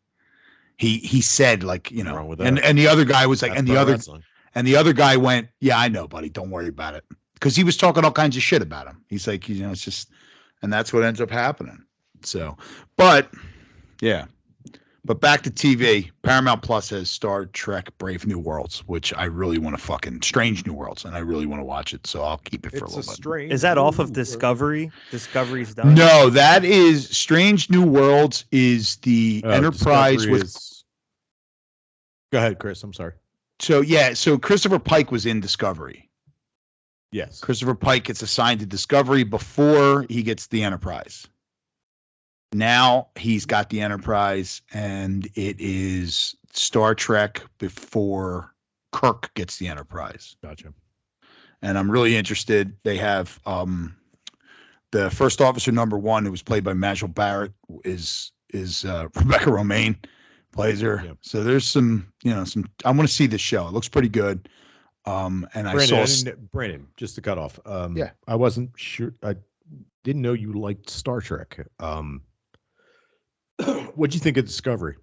He said, like, you know, Wrong with and that. the other guy was like, That's and the pro other wrestling. and the other guy went, "Yeah, I know, buddy. Don't worry about it," because he was talking all kinds of shit about him. He's like, you know, it's just, and that's what ends up happening. So, but yeah. But back to TV, Paramount Plus has Star Trek Brave New Worlds, which I really want to Strange New Worlds, and I really want to watch it. So I'll keep it for a It's little bit. strange. is that off of Ooh. Discovery? Discovery's done. No, that is Strange New Worlds is the Enterprise Discovery with. is- Go ahead, Chris. I'm sorry. So yeah, so Christopher Pike was in Discovery. Yes. Christopher Pike gets assigned to Discovery before he gets the Enterprise. Now he's got the Enterprise, and it is Star Trek before Kirk gets the Enterprise. Gotcha. And I'm really interested. They have the first officer number 1, who was played by Majel Barrett, is Rebecca Romaine plays her. Yep. So there's some. I want to see this show. It looks pretty good. And Brandon, just to cut off. Yeah. I wasn't sure. I didn't know you liked Star Trek. What'd you think of Discovery?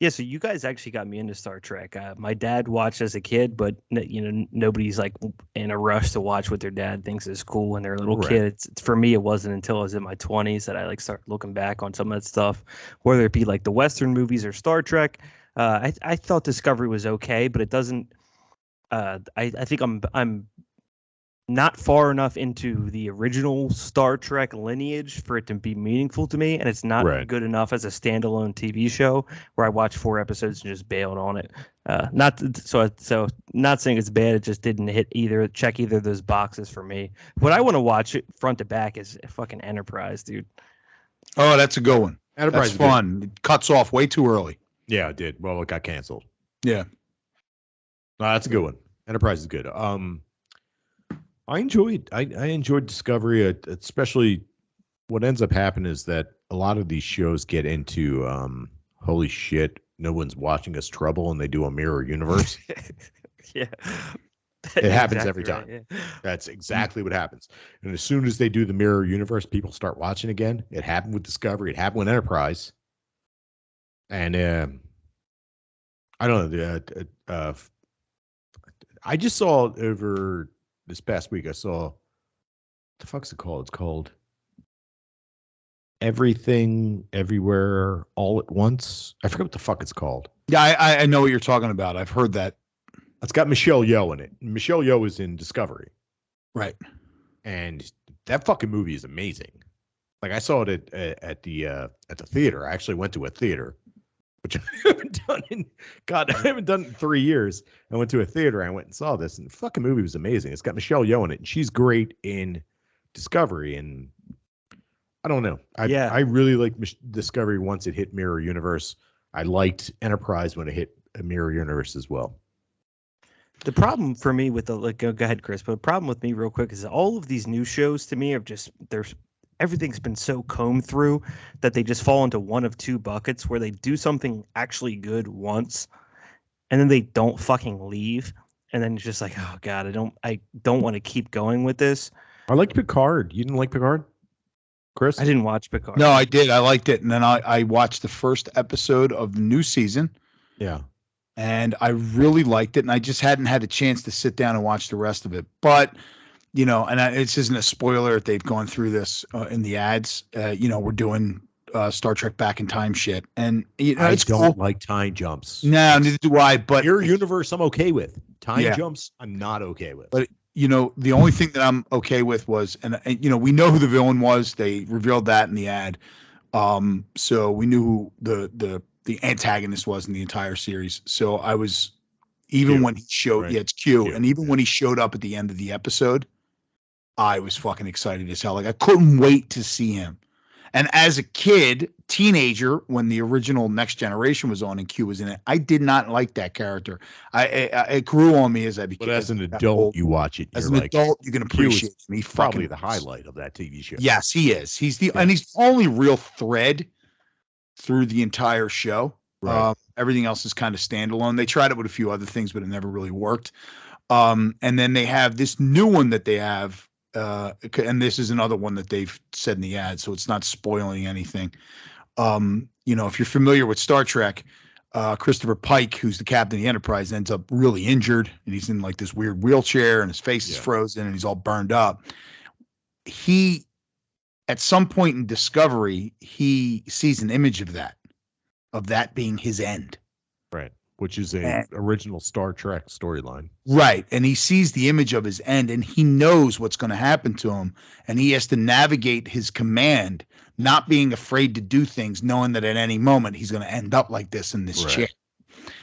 Yeah, so you guys actually got me into Star Trek. My dad watched as a kid, but nobody's like in a rush to watch what their dad thinks is cool when they're a little Right. kid. It's for me, it wasn't until I was in my 20s that I like start looking back on some of that stuff, whether it be like the Western movies or Star Trek. I thought Discovery was okay, but it doesn't. I think I'm not far enough into the original Star Trek lineage for it to be meaningful to me, and it's not Right. good enough as a standalone TV show where I watched 4 episodes and just bailed on it. Not saying it's bad, it just didn't check either of those boxes for me. What I want to watch front to back is fucking Enterprise, dude. Oh, that's a good one. Enterprise That's is good. fun. It cuts off way too early. Yeah, it did. Well, it got canceled. Yeah. No, that's a good one. Enterprise is good. I enjoyed Discovery, especially what ends up happening is that a lot of these shows get into holy shit, no one's watching us trouble, and they do a mirror universe. Yeah. It happens Exactly every right, time. yeah. That's exactly what happens. And as soon as they do the mirror universe, people start watching again. It happened with Discovery. It happened with Enterprise. And I don't know. I just saw over this past week. I saw what the fuck's it called? It's called Everything, Everywhere, All at Once. I forget what the fuck it's called. Yeah, I know what you're talking about. I've heard that. It's got Michelle Yeoh in it. Michelle Yeoh is in Discovery. Right. And that fucking movie is amazing. Like I saw it at the theater. I actually went to a theater which I haven't done in 3 years. I went to a theater. I went and saw this, and the fucking movie was amazing. It's got Michelle Yeoh in it, and she's great in Discovery. And I don't know. I really liked Discovery once it hit Mirror Universe. I liked Enterprise when it hit a Mirror Universe as well. The problem for me with the go ahead, Chris. But the problem with me, real quick, is all of these new shows to me are just everything's been so combed through that they just fall into one of two buckets where they do something actually good once, and then they don't fucking leave, and then it's just like, oh god, I don't want to keep going with this. I liked Picard. You didn't like Picard, Chris? I didn't watch Picard. No, I did. I liked it, and then I watched the first episode of the new season. Yeah. And I really liked it, and I just hadn't had a chance to sit down and watch the rest of it. But, this isn't a spoiler if they've gone through this in the ads. We're doing Star Trek Back in Time shit. And, I it's don't cool. like time jumps. No, neither do I. But Mirror Universe, I'm okay with. Time jumps, I'm not okay with. But, the only thing that I'm okay with was, and we know who the villain was. They revealed that in the ad. So we knew who the antagonist was in the entire series. So I was, even when he showed, right. It's Q. And even when he showed up at the end of the episode, I was fucking excited as hell. Like I couldn't wait to see him. And as a kid, teenager, when the original Next Generation was on and Q was in it, I did not like that character. It grew on me as I became. But as an adult, you watch it. As an adult, you can appreciate him. He's probably the highlight of that TV show. Yes, he is. He's the only real thread through the entire show. Right. Everything else is kind of standalone. They tried it with a few other things, but it never really worked. And then they have this new one that they have, and this is another one that they've said in the ad, so it's not spoiling anything. If you're familiar with Star Trek, Christopher Pike, who's the captain of the Enterprise, ends up really injured, and he's in like this weird wheelchair, and his face is frozen, and he's all burned up. At some point in Discovery, he sees an image of that being his end. Right. Which is original Star Trek storyline. Right. And he sees the image of his end, and he knows what's going to happen to him. And he has to navigate his command, not being afraid to do things, knowing that at any moment he's going to end up like this in this chair.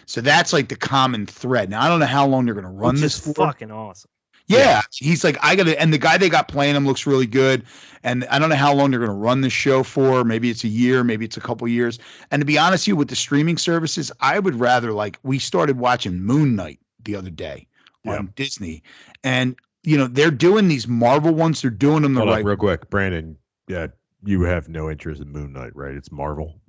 So that's like the common thread. Now, I don't know how long they're going to run this for. Fucking awesome. Yeah, he's like, and the guy they got playing him looks really good. And I don't know how long they're going to run this show for. Maybe it's a year, maybe it's a couple years. And to be honest with you, with the streaming services, I would rather we started watching Moon Knight the other day on Disney. And, they're doing these Marvel ones. They're doing them Hold on, real quick. Brandon, you have no interest in Moon Knight, right? It's Marvel.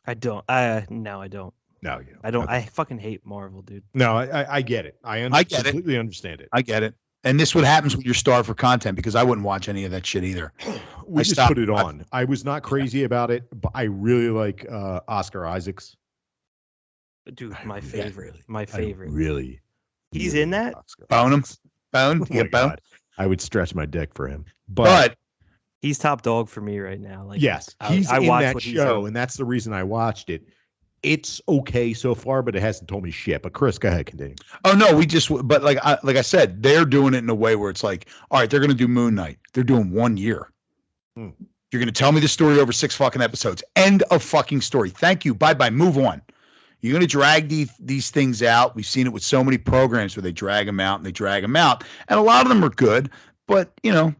I don't. No, I don't. No, I don't. Okay. I fucking hate Marvel, dude. No, I get it. I completely understand it. I get it. And this what happens when you're starved for content, because I wouldn't watch any of that shit either. We just put it on. I was not crazy about it, but I really like Oscar Isaacs. Dude, my favorite. My favorite. Really? He's in that? Bone him. Bone? Oh bone? I would stretch my dick for him. But he's top dog for me right now. Like, yes, he's in that show, and that's the reason I watched it. It's okay so far, but it hasn't told me shit. But Chris, go ahead, continue. Oh no, but like I said, they're doing it in a way where it's like, all right, they're going to do Moon Knight. They're doing 1 year. You're going to tell me the story over 6 fucking episodes. End of fucking story. Thank you. Bye bye. Move on. You're going to drag these things out. We've seen it with so many programs where they drag them out and they drag them out, and a lot of them are good. But,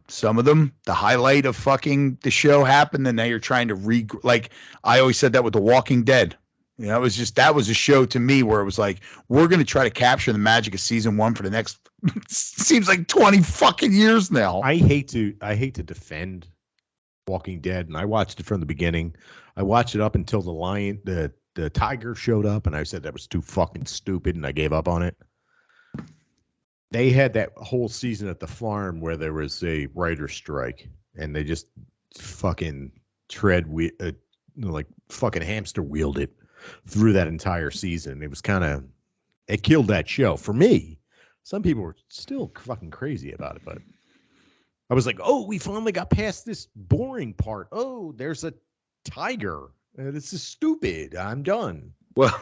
some of them, the highlight of fucking the show happened, and now you're trying to like I always said that with The Walking Dead. That was a show to me where it was like, we're going to try to capture the magic of season 1 for the next, seems like 20 fucking years now. I hate to defend Walking Dead, and I watched it from the beginning. I watched it up until the tiger showed up, and I said that was too fucking stupid, and I gave up on it. They had that whole season at the farm where there was a writer's strike, and they just fucking fucking hamster wheeled it through that entire season. It was it killed that show for me. Some people were still fucking crazy about it, but I was like, oh, we finally got past this boring part. Oh, there's a tiger. This is stupid. I'm done. Well,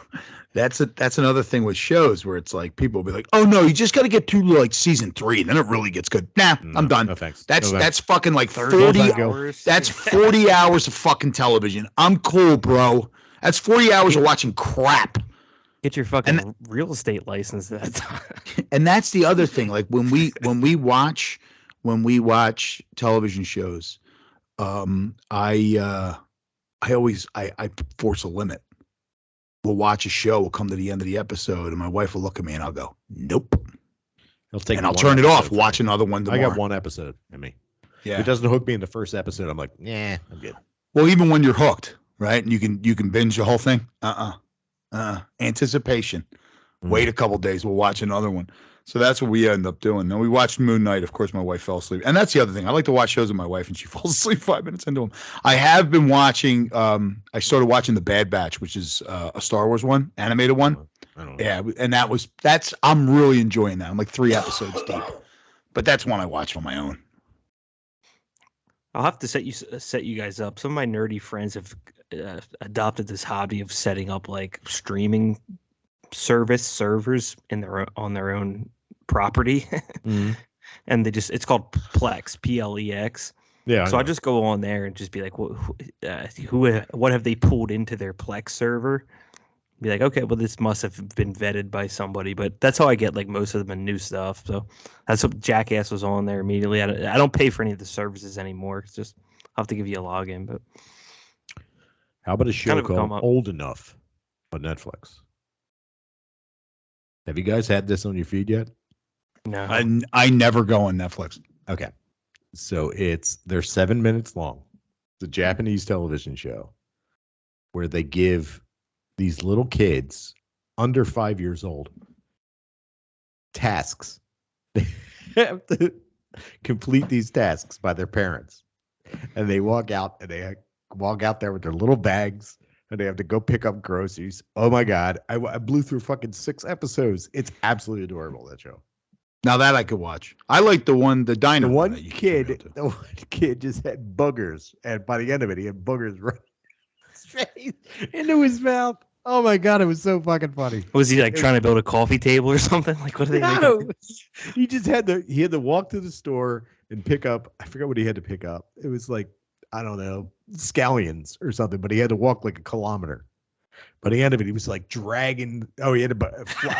that's another thing with shows where it's like people will be like, oh no, you just got to get to like season 3 and then it really gets good. Nah, I'm done. No thanks. That's fucking like 40 hours. That's 40 hours of fucking television. I'm cool, bro. That's 40 hours of watching crap. Get your fucking real estate license that time. And that's the other thing. Like when we watch television shows, I force a limit. We'll watch a show, we'll come to the end of the episode, and my wife will look at me and I'll go, nope. I'll turn it off, watch another one tomorrow. I got one episode in me. Yeah. If it doesn't hook me in the first episode, I'm like, nah, I'm good. Well, even when you're hooked, right? And you can binge the whole thing. Anticipation. Wait a couple days, we'll watch another one. So that's what we end up doing. Then we watched Moon Knight. Of course, my wife fell asleep. And that's the other thing. I like to watch shows with my wife, and she falls asleep 5 minutes into them. I have been watching, I started watching The Bad Batch, which is a Star Wars one, animated one. I don't know. Yeah, and I'm really enjoying that. I'm like 3 episodes deep. But that's one I watch on my own. I'll have to set you guys up. Some of my nerdy friends have adopted this hobby of setting up like streaming servers on their own property. And it's called Plex, Plex. Yeah. So I just go on there and just be like, what have they pulled into their Plex server? Be like, okay, well, this must have been vetted by somebody. But that's how I get like most of the new stuff. So that's what Jackass was on there immediately. I don't pay for any of the services anymore. It's just I'll have to give you a login. But how about a show called Old Enough on Netflix? Have you guys had this on your feed yet? No. I never go on Netflix. Okay. So they're 7 minutes long. It's a Japanese television show where they give these little kids under 5 years old tasks. They have to complete these tasks by their parents. And they walk out there with their little bags. And they have to go pick up groceries. Oh my God. I blew through fucking 6 episodes. It's absolutely adorable, that show. Now that I could watch. I like the diner. The one kid just had boogers. And by the end of it, he had boogers running straight into his mouth. Oh my God. It was so fucking funny. Was he like trying to build a coffee table or something? Like, what are they making? He just had to walk to the store and pick up. I forgot what he had to pick up. It was like, I don't know, scallions or something, but he had to walk like a kilometer. By the end of it, he was like dragging. Oh, he had to buy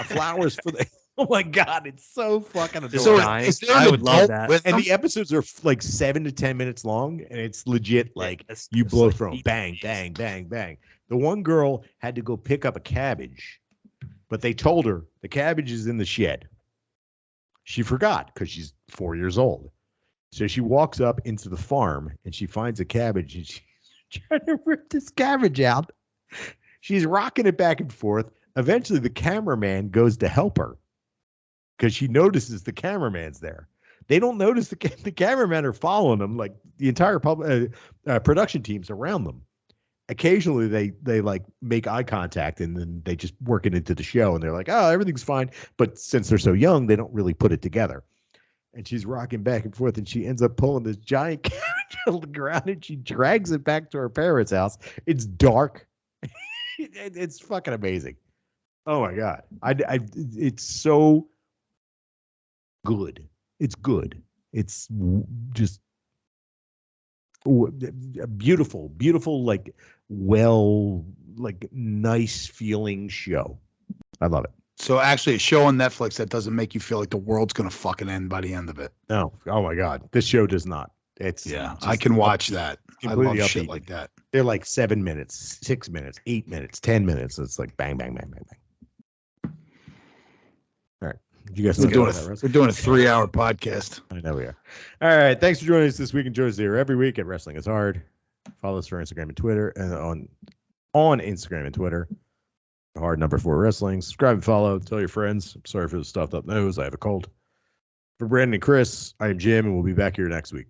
flowers for the. Oh my God, it's so fucking adorable. I would love that. And the episodes are like 7 to 10 minutes long, and it's legit like you blow through them. Bang, bang, bang, bang. The one girl had to go pick up a cabbage, but they told her the cabbage is in the shed. She forgot because she's 4 years old. So she walks up into the farm and she finds a cabbage and she's trying to rip this cabbage out. She's rocking it back and forth. Eventually, the cameraman goes to help her because she notices the cameraman's there. They don't notice the cameramen are following them, like the entire production team's around them. Occasionally, they like make eye contact and then they just work it into the show and they're like, oh, everything's fine. But since they're so young, they don't really put it together. And she's rocking back and forth, and she ends up pulling this giant cabbage out of the ground, and she drags it back to her parents' house. It's dark. It's fucking amazing. Oh my God! It's so good. It's good. It's just beautiful, like nice feeling show. I love it. So actually a show on Netflix that doesn't make you feel like the world's going to fucking end by the end of it. No. Oh my God. This show does not. I can watch that. I love shit like that. They're like 7 minutes, 6 minutes, 8 minutes, 10 minutes. It's like bang, bang, bang, bang, bang. All right. You guys we're doing a 3-hour podcast. I know we are. All right. Thanks for joining us this week. And join us here every week at Wrestling is Hard. Follow us for Instagram and Twitter and on Instagram and Twitter. Hard number 4 Wrestling. Subscribe and follow. Tell your friends. I'm sorry for the stuffed up nose. I have a cold. For Brandon and Chris, I am Jim, and we'll be back here next week.